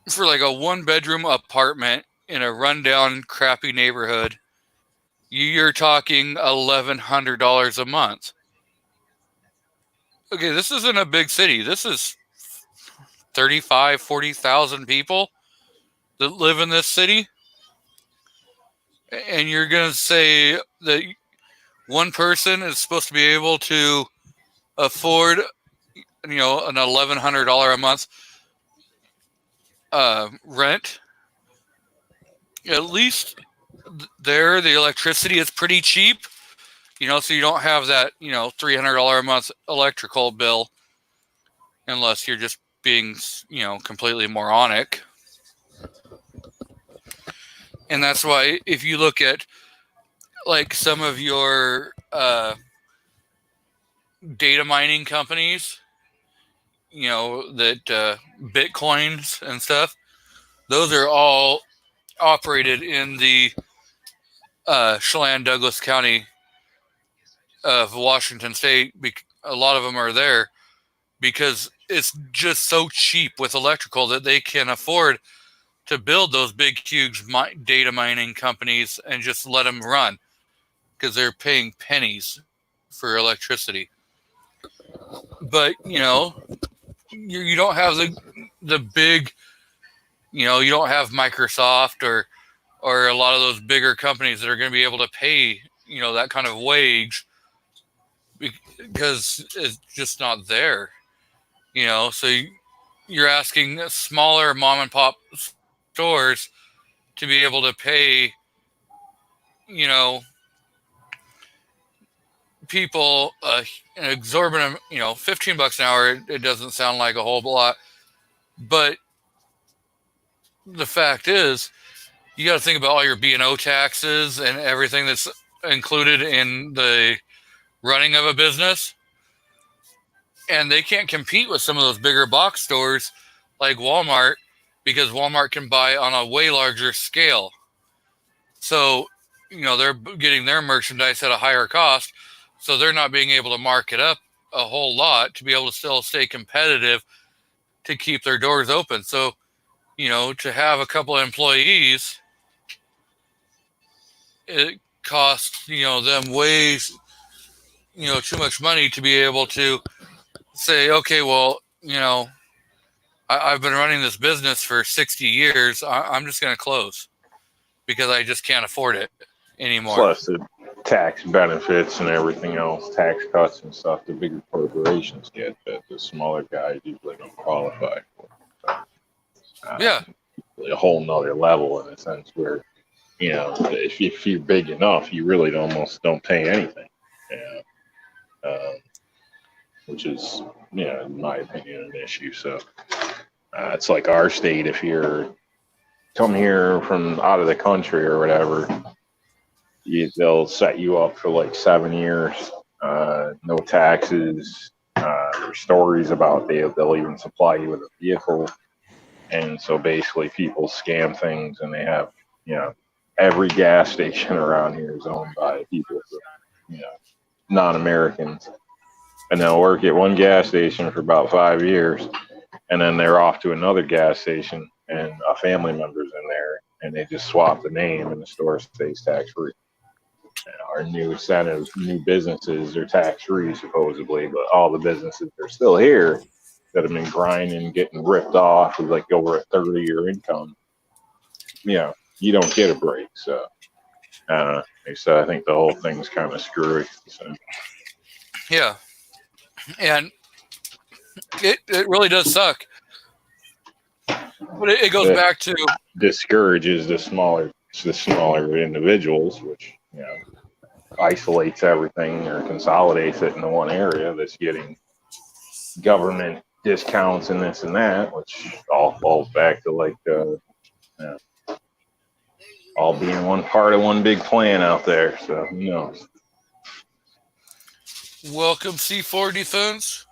for like a 1-bedroom apartment in a rundown, crappy neighborhood, you're talking $1,100 a month. Okay, this isn't a big city. This is 35, 40,000 people that live in this city. And you're going to say that one person is supposed to be able to afford, an $1,100 a month rent. At least there, the electricity is pretty cheap, so you don't have that, $300 a month electrical bill, unless you're just being, completely moronic. And that's why if you look at like some of your data mining companies, that Bitcoins and stuff, those are all operated in the Chelan Douglas County of Washington State. A lot of them are there because it's just so cheap with electrical that they can afford to build those big, huge data mining companies and just let them run because they're paying pennies for electricity. But, you don't have the big, you don't have Microsoft or a lot of those bigger companies that are going to be able to pay, that kind of wage because it's just not there, so you're asking smaller mom and pop stores to be able to pay, people an exorbitant, $15 an hour. It doesn't sound like a whole lot, but the fact is, you got to think about all your B&O taxes and everything that's included in the running of a business. And they can't compete with some of those bigger box stores like Walmart because Walmart can buy on a way larger scale. So they're getting their merchandise at a higher cost, so they're not being able to mark it up a whole lot to be able to still stay competitive to keep their doors open. So, to have a couple of employees, it costs, them way, too much money to be able to say, okay, well, I've been running this business for 60 years. I'm just going to close because I just can't afford it anymore. Plus the tax benefits and everything else, tax cuts and stuff, the bigger corporations get that the smaller guys usually don't qualify for. Yeah. A whole nother level in a sense where, if you're big enough, you really almost don't pay anything. Which is, in my opinion, an issue. So it's like our state, if you're coming here from out of the country or whatever, they'll set you up for like 7 years, no taxes. There's stories about they'll even supply you with a vehicle. And so basically people scam things, and they have, every gas station around here is owned by people, non-Americans. And they'll work at one gas station for about 5 years, and then they're off to another gas station, and a family member's in there, and they just swap the name, and the store stays tax-free. Our new incentives, new businesses are tax-free supposedly, but all the businesses are still here that have been grinding, getting ripped off with like over a third of your income. You don't get a break. So, I think the whole thing's kind of screwy. So. Yeah. And it really does suck. But it goes back to discourages the smaller individuals, which isolates everything or consolidates it into one area that's getting government discounts and this and that, which all falls back to like all being one part of one big plan out there. So who knows? Welcome, C4 Defense.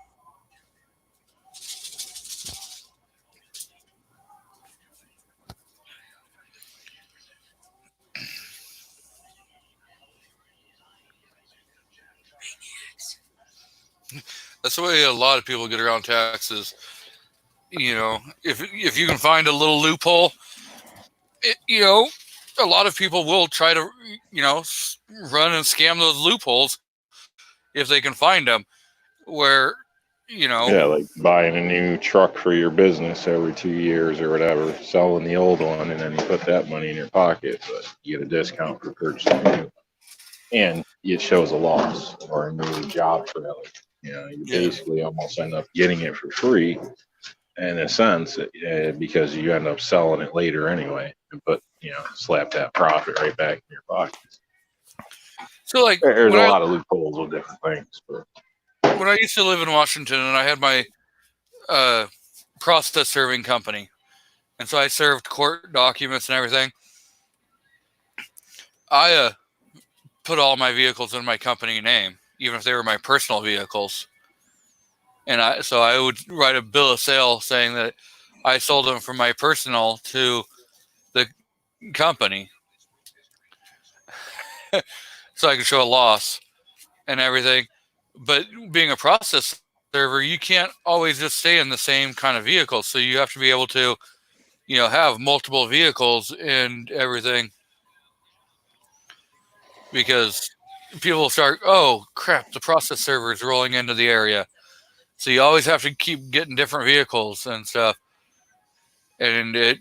That's the way a lot of people get around taxes. If you can find a little loophole, a lot of people will try to, run and scam those loopholes if they can find them. Where, like buying a new truck for your business every 2 years or whatever, selling the old one, and then you put that money in your pocket, but you get a discount for purchasing a new one. And it shows a loss or a new job trailer. You basically almost end up getting it for free in a sense, because you end up selling it later anyway, and slap that profit right back in your pockets. So like, there's a lot of loopholes with different things. But when I used to live in Washington and I had my process serving company, and so I served court documents and everything, I put all my vehicles in my company name, even if they were my personal vehicles. And I would write a bill of sale saying that I sold them from my personal to the company. So I could show a loss and everything. But being a process server, you can't always just stay in the same kind of vehicle. So you have to be able to, have multiple vehicles and everything. Because people start, oh, crap, the process server is rolling into the area. So you always have to keep getting different vehicles and stuff. And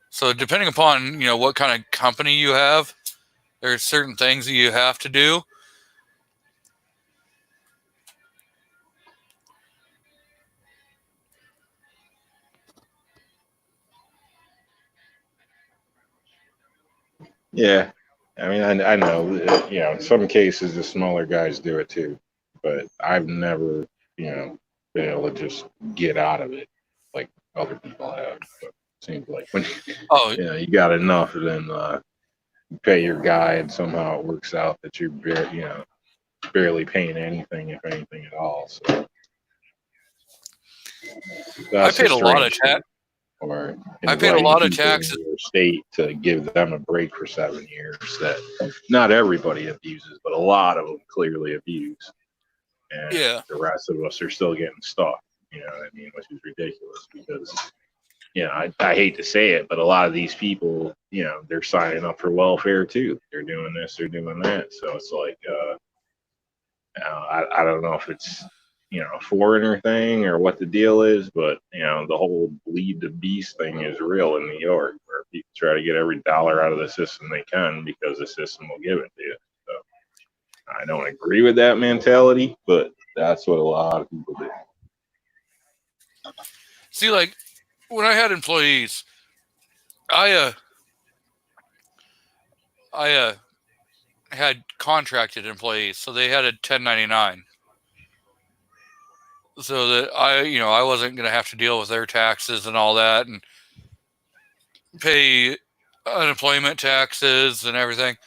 so depending upon, what kind of company you have, there's certain things that you have to do. yeah, I mean, I know, in some cases the smaller guys do it too, but I've never, been able to just get out of it like other people have. But it seems like when you got enough, then you pay your guy, and somehow it works out that you're barely paying anything, if anything at all. So I paid a lot of tax. I paid a lot of taxes the state to give them a break for 7 years that not everybody abuses, but a lot of them clearly abuse. And Yeah. the rest of us are still getting stuck, you know what I mean, which is ridiculous because, you know, I hate to say it, but a lot of these people, you know, they're signing up for welfare too. They're doing this, they're doing that. So it's like, I don't know if it's, you know, a foreigner thing or what the deal is, but, you know, the whole bleed the beast thing is real in New York, where people try to get every dollar out of the system they can because the system will give it to you. So I don't agree with that mentality, but that's what a lot of people do. See, like when I had employees, I had contracted employees, so they had a 1099. So that I wasn't going to have to deal with their taxes and all that and pay unemployment taxes and everything.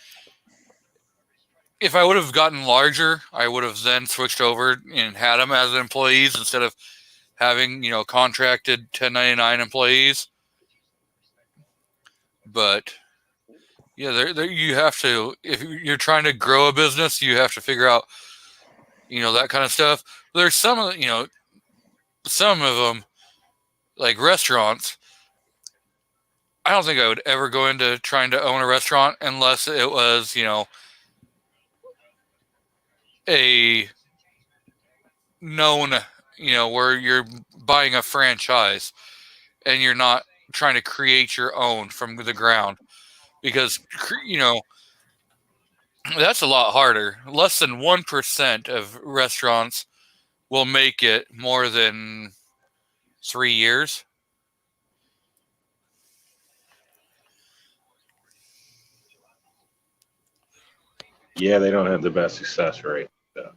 If I would have gotten larger, I would have then switched over and had them as employees instead of having, contracted 1099 employees. But yeah, you have to, if you're trying to grow a business, you have to figure out, that kind of stuff. There's some of them, like restaurants. I don't think I would ever go into trying to own a restaurant unless it was, a known, where you're buying a franchise and you're not trying to create your own from the ground, because, that's a lot harder. Less than 1% of restaurants will make it more than 3 years. Yeah, they don't have the best success rate. I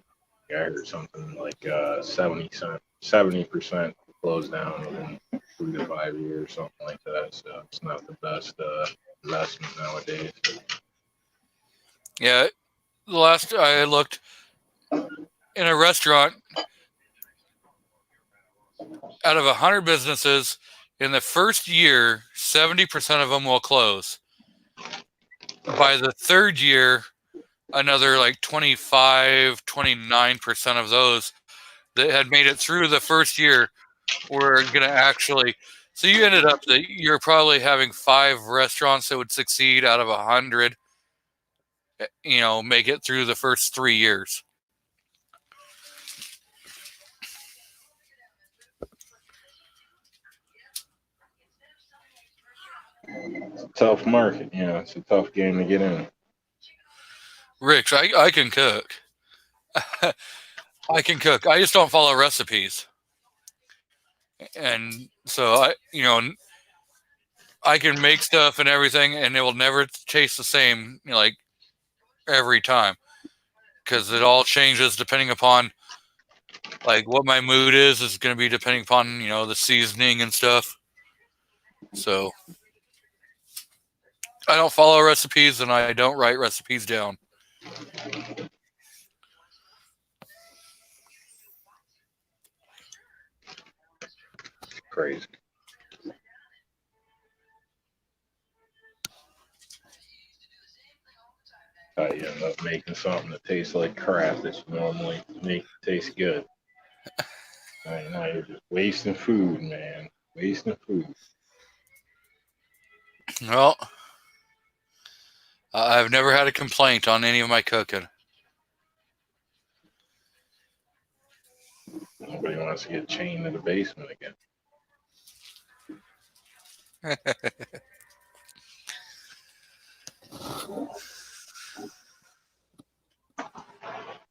heard something like 70% close down within 3 to 5 years, something like that. So it's not the best investment nowadays. Yeah, the last I looked in a restaurant, out of 100 businesses, in the first year, 70% of them will close. By the third year, another like 25, 29% of those that had made it through the first year were going to actually. So you ended up that you're probably having 5 restaurants that would succeed out of 100, make it through the first 3 years. It's a tough market, it's a tough game to get in. Rich, I can cook. I can cook. I just don't follow recipes. And so I can make stuff and everything, and it will never taste the same, like every time, because it all changes depending upon like what my mood is going to be depending upon, the seasoning and stuff. So I don't follow recipes and I don't write recipes down. Crazy. You end up making something that tastes like crap that you normally make taste good. Now you're just wasting food, man. Wasting food. Well, I've never had a complaint on any of my cooking. Nobody wants to get chained in the basement again.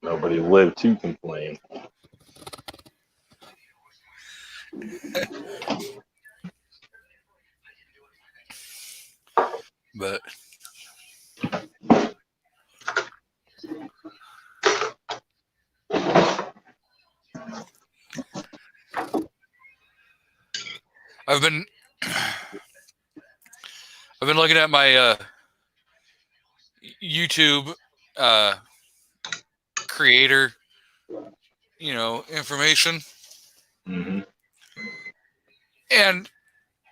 Nobody lived to complain. But I've been looking at my YouTube creator, information. Mm-hmm. And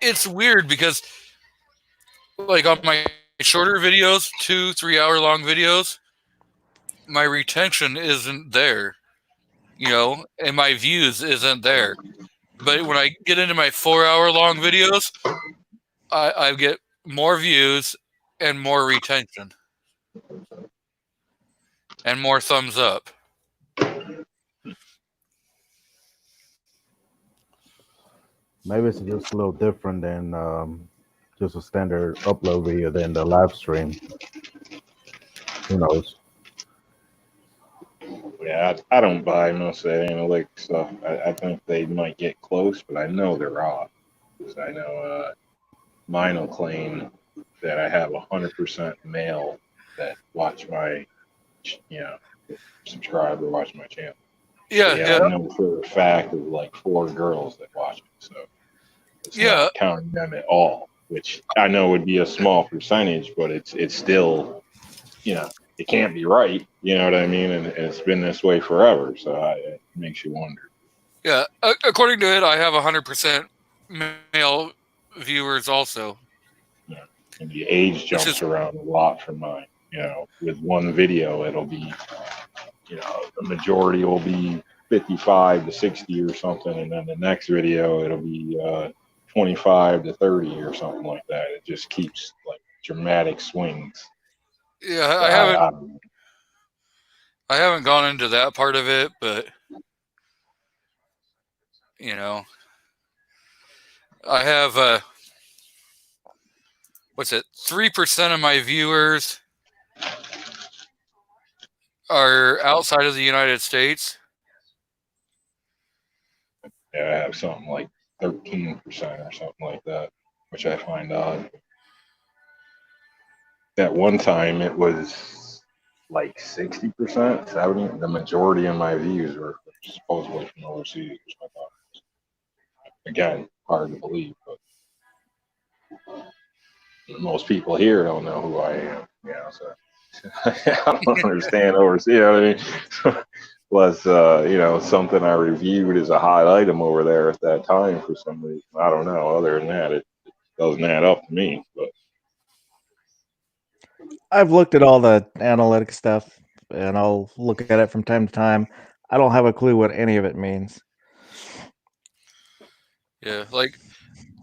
it's weird because like on my shorter videos, 2-3 hour long videos, my retention isn't there, and my views isn't there. But when I get into my 4 hour long videos, I get more views and more retention and more thumbs up. Maybe it's just a little different than just a standard upload video than the live stream. Who knows? Yeah, I don't buy most of that analytics stuff. I think they might get close, but I know they're off. Because I know mine will claim that I have 100% male that watch my, subscribe or watch my channel. Yeah. I know for a fact of like 4 girls that watch it, so it's not counting them at all. Which I know would be a small percentage, but it's still, it can't be right. You know what I mean? And it's been this way forever, so it makes you wonder. Yeah, according to it, I have 100% male viewers also. Yeah, and the age jumps around a lot for mine. With one video, it'll be, the majority will be 55 to 60 or something, and then the next video it'll be 25 to 30 or something like that. It just keeps like dramatic swings. Yeah, I haven't gone into that part of it, but I have 3% of my viewers are outside of the United States. Yeah, I have something like 13% or something like that, which I find odd. At one time, it was like 60%, 70%. The majority of my views were supposedly from overseas, which I thought was, again, hard to believe. But most people here don't know who I am, so I don't understand overseas. You know what I mean? Plus, something I reviewed as a hot item over there at that time for some reason. I don't know. Other than that, it doesn't add up to me. But I've looked at all the analytic stuff, and I'll look at it from time to time. I don't have a clue what any of it means. Yeah, like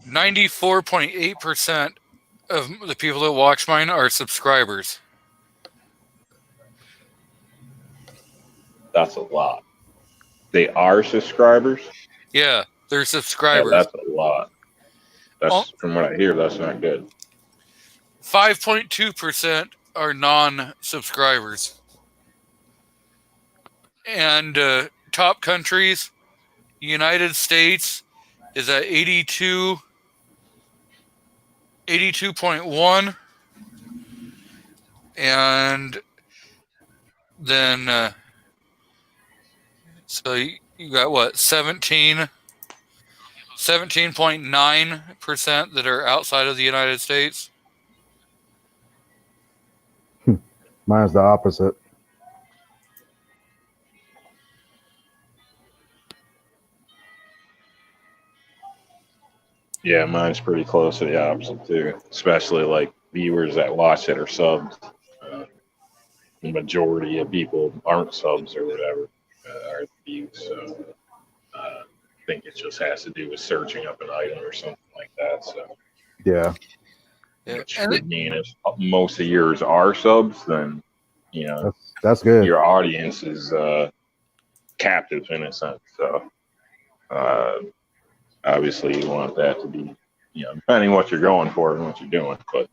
94.8% of the people that watch mine are subscribers. That's a lot. They are subscribers? Yeah, they're subscribers. Yeah, that's a lot. That's from what I hear, that's not good. 5.2% are non-subscribers. And top countries, United States is at 82.1, and then so you got what, 17.9% that are outside of the United States. Mine's the opposite. Yeah, mine's pretty close to the opposite too. Especially like viewers that watch it are subs. The majority of people aren't subs or whatever, are views. So I think it just has to do with searching up an item or something like that. So yeah, which would mean if most of yours are subs, then that's good. Your audience is captive in a sense. So obviously you want that to be, depending what you're going for and what you're doing, but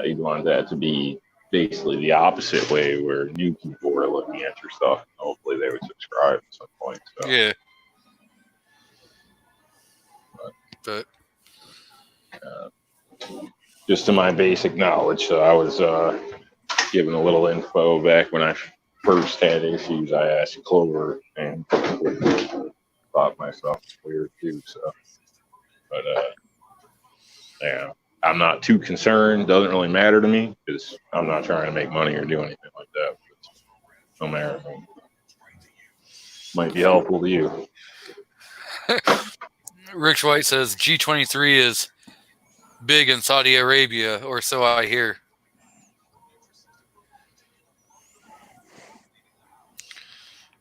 you want that to be basically the opposite way, where new people are looking at your stuff. Hopefully they would subscribe at some point. So. Yeah. But just to my basic knowledge, so I was given a little info back when I first had issues. I asked Clover, and thought myself weird too. So, but yeah, I'm not too concerned. Doesn't really matter to me because I'm not trying to make money or do anything like that. No matter. Might be helpful to you. Rich White says G23 is big in Saudi Arabia, or so I hear.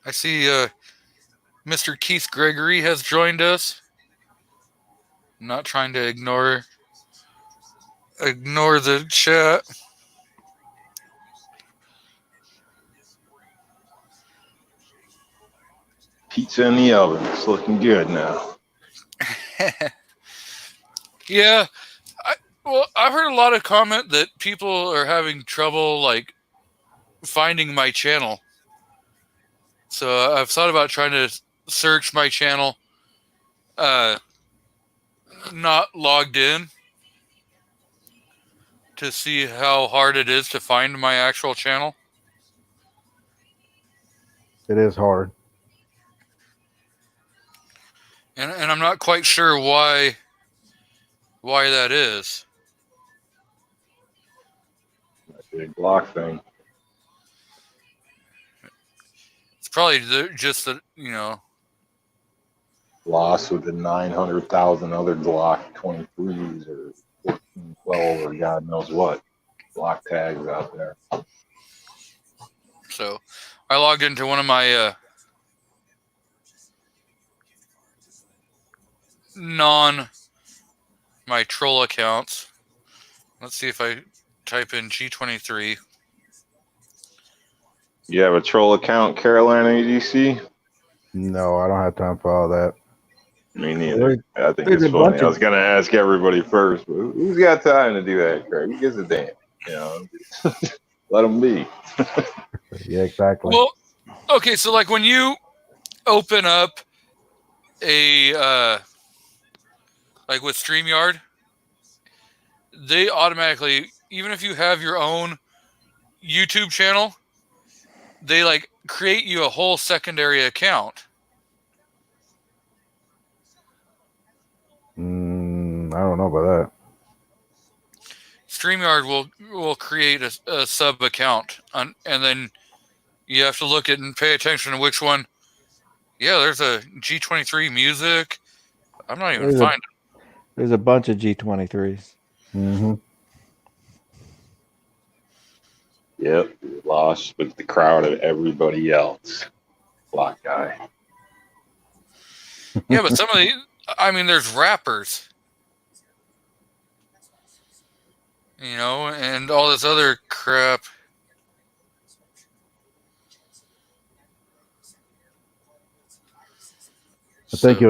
I see Mr. Keith Gregory has joined us. I'm not trying to ignore the chat. Pizza in the oven. It's looking good now. Yeah. I've heard a lot of comment that people are having trouble like finding my channel. So I've thought about trying to search my channel not logged in to see how hard it is to find my actual channel. It is hard. And I'm not quite sure why that is. Big block thing. It's probably just that, Lost with the 900,000 other Glock 23s or 14, 12 or God knows what block tags out there. So I logged into one of my my troll accounts. Let's see if I type in G23. You have a troll account, Carolina ADC? No, I don't have time for all that. Me neither. I think there's it's a funny. bunch I was going to ask everybody first, but who's got time to do that, Craig? Who gives a damn? Let them be. Yeah, exactly. Well, okay, so like when you open up a like with StreamYard, they automatically, even if you have your own YouTube channel, they like create you a whole secondary account. I don't know about that. StreamYard will create a sub account, and then you have to look at and pay attention to which one. Yeah, there's a G23 music. I'm not even finding. There's a bunch of G23s. Mm-hmm. Yep, lost with the crowd of everybody else. Block guy. Yeah, but some of these, there's rappers, and all this other crap. I think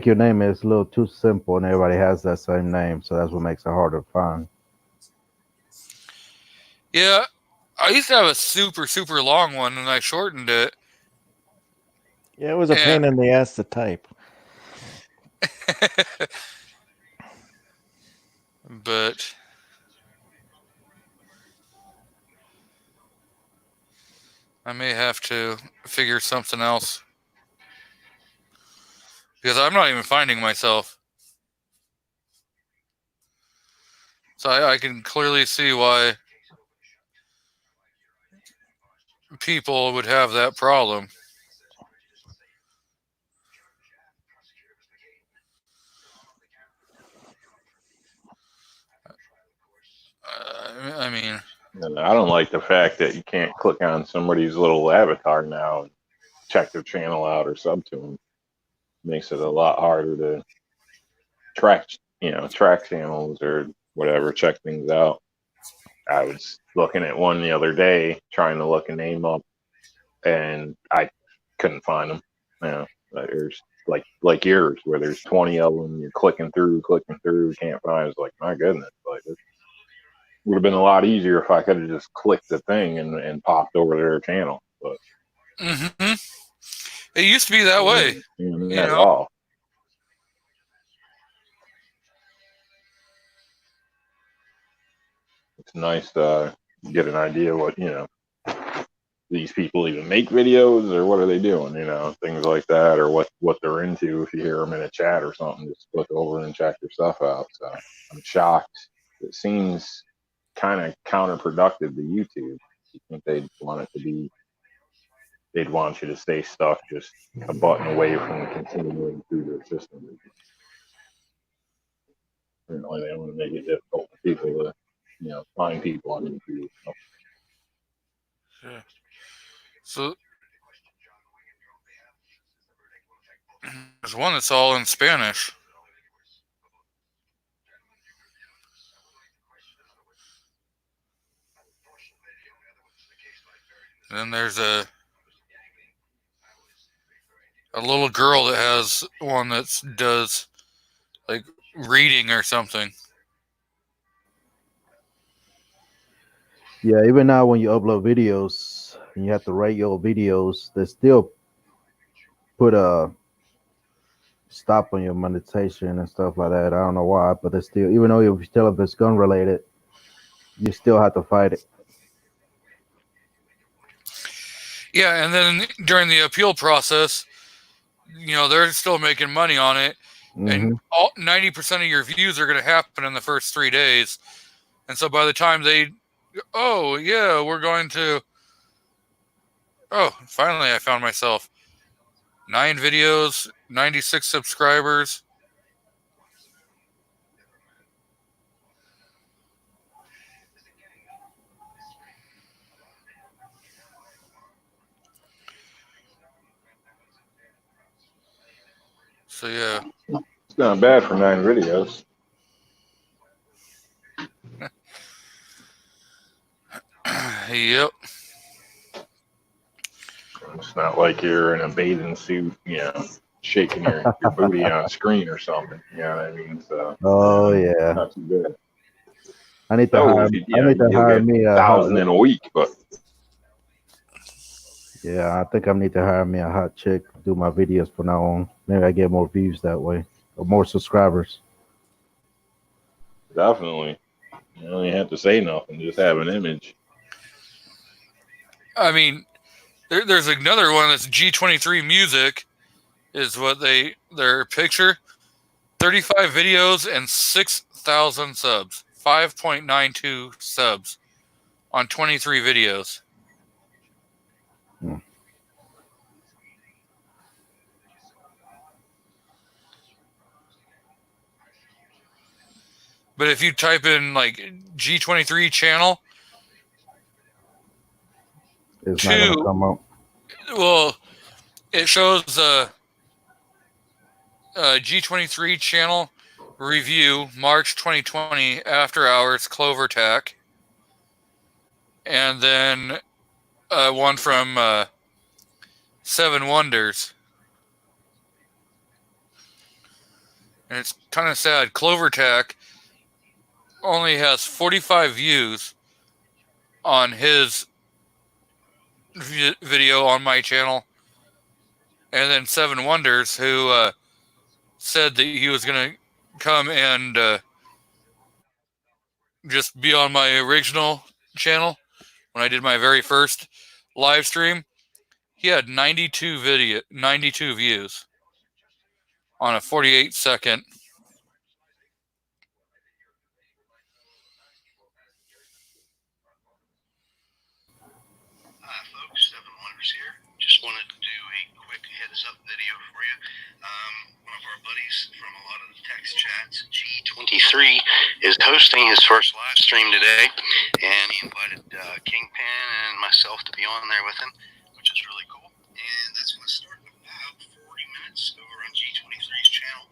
your name is a little too simple, and everybody has that same name, so that's what makes it hard to find. Yeah, I used to have a super, super long one, and I shortened it. Yeah, it was a pain in the ass to type. But I may have to figure something else, because I'm not even finding myself. So I can clearly see why people would have that problem. And I don't like the fact that you can't click on somebody's little avatar now and check their channel out or sub to them. Makes it a lot harder to track channels or whatever, check things out. I was looking at one the other day, trying to look a name up, and I couldn't find them. There's like yours, where there's 20 of them. You're clicking through, can't find. It's like, my goodness, like it would have been a lot easier if I could have just clicked the thing and popped over to their channel. But it used to be that way. Not at all. It's nice to get an idea what these people even make videos, or what are they doing, things like that, or what they're into. If you hear them in a chat or something, just click over and check their stuff out. So I'm shocked. It seems kind of counterproductive to YouTube. You think they'd want you to stay stuck just a button away from continuing through their system. Apparently, they want to make it difficult for people to, find people on YouTube. Yeah. So there's one that's all in Spanish. And then there's a little girl that has one that does like reading or something. Yeah, even now when you upload videos and you have to rate your videos, they still put a stop on your monetization and stuff like that. I don't know why, but they still, even though if it's gun related, you still have to fight it. Yeah, and then during the appeal process, they're still making money on it, and 90% of your views are going to happen in the first 3 days. And so by the time we're going to, finally I found myself 9 videos, 96 subscribers. So yeah. It's not bad for 9 videos. Yep. It's not like you're in a bathing suit, shaking your booty on screen or something. You know what I mean? So, yeah, not too good. I need to hire me a 1,000 in a week, but yeah, I think I need to hire me a hot chick to do my videos from now on. Maybe I get more views that way or more subscribers. definitely. You don't even have to say nothing, just have an image. I mean, there's another one that's G23 Music, is what their picture, 35 videos and 6,000 subs, 5.92 subs on 23 videos. But if you type in like G23 channel, it's not going to come up. Well, it shows G23 channel review March 2020 after hours Clover Tack, and then one from Seven Wonders. And it's kind of sad. Clover Tack only has 45 views on his video on my channel. And then Seven Wonders, who said that he was going to come and just be on my original channel when I did my very first live stream, he had 92 views on a 48-second. Hi, folks. Seven Wonders here. Just wanted to do a quick heads-up video for you. One of our buddies from a lot of the text chats, G23, is hosting his first live stream today, and he invited Kingpin and myself to be on there with him, which is really cool. And that's going to start in about 40 minutes over on G23's channel.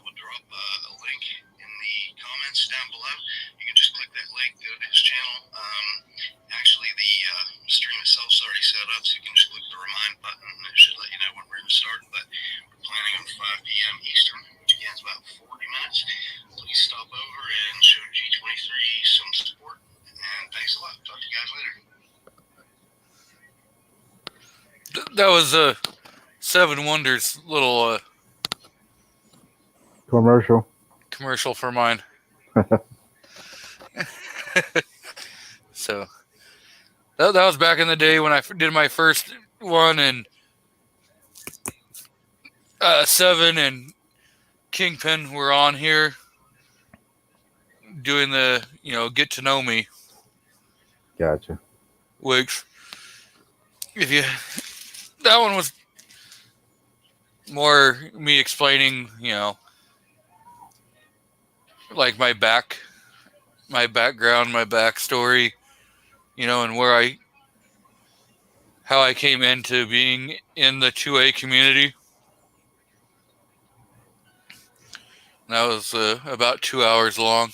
We'll drop a link in the comments down below. You can just click that link, go to his channel. Actually, the stream itself is already set up, so you can just click the remind button, and it should let you know when we're going to start. But we're planning on 5 p.m. Eastern, which again is about 40 minutes. Please stop over and show G23 some support. And thanks a lot. Talk to you guys later. That was Seven Wonders' little commercial for mine. So that was back in the day when I did my first one, and Seven and Kingpin were on here doing the get to know me. Gotcha. Which, that one was more me explaining, like my background, my backstory, you know, and how I came into being in the 2A community. That was about 2 hours long.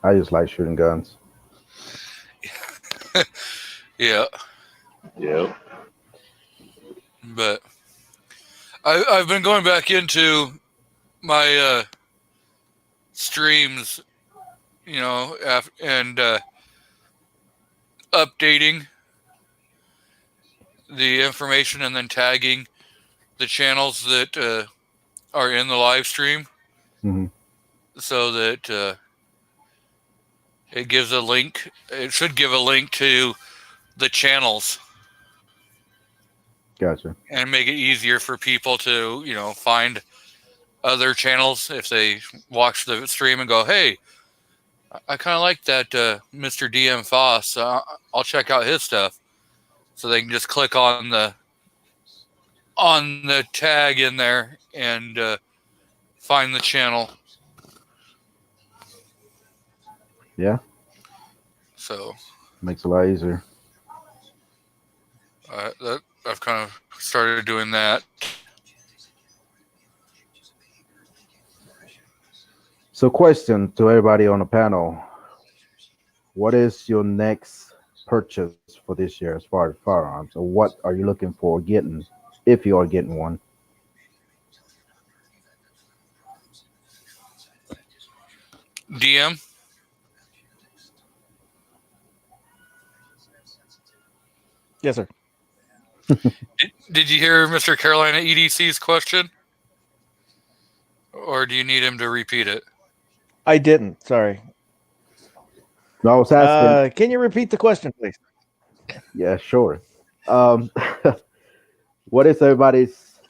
I just like shooting guns. Yeah, Yep. but I've been going back into my streams, you know, and updating the information and then tagging the channels that are in the live stream, hmm so that it gives a link. It should give a link to the channels Gotcha. and make it easier for people to, you know, find other channels if they watch the stream and go, hey, I kind of like that Mr. DM Foss. I'll check out his stuff. So they can just click on the tag in there and find the channel. Yeah, So makes it a lot easier. I've kind of started doing that. So, question to everybody on the panel: what is your next purchase for this year as far as firearms, or what are you looking for getting, if you are getting one? DM? Yes, sir. Did you hear Mr. Carolina EDC's question? Or do you need him to repeat it? I didn't. Sorry. No, I was asking. Can you repeat the question, please? Yeah, sure. What is everybody's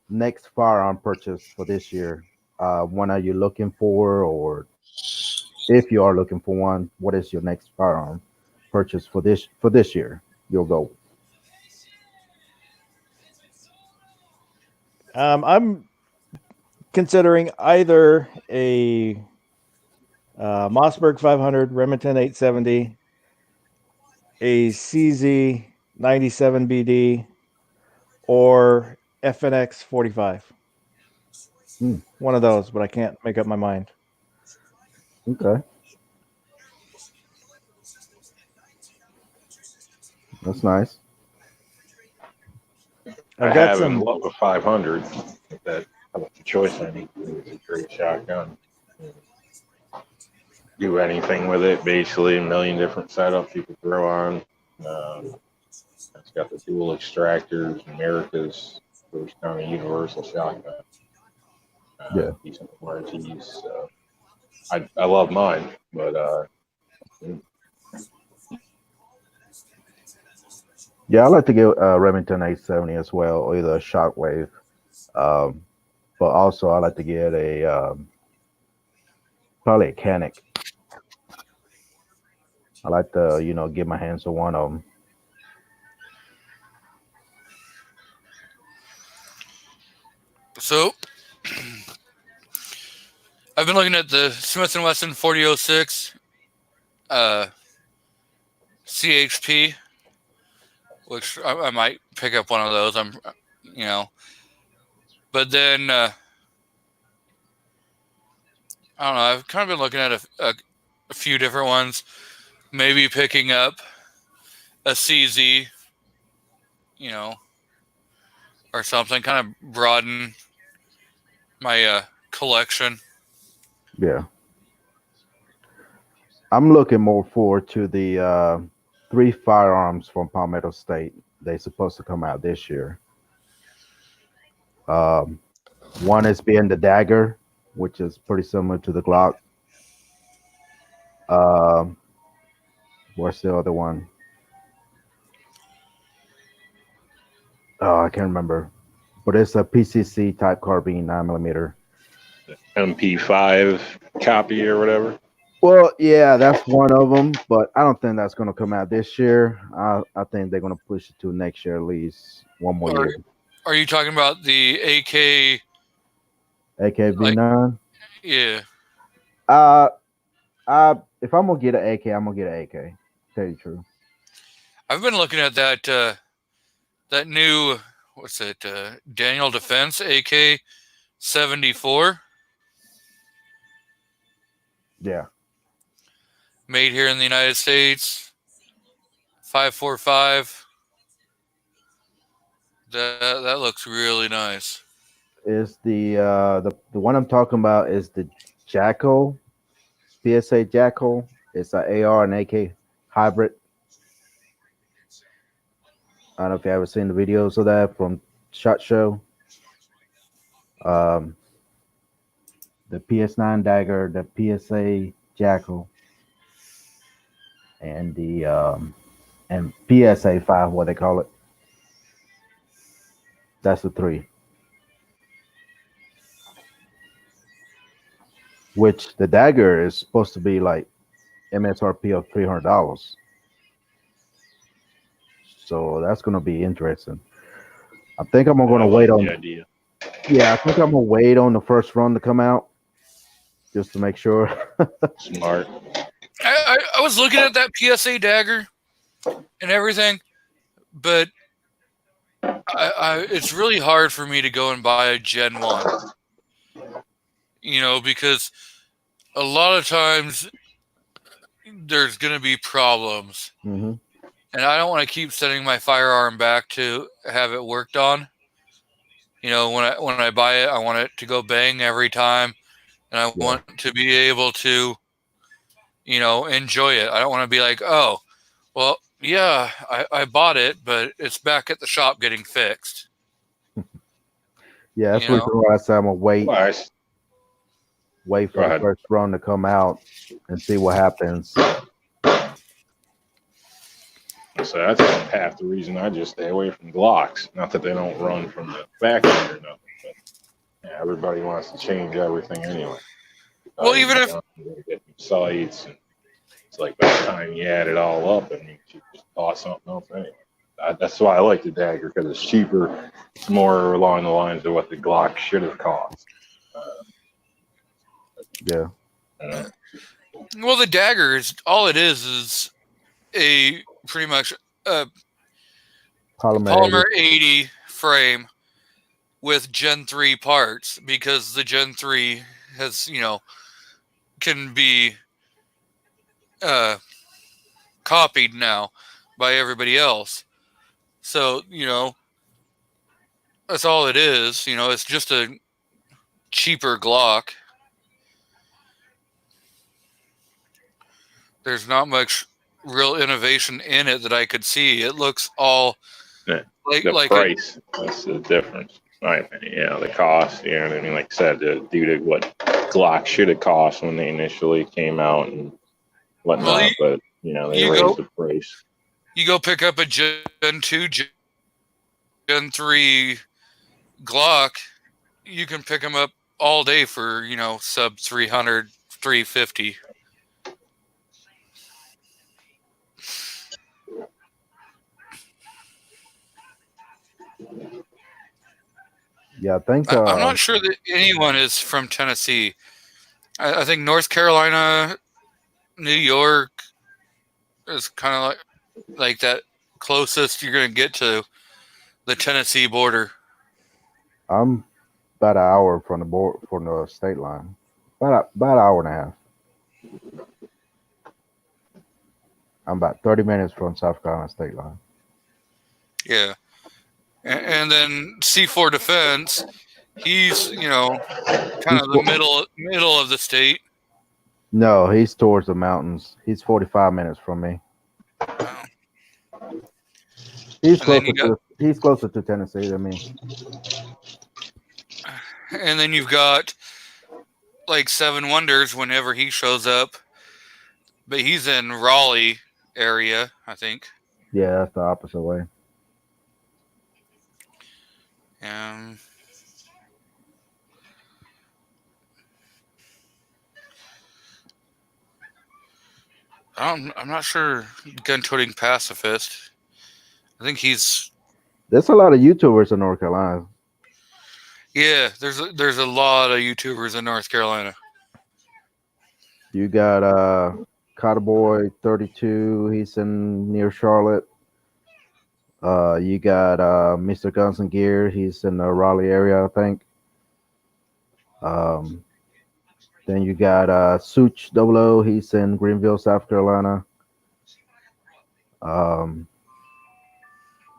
next firearm purchase for this year? When are you looking for, or if you are looking for one, what is your next firearm purchase for this year? You'll go. I'm considering either a Mossberg 500, Remington 870, a CZ 97 BD, or FNX 45. One of those, but I can't make up my mind. Okay. That's nice. I've I got have some. in love with 500. That that's the choice I need. It's a great shotgun. Do anything with it. Basically, a million different setups you can throw on. It's got the dual extractors, America's first kind of universal shotgun. Yeah. Decent warranties. I love mine, but Yeah, I like to get Remington 870 as well, or either a Shockwave. But also, I like to get a probably a Canic. I like to, get my hands on one of them. So I've been looking at the Smith & Wesson 4006 CHP, which I might pick up one of those. But then I don't know. I've kind of been looking at a few different ones. Maybe picking up a CZ, or something. Kind of broaden my collection. Yeah. I'm looking more forward to the 3 firearms from Palmetto State. They're supposed to come out this year. One is being the Dagger, which is pretty similar to the Glock. What's the other one? Oh, I can't remember. But it's a PCC type carbine, 9mm. MP5 copy or whatever. Well, yeah, that's one of them, but I don't think that's going to come out this year. I think they're going to push it to next year at least, one more year. Are you talking about the AK? AKV9. Yeah. If I'm gonna get an AK, I'm gonna get an AK. Tell you the truth. I've been looking at that that new, what's it, Daniel Defense AK-74, Yeah. made here in the United States. 545. That looks really nice. Is the one I'm talking about is the Jackal, PSA Jackal. It's an AR and AK hybrid. I don't know if you ever seen the videos of that from SHOT Show. The PS9 Dagger, the PSA Jackal, and the and PSA 5, what they call it. That's the three. Which the Dagger is supposed to be like MSRP of $300. So that's gonna be interesting. I think I'm gonna wait on. The idea. Yeah, I think I'm gonna wait on the first run to come out, just to make sure. Smart. I was looking at that PSA Dagger and everything, but it's really hard for me to go and buy a Gen 1. Because a lot of times there's going to be problems. Mm-hmm. And I don't want to keep sending my firearm back to have it worked on. When I buy it, I want it to go bang every time. And I want to be able to, enjoy it. I don't want to be like, oh, well, yeah, I bought it, but it's back at the shop getting fixed. Yeah, that's the reason why I said I'm gonna wait for the first run to come out and see what happens. So that's half the reason I just stay away from Glocks. Not that they don't run from the back end or nothing, but yeah, everybody wants to change everything anyway. Well, even if get sights, and it's like by the time you add it all up, and you just bought something else anyway. That's why I like the Dagger, because it's cheaper. It's more along the lines of what the Glock should have cost. Yeah. Well, the Dagger is all it is a pretty much a Polymer 80 frame with Gen 3 parts, because the Gen 3 has, can be copied now by everybody else. So, that's all it is. It's just a cheaper Glock. There's not much real innovation in it that I could see. It looks all the like price. That's the difference. My opinion. Yeah, the cost. You know what I mean? Like I said, due to what Glock should have cost when they initially came out and whatnot, but they raised the price. You go pick up a Gen 2, Gen 3 Glock, you can pick them up all day for, sub 300, 350. Yeah, I think I'm not sure that anyone is from Tennessee. I think North Carolina, New York is kind of like that closest you're going to get to the Tennessee border. I'm about an hour from the state line. About an hour and a half. I'm about 30 minutes from South Carolina state line. Yeah. And then C4 Defense, he's, kind of the middle of the state. No, he's towards the mountains. He's 45 minutes from me. Wow. He's closer to Tennessee than me. And then you've got like Seven Wonders whenever he shows up, but he's in Raleigh area, I think. Yeah, that's the opposite way. I'm not sure. Gun-toting pacifist. I think he's There's a lot of YouTubers in North Carolina. Yeah, there's a lot of YouTubers in North Carolina. You got Cowboy 32. He's in near Charlotte. You got Mr. Guns and Gear. He's in the Raleigh area, I think. Then you got Such 00. He's in Greenville, South Carolina.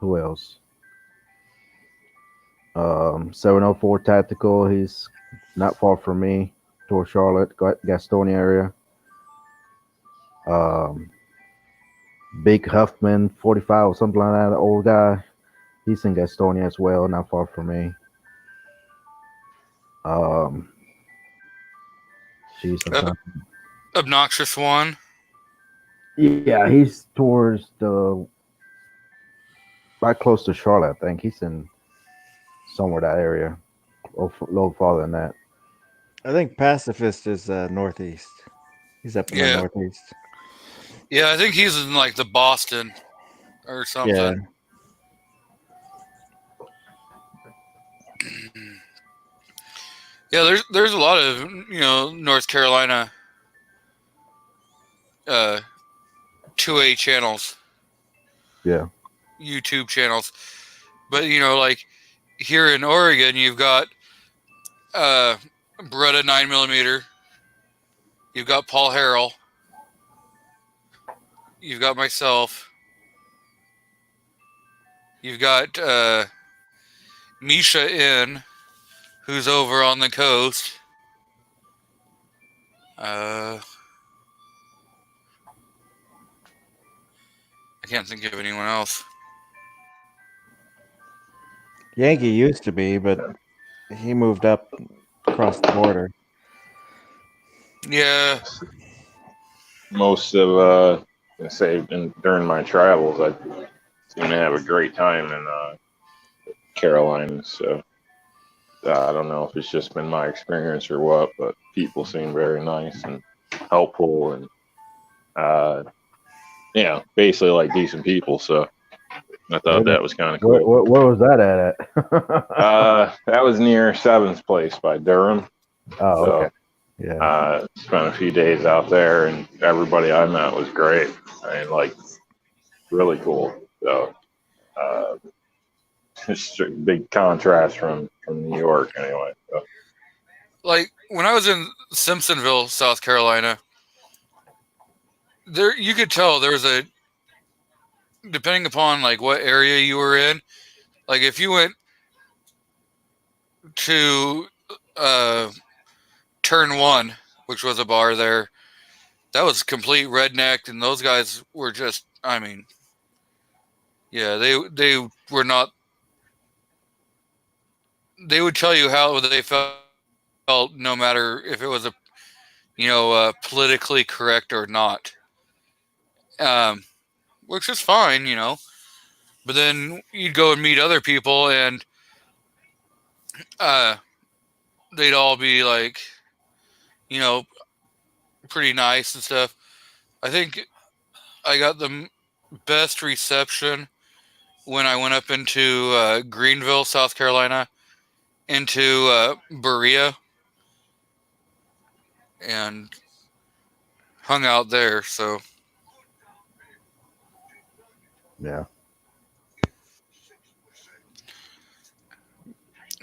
Who else? 704 Tactical. He's not far from me, toward Charlotte, Gastonia area. Big Huffman 45 or something like that, the old guy. He's in Gastonia as well, not far from me. She's Obnoxious One. yeah, he's towards the right close to Charlotte, I think. He's in somewhere that area, or a little farther than that. I think Pacifist is northeast. He's up in the northeast. Yeah, I think he's in like the Boston or something. Yeah. Yeah, there's a lot of North Carolina 2A channels. Yeah. YouTube channels. But like here in Oregon you've got Beretta 9mm. You've got Paul Harrell. You've got myself. You've got Misha N, who's over on the coast. I can't think of anyone else. Yankee used to be, but he moved up across the border. Yeah. Most of during my travels, I seem to have a great time in Carolina. So I don't know if it's just been my experience or what, but people seem very nice and helpful, and basically like decent people. So I thought that was kind of cool. Where was that at? That was near Seven's Place by Durham. Oh, so, okay. Yeah. Spent a few days out there, and everybody I met was great. I mean, like, really cool. So, it's a big contrast from New York, anyway. So. Like when I was in Simpsonville, South Carolina, there you could tell there was depending upon like what area you were in. Like if you went to Turn 1, which was a bar there, that was complete redneck, and those guys were just, I mean, yeah, they were not. They would tell you how they felt, no matter if it was politically correct or not. Which is fine, But then you'd go and meet other people, and they'd all be like, pretty nice and stuff. I think I got the best reception when I went up into Greenville, South Carolina, into Berea, and hung out there. So yeah.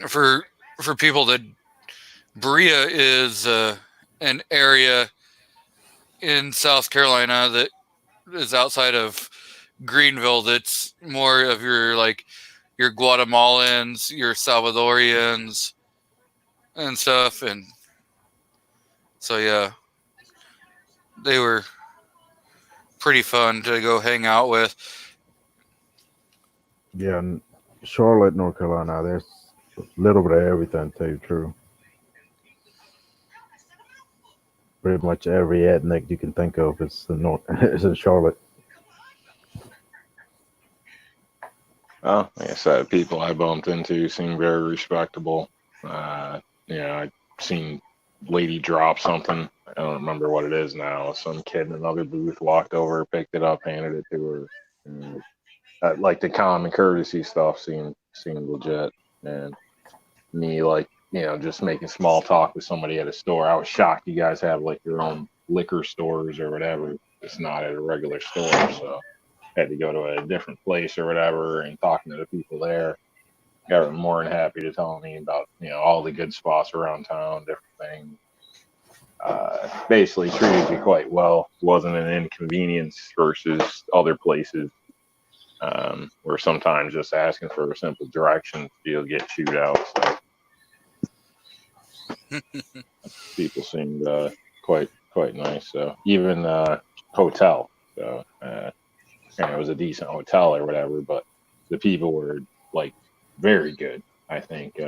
For people that Berea is an area in South Carolina that is outside of Greenville, that's more of your Guatemalans, your Salvadorians and stuff. And so, yeah, they were pretty fun to go hang out with. Yeah, in Charlotte, North Carolina, there's a little bit of everything, to tell you the truth. Pretty much every ethnic you can think of is in Charlotte. Well, like I said, people I bumped into seem very respectable. I've seen lady drop something. I don't remember what it is now. Some kid in another booth walked over, picked it up, handed it to her. And like the common courtesy stuff seemed legit, and me like just making small talk with somebody at a store. I was shocked you guys have like your own liquor stores or whatever. It's not at a regular store, so had to go to a different place or whatever, and talking to the people there. They were more than happy to tell me about all the good spots around town, different things. Basically treated you quite well. Wasn't an inconvenience versus other places where sometimes just asking for a simple direction you'll get chewed out. So people seemed quite nice. So even hotel. So and it was a decent hotel or whatever, but the people were like very good. I think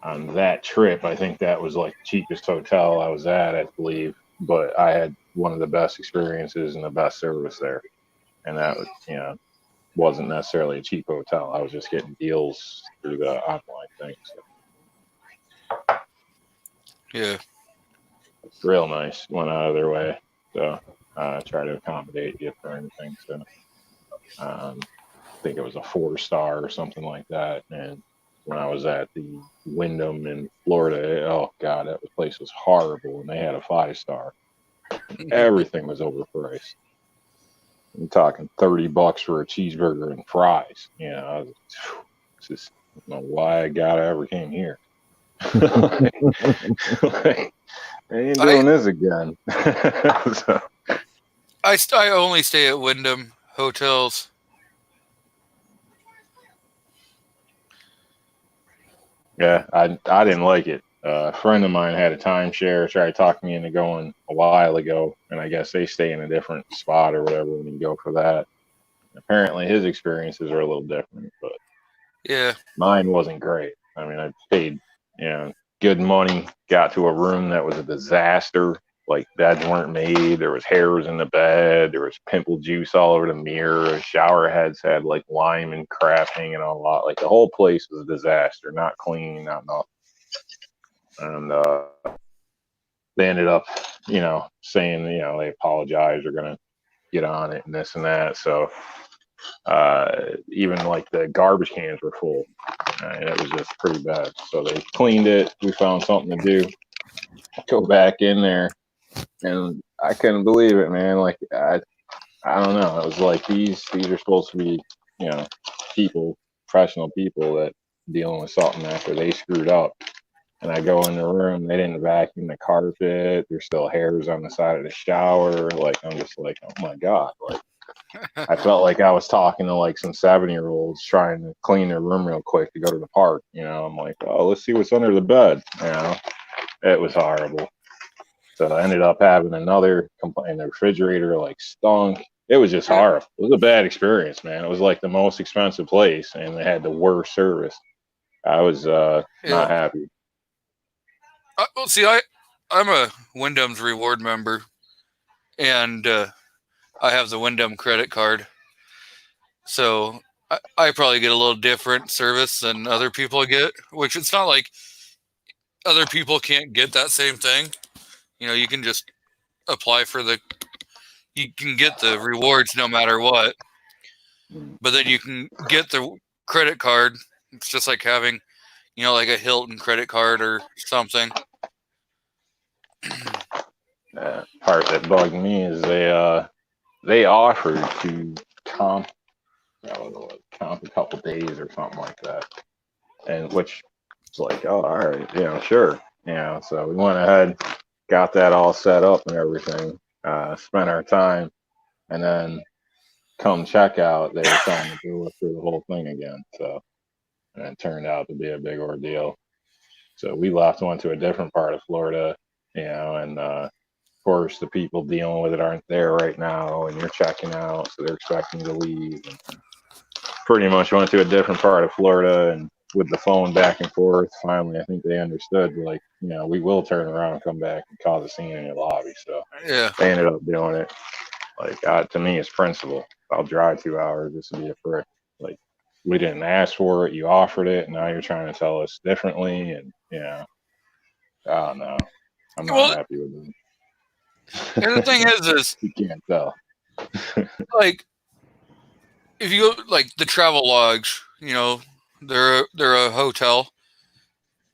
on that trip, I think that was like the cheapest hotel I was at, I believe. But I had one of the best experiences and the best service there, and that was wasn't necessarily a cheap hotel. I was just getting deals through the online thing. So. Yeah. Real nice. Went out of their way. So try to accommodate you for anything. So I think it was a 4-star or something like that. And when I was at the Wyndham in Florida, oh God, that place was horrible. And they had a 5-star. Everything was overpriced. I'm talking $30 for a cheeseburger and fries. I was just I don't know why God I ever came here. Like, I ain't doing this again. So. I only stay at Wyndham hotels. Yeah, I didn't like it. A friend of mine had a timeshare, tried to talk me into going a while ago, and I guess they stay in a different spot or whatever when you go for that. Apparently his experiences are a little different, but yeah, mine wasn't great. I mean, I paid, good money, got to a room that was a disaster. Like beds weren't made. There was hairs in the bed. There was pimple juice all over the mirror. Shower heads had like lime and crap hanging on a lot. Like the whole place was a disaster. Not clean, not nothing. And they ended up, saying, they apologize. They're gonna get on it and this and that. So even like the garbage cans were full. And it was just pretty bad. So they cleaned it. We found something to do. Go back in there. And I couldn't believe it, man. Like I don't know. It was like these are supposed to be, people, professional people that dealing with something after they screwed up. And I go in the room, they didn't vacuum the carpet. There's still hairs on the side of the shower. Like I'm just like, oh my God. Like I felt like I was talking to like some 7-year-olds trying to clean their room real quick to go to the park. I'm like, oh, let's see what's under the bed. It was horrible. So I ended up having another complaint. The refrigerator like stunk. It was just horrible. It was a bad experience, man. It was like the most expensive place, and they had the worst service. I was not happy. Well, see, I'm a Wyndham's reward member, and I have the Wyndham credit card. So I probably get a little different service than other people get, which it's not like other people can't get that same thing. You can just apply for you can get the rewards no matter what, but then you can get the credit card. It's just like having, like a Hilton credit card or something. Part that bugged me is they offered to comp a couple days or something like that, and which is like, oh, all right, sure, so we went ahead, got that all set up and everything, spent our time, and then come checkout, they were telling me to go through the whole thing again. So, and it turned out to be a big ordeal. So we left, went to a different part of Florida, and of course the people dealing with it aren't there right now, and you're checking out, so they're expecting you to leave. And pretty much went to a different part of Florida, and with the phone back and forth, finally I think they understood, like, we will turn around and come back and cause a scene in your lobby. So Yeah, they ended up doing it. Like, to me, it's principle. I'll drive 2 hours just to be a prick. Like, we didn't ask for it. You offered it. And now you're trying to tell us differently. And, I don't know. I'm not happy with it. And the thing is you can't tell. like, if you go like the Travel Lodge, you know, they're a hotel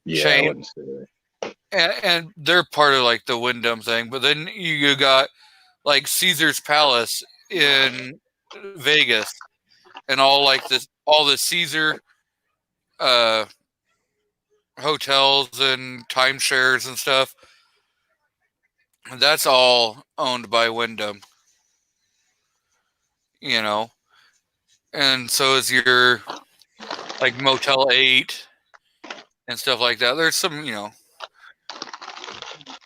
Yeah, I chain, wouldn't say that. and they're part of like the Wyndham thing. But then you got like Caesar's Palace in Vegas, and all the Caesar hotels and timeshares and stuff. That's all owned by Wyndham, you know, and so is your like Motel 8 and stuff like that. There's some, you know.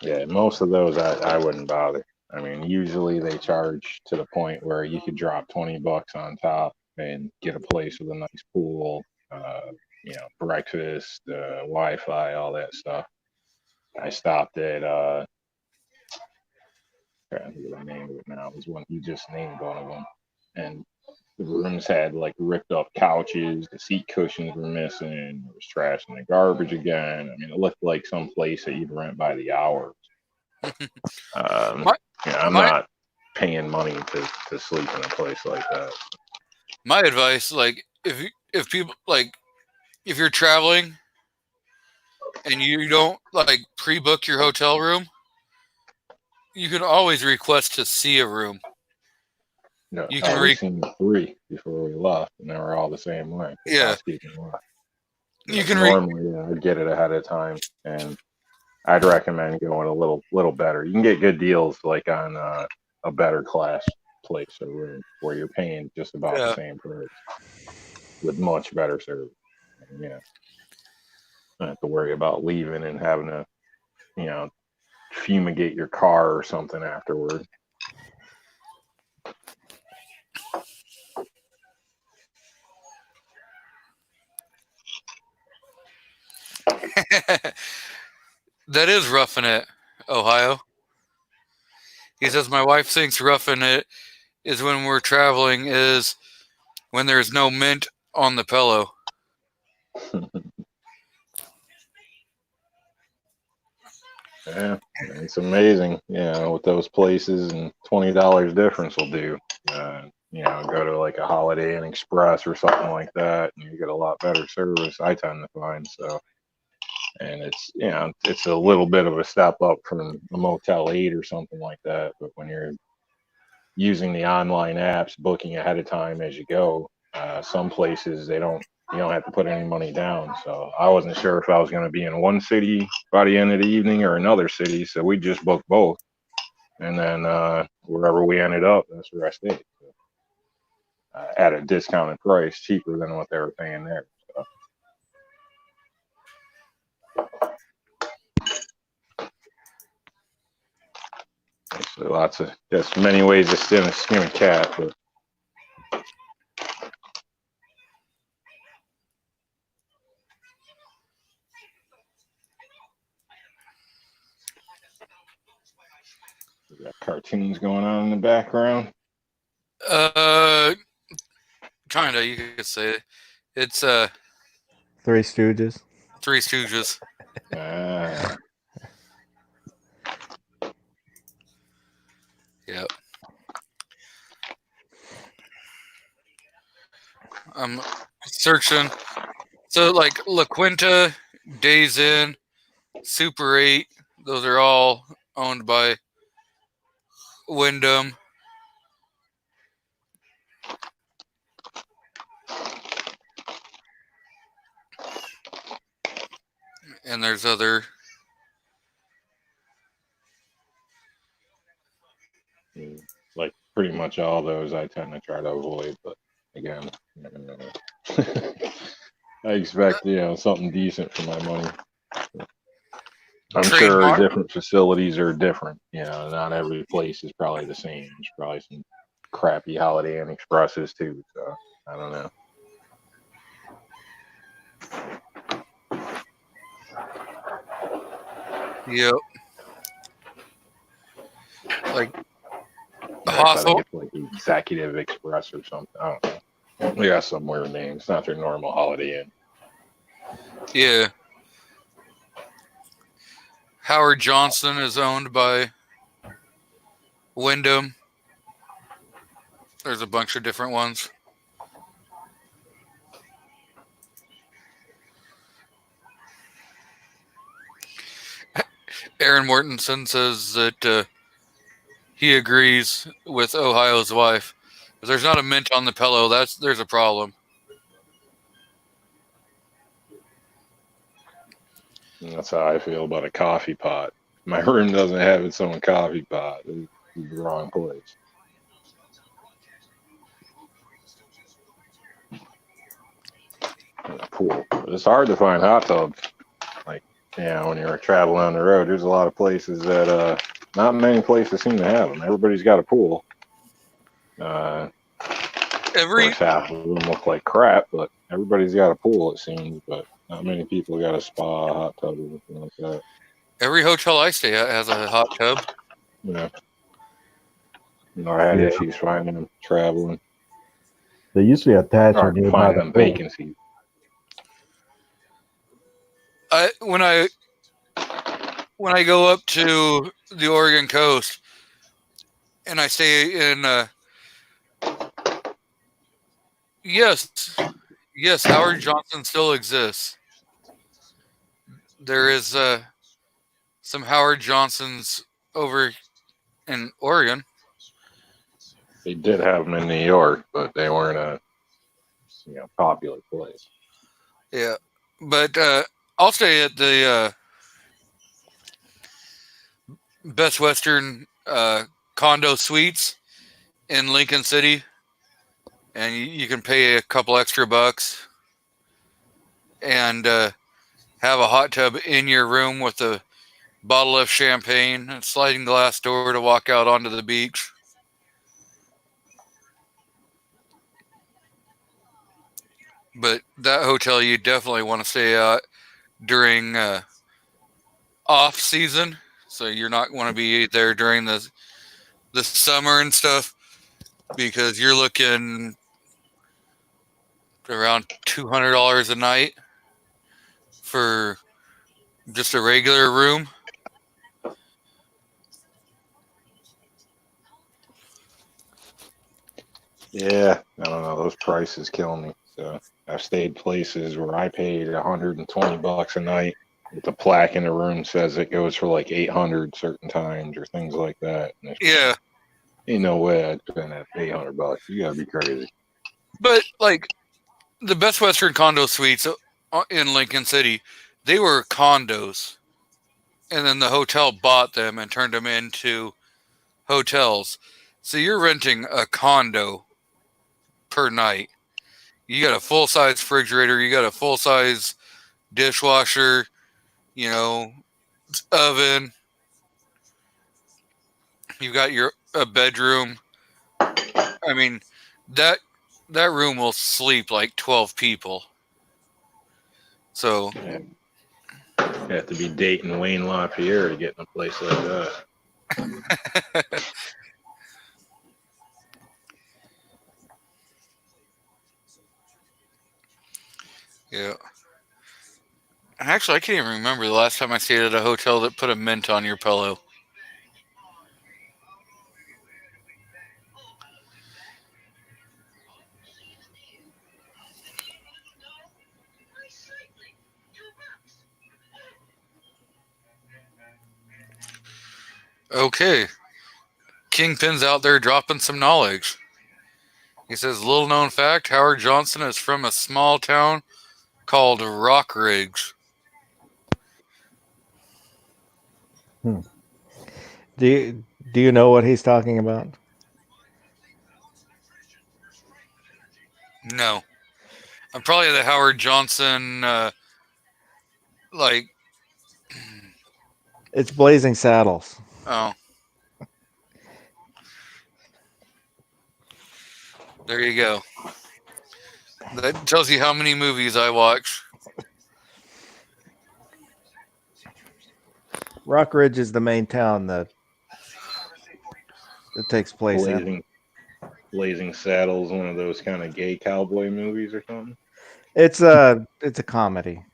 Yeah, most of those I wouldn't bother. I mean, usually they charge to the point where you could drop $20 on top and get a place with a nice pool, you know, breakfast, Wi-Fi, all that stuff. I stopped at trying to think of the name of it now. It was one you just named one of them, and the rooms had like ripped up couches, the seat cushions were missing, there was trash in the garbage again. I mean, it looked like some place that you'd rent by the hour. My, Yeah, I'm my not paying money to sleep in a place like that. my advice, like if people like if you're traveling and you don't like pre-book your hotel room, you can always request to see a room. No, You can we seen 3 before we left, and they were all the same way. The Yeah. housekeeping left. You But can normally I'd get it ahead of time, and I'd recommend going a little better. You can get good deals like on a better class place or room where you're paying just about the Yeah. same price with much better service. Yeah, not have to worry about leaving and having to, you know, fumigate your car or something afterward. That is roughing it, Ohio. He says my wife thinks roughing it is when we're traveling is when there's no mint on the pillow. Yeah, it's amazing, you know, what those places and $20 difference will do. You know, go to like a Holiday Inn Express or something like that, and you get a lot better service. I tend to find so, and it's, you know, it's a little bit of a step up from a Motel 8 or something like that. But when you're using the online apps, booking ahead of time as you go, some places you don't have to put any money down. So I wasn't sure if I was going to be in one city by the end of the evening or another city. So we just booked both. And then wherever we ended up, that's where I stayed. So, at a discounted price, cheaper than what they were paying there. So there's many ways to skin a cat, but we got cartoons going on in the background. Kinda, you could say it's Three Stooges. Three Stooges. Yep. I'm searching. So like La Quinta, Days Inn, Super 8, those are all owned by Wyndham. And there's other. Like pretty much all those I tend to try to avoid, but again, I expect, you know, something decent for my money. I'm sure Trademark. different facilities are different. You know, not every place is probably the same. There's probably some crappy Holiday Inn Expresses too. So I don't know. Yep. Like I Hostel. think it's like Executive Express or something. I don't know. They got some weird names. It's not their normal Holiday Inn. Yeah. Howard Johnson is owned by Wyndham. There's a bunch of different ones. Aaron Mortensen says that he agrees with Ohio's wife. If there's not a mint on the pillow, there's a problem. And that's how I feel about a coffee pot. My room doesn't have its own coffee pot. It's the wrong place. And a pool. It's hard to find hot tubs. Like, when you're traveling on the road, there's a lot of places that not many places seem to have them. Everybody's got a pool. Of course, half of them look like crap, but everybody's got a pool, it seems. But not many people got a spa, a hot tub, or anything like that. Every hotel I stay at has a hot tub. Yeah. I had issues finding them traveling. They usually attach Or or nearby finding the them pool. vacancies. When I go up to the Oregon coast and I stay in yes, Howard Johnson still exists. There is some Howard Johnsons over in Oregon. They did have them in New York, but they weren't a popular place. Yeah, but I'll stay at the Best Western condo suites in Lincoln City, and you can pay a couple extra bucks and have a hot tub in your room with a bottle of champagne, a sliding glass door to walk out onto the beach. But that hotel you definitely want to stay at during off season, so you're not want to be there during the summer and stuff, because you're looking around $200 a night for just a regular room. Yeah, I don't know. Those prices kill me. So I've stayed places where I paid $120 a night. With the plaque in the room says it goes for like 800 certain times or things like that. And Yeah, ain't no way I'd spend that $800. You gotta be crazy. but like the Best Western condo suites in Lincoln City, they were condos, and then the hotel bought them and turned them into hotels. So you're renting a condo per night. You got a full-size refrigerator, you got a full-size dishwasher, oven. You've got a bedroom. I mean, that room will sleep like 12 people. So You have to be dating Wayne LaPierre to get in a place like that. yeah. Actually, I can't even remember the last time I stayed at a hotel that put a mint on your pillow. Okay. Kingpin's out there dropping some knowledge. He says, little known fact, Howard Johnson is from a small town called Rock Ridge. Do you know what he's talking about? No. I'm probably the Howard Johnson, It's Blazing Saddles. oh. There you go. That tells you how many movies I watch. Rock Ridge is the main town that it takes place in. Blazing Saddles, one of those kind of gay cowboy movies or something. It's a comedy.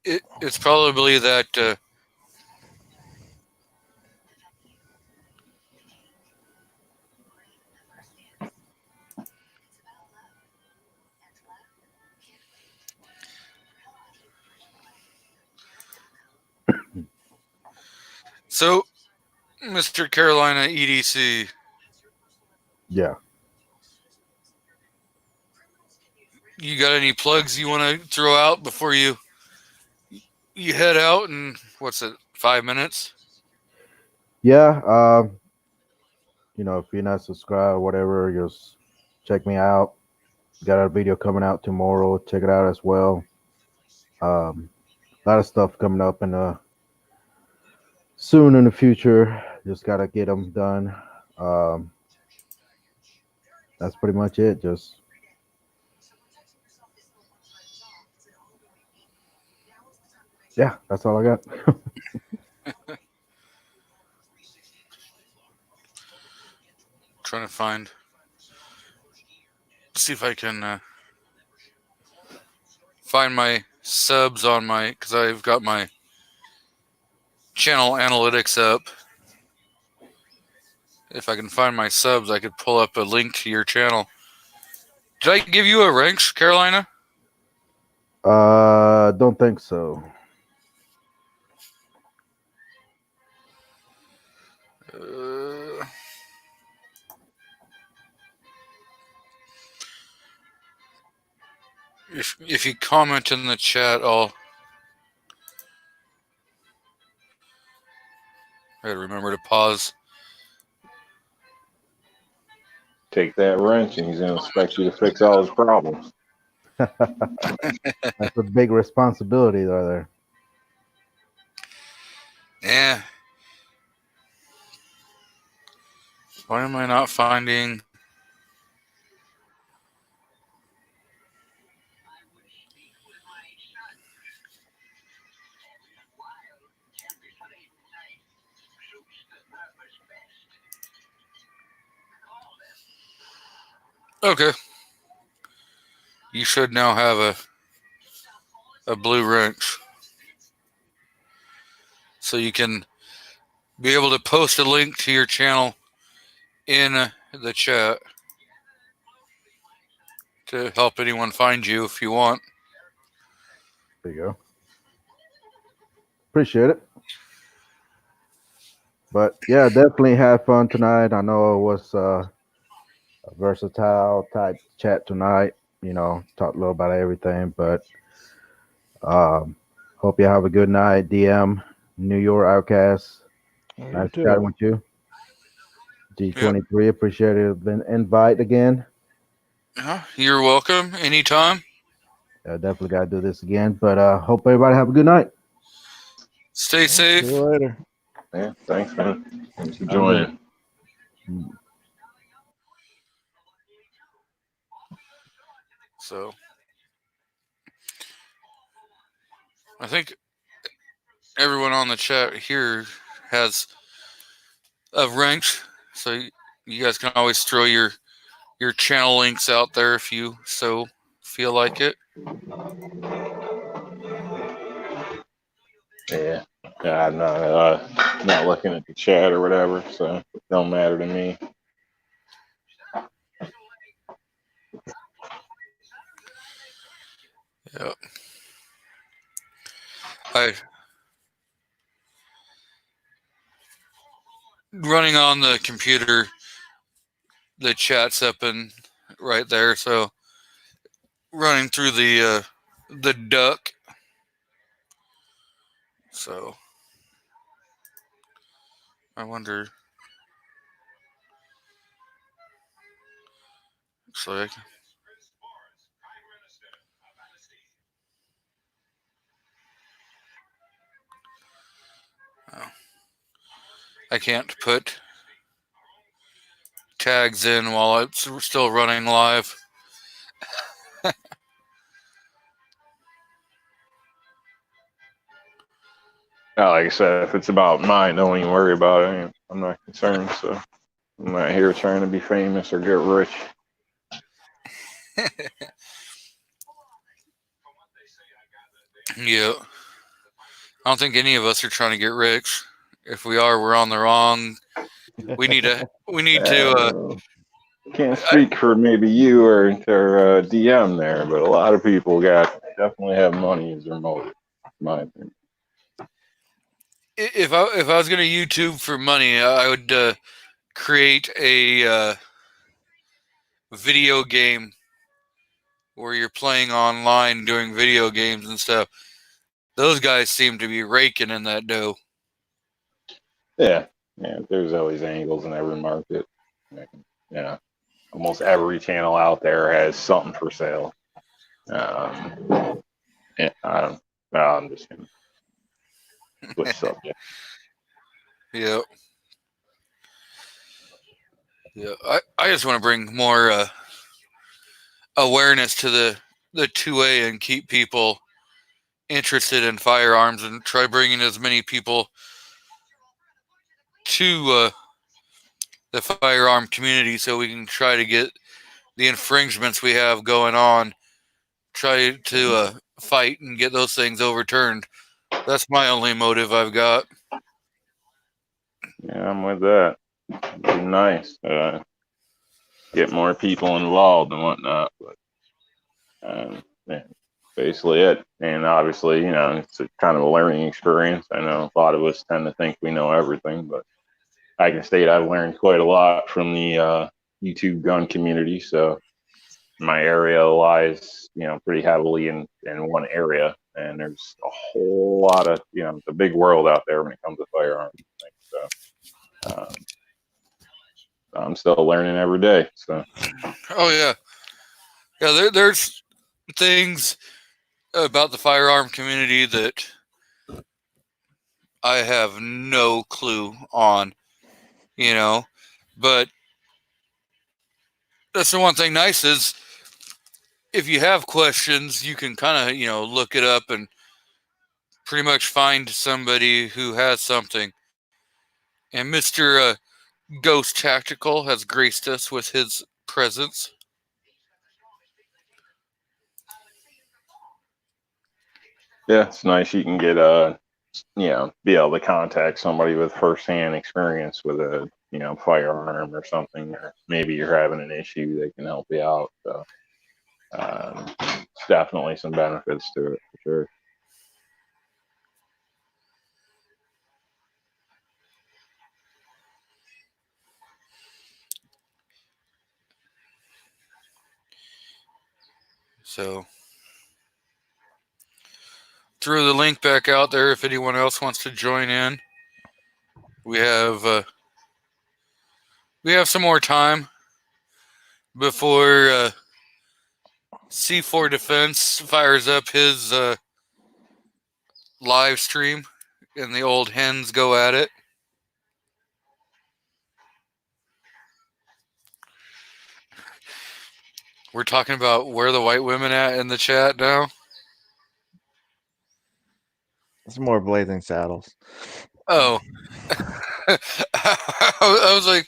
It's probably that. So, Mr. Carolina EDC, Yeah. you got any plugs you want to throw out before you head out in what's it, 5 minutes? Yeah. You know, if you're not subscribed or whatever, just check me out. Got a video coming out tomorrow. Check it out as well. A lot of stuff coming up soon in the future. Just gotta get them done. That's pretty much it. Just yeah, that's all I got. Trying to see if I can find my subs on my, because I've got my channel analytics up. If I can find my subs, I could pull up a link to your channel. Did I give you a rank, Carolina? Don't think so. If you comment in the chat, I gotta remember to pause. Take that wrench, and he's going to expect you to fix all his problems. That's a big responsibility there. Yeah. Why am I not finding? Okay. You should now have a blue wrench. So you can be able to post a link to your channel in the chat to help anyone find you if you want. There you go. Appreciate it. But yeah, definitely have fun tonight. I know it was a versatile type chat tonight. You know, talked a little about everything. But hope you have a good night. DM, New York Outcast. Nice chatting with you. G23, yep. Appreciate it. Been invite again. You're welcome. Anytime. Definitely got to do this again. But hope everybody have a good night. Stay safe. See you later. Yeah, thanks, man. Thanks for joining. So, I think everyone on the chat here has a rank, so you guys can always throw your channel links out there if you so feel like it. Yeah, I'm not looking at the chat or whatever, so it don't matter to me. Yep. Running on the computer, the chat's up and right there, so running through the duck. So I wonder. So I can't put tags in while it's still running live. Like I said, if it's about mine, don't even worry about it. I'm not concerned, so I'm not here trying to be famous or get rich. Yeah. I don't think any of us are trying to get rich. If we are, we're on the wrong. We need to. Can't speak for maybe you or DM there, but a lot of people definitely have money as their motive, in my opinion. if I was gonna YouTube for money, I would create a video game where you're playing online, doing video games and stuff. Those guys seem to be raking in that dough. Yeah, yeah. There's always angles in every market. Yeah, almost every channel out there has something for sale. Yeah, I'm just gonna switch subject. Yeah. Yeah. I just want to bring more awareness to the 2A and keep people interested in firearms and try bringing as many people to the firearm community so we can try to get the infringements we have going on, try to fight and get those things overturned. That's my only motive I've got. Yeah, I'm with that. It'd be nice. Get more people involved and whatnot, but yeah, basically it. And obviously, it's a kind of a learning experience. I know a lot of us tend to think we know everything, but I can state I've learned quite a lot from the YouTube gun community. So my area lies, pretty heavily in one area, and there's a whole lot of, it's a big world out there when it comes to firearms. So I'm still learning every day. So. Oh yeah, yeah. There's things about the firearm community that I have no clue on, but that's the one thing nice is if you have questions, you can kind of, look it up and pretty much find somebody who has something. And Mr. Ghost Tactical has graced us with his presence. Yeah, it's nice you can get be able to contact somebody with firsthand experience with a firearm or something, or maybe you're having an issue, they can help you out. So definitely some benefits to it for sure. So throw the link back out there if anyone else wants to join in. We have some more time before C4 Defense fires up his live stream and the old hens go at it. We're talking about where the white women at in the chat now. It's more Blazing Saddles. Oh. I was like,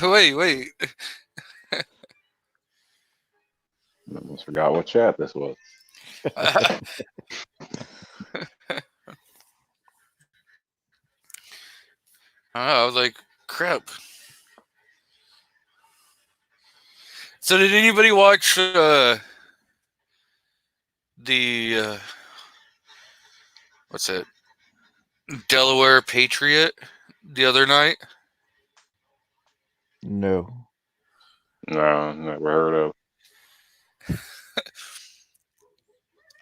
wait. I almost forgot what chat this was. I was like, crap. So did anybody watch the what's it? Delaware Patriot the other night? No. No, never heard of.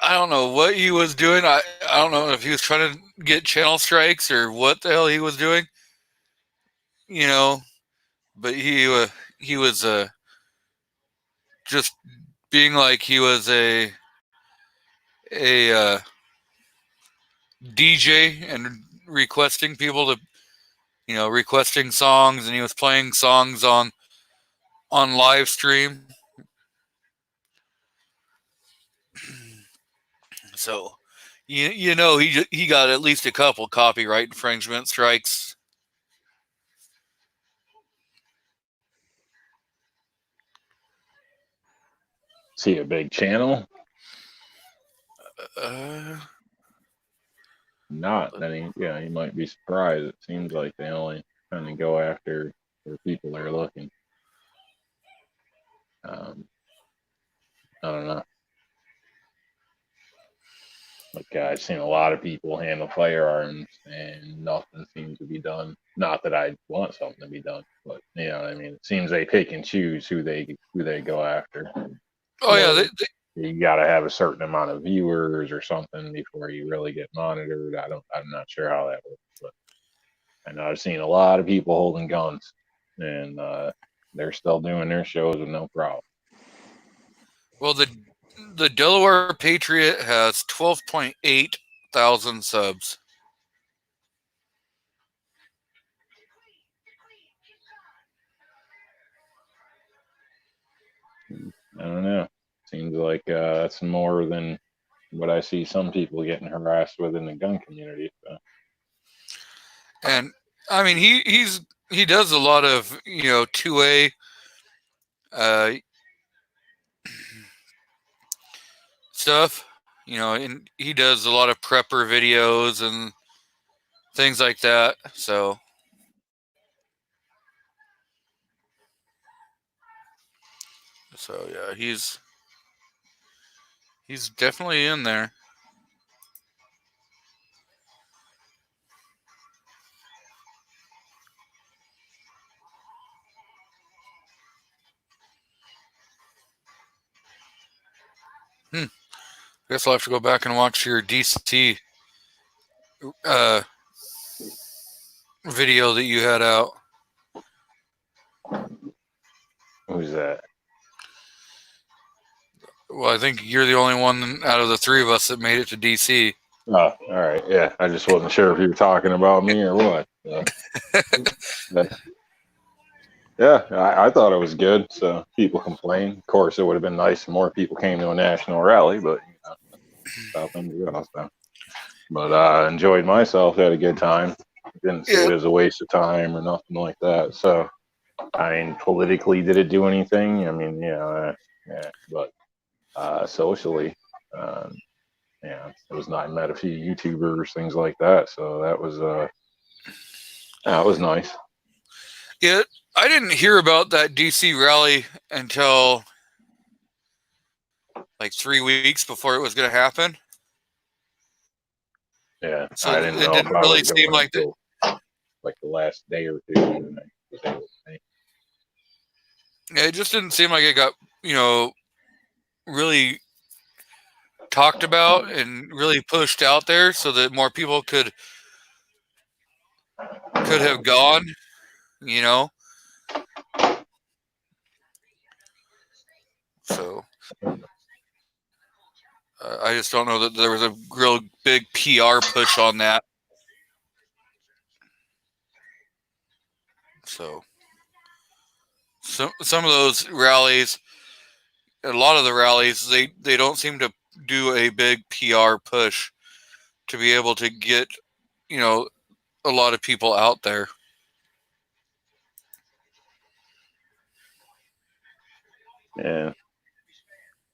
I don't know what he was doing. I don't know if he was trying to get channel strikes or what the hell he was doing. But he was just being like he was a DJ and requesting people to, requesting songs, and he was playing songs on live stream. So, he got at least a couple copyright infringement strikes. Is he a big channel? Not. Then he might be surprised. It seems like they only kind of go after where people are looking. I don't know. Like I've seen a lot of people handle firearms, and nothing seems to be done. Not that I want something to be done, but you know, what I mean, it seems they pick and choose who they go after. Oh yeah, Or you got to have a certain amount of viewers or something before you really get monitored. I'm not sure how that works, but I know I've seen a lot of people holding guns, and they're still doing their shows with no problem. well, the Delaware Patriot has 12.8 thousand subs. I don't know. Seems like that's more than what I see some people getting harassed with in the gun community. So. And I mean, he does a lot of 2A stuff, and he does a lot of prepper videos and things like that. So yeah, he's definitely in there. Guess I'll have to go back and watch your DCT video that you had out. Who's that? Well, I think you're the only one out of the three of us that made it to DC. Oh, all right. Yeah, I just wasn't sure if you were talking about me or what. Yeah, I thought it was good. So people complain. Of course, it would have been nice if more people came to a national rally, but But I enjoyed myself. Had a good time. Didn't see it as a waste of time or nothing like that. So, I mean, politically, did it do anything? I mean, but socially, it was not. I met a few YouTubers, things like that. So that was nice. Yeah, I didn't hear about that DC rally until like 3 weeks before it was going to happen. Yeah, so I didn't it know didn't really seem like the last day or two. It just didn't seem like it got really talked about and really pushed out there so that more people could have gone. So I just don't know that there was a real big PR push on that. So some of those rallies, a lot of the rallies, they don't seem to do a big PR push to be able to get, a lot of people out there.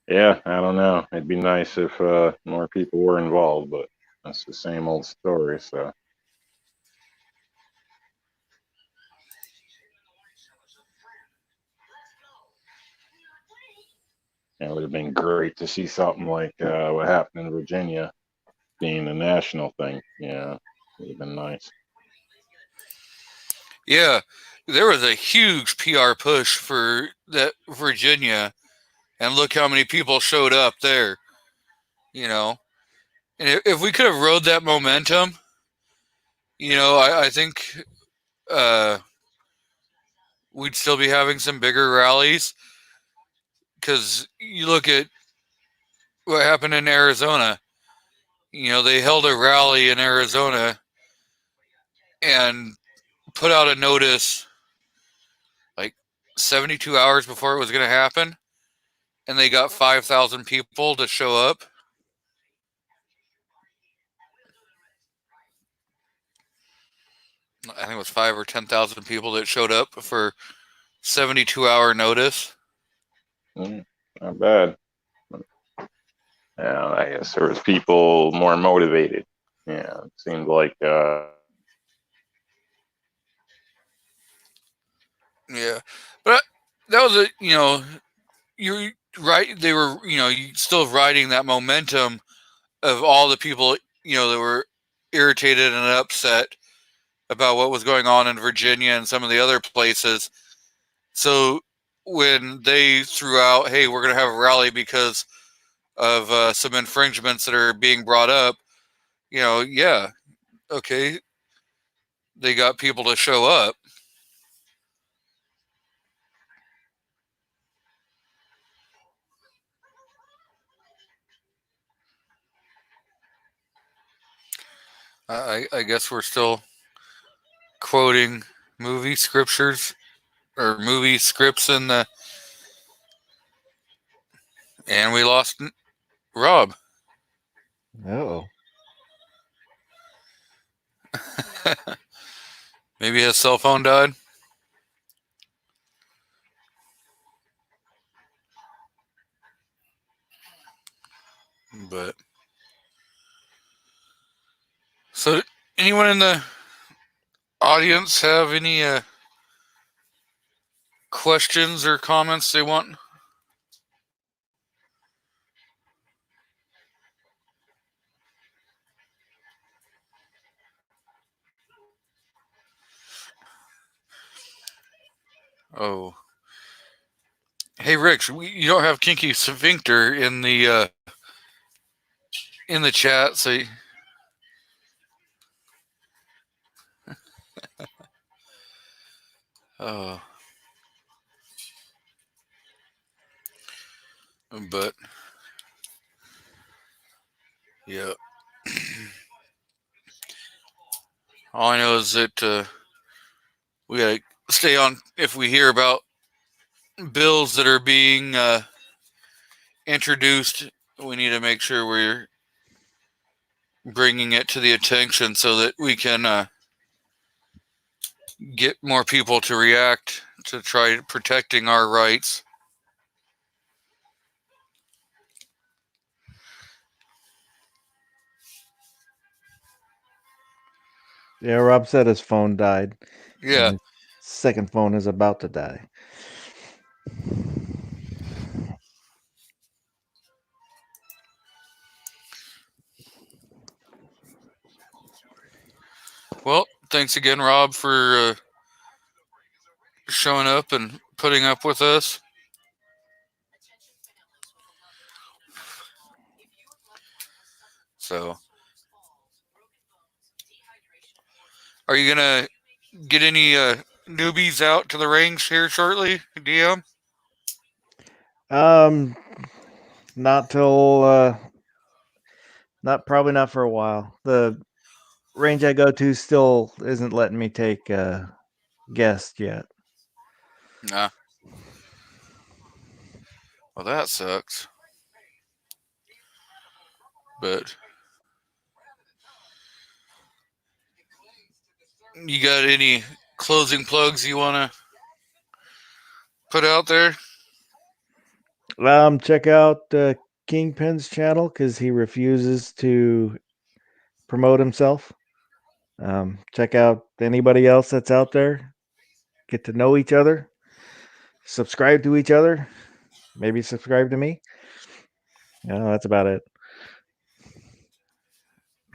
Yeah, I don't know. It'd be nice if more people were involved, but that's the same old story. So. It would have been great to see something like what happened in Virginia being a national thing. Yeah, it would have been nice. Yeah, there was a huge PR push for that Virginia, and look how many people showed up there. And if we could have rode that momentum, I think we'd still be having some bigger rallies. Because you look at what happened in Arizona. They held a rally in Arizona and put out a notice like 72 hours before it was going to happen. And they got 5,000 people to show up. I think it was 5,000 or 10,000 people that showed up for 72-hour notice. Not bad. Yeah, I guess there was people more motivated. Yeah, it seemed like. Yeah, but that was you're right. They were, still riding that momentum of all the people, that were irritated and upset about what was going on in Virginia and some of the other places. So when they threw out, hey, we're going to have a rally because of some infringements that are being brought up, yeah, okay, they got people to show up. I guess we're still quoting movie scriptures or movie scripts and we lost Rob. Oh, Maybe his cell phone died. But so, anyone in the audience have any questions or comments they want? Oh, hey, Rich, you don't have Kinky Sphincter in the chat, so. Oh, but yeah, all I know is that we gotta stay on. If we hear about bills that are being introduced, we need to make sure we're bringing it to the attention so that we can get more people to react to try protecting our rights. yeah. Rob said his phone died. Yeah. His second phone is about to die. Well, thanks again, Rob, for showing up and putting up with us. So, are you gonna get any newbies out to the range here shortly, DM? Not till probably not for a while. The range I go to still isn't letting me take guests yet. Nah. Well, that sucks. But you got any closing plugs you want to put out there? Check out Kingpin's channel because he refuses to promote himself. Check out anybody else that's out there. Get to know each other. Subscribe to each other. Maybe subscribe to me. That's about it.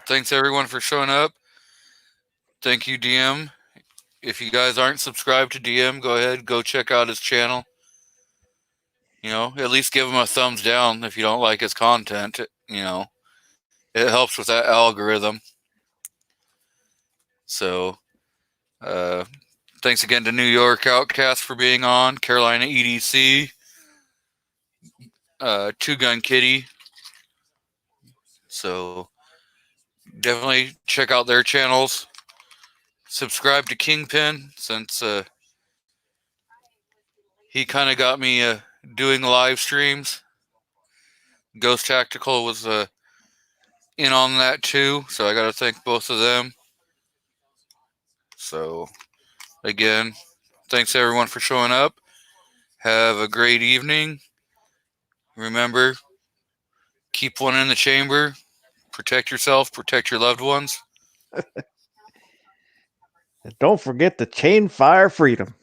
Thanks everyone for showing up. Thank you, DM. If you guys aren't subscribed to DM, go ahead, go check out his channel. At least give him a thumbs down if you don't like his content. It helps with that algorithm. So, thanks again to New York Outcast for being on, Carolina EDC, Two Gun Kitty. So, definitely check out their channels. Subscribe to Kingpin since he kind of got me doing live streams. Ghost Tactical was in on that too, so I got to thank both of them. So, again, thanks everyone for showing up. Have a great evening. Remember, keep one in the chamber. Protect yourself, protect your loved ones. And don't forget to chain fire freedom.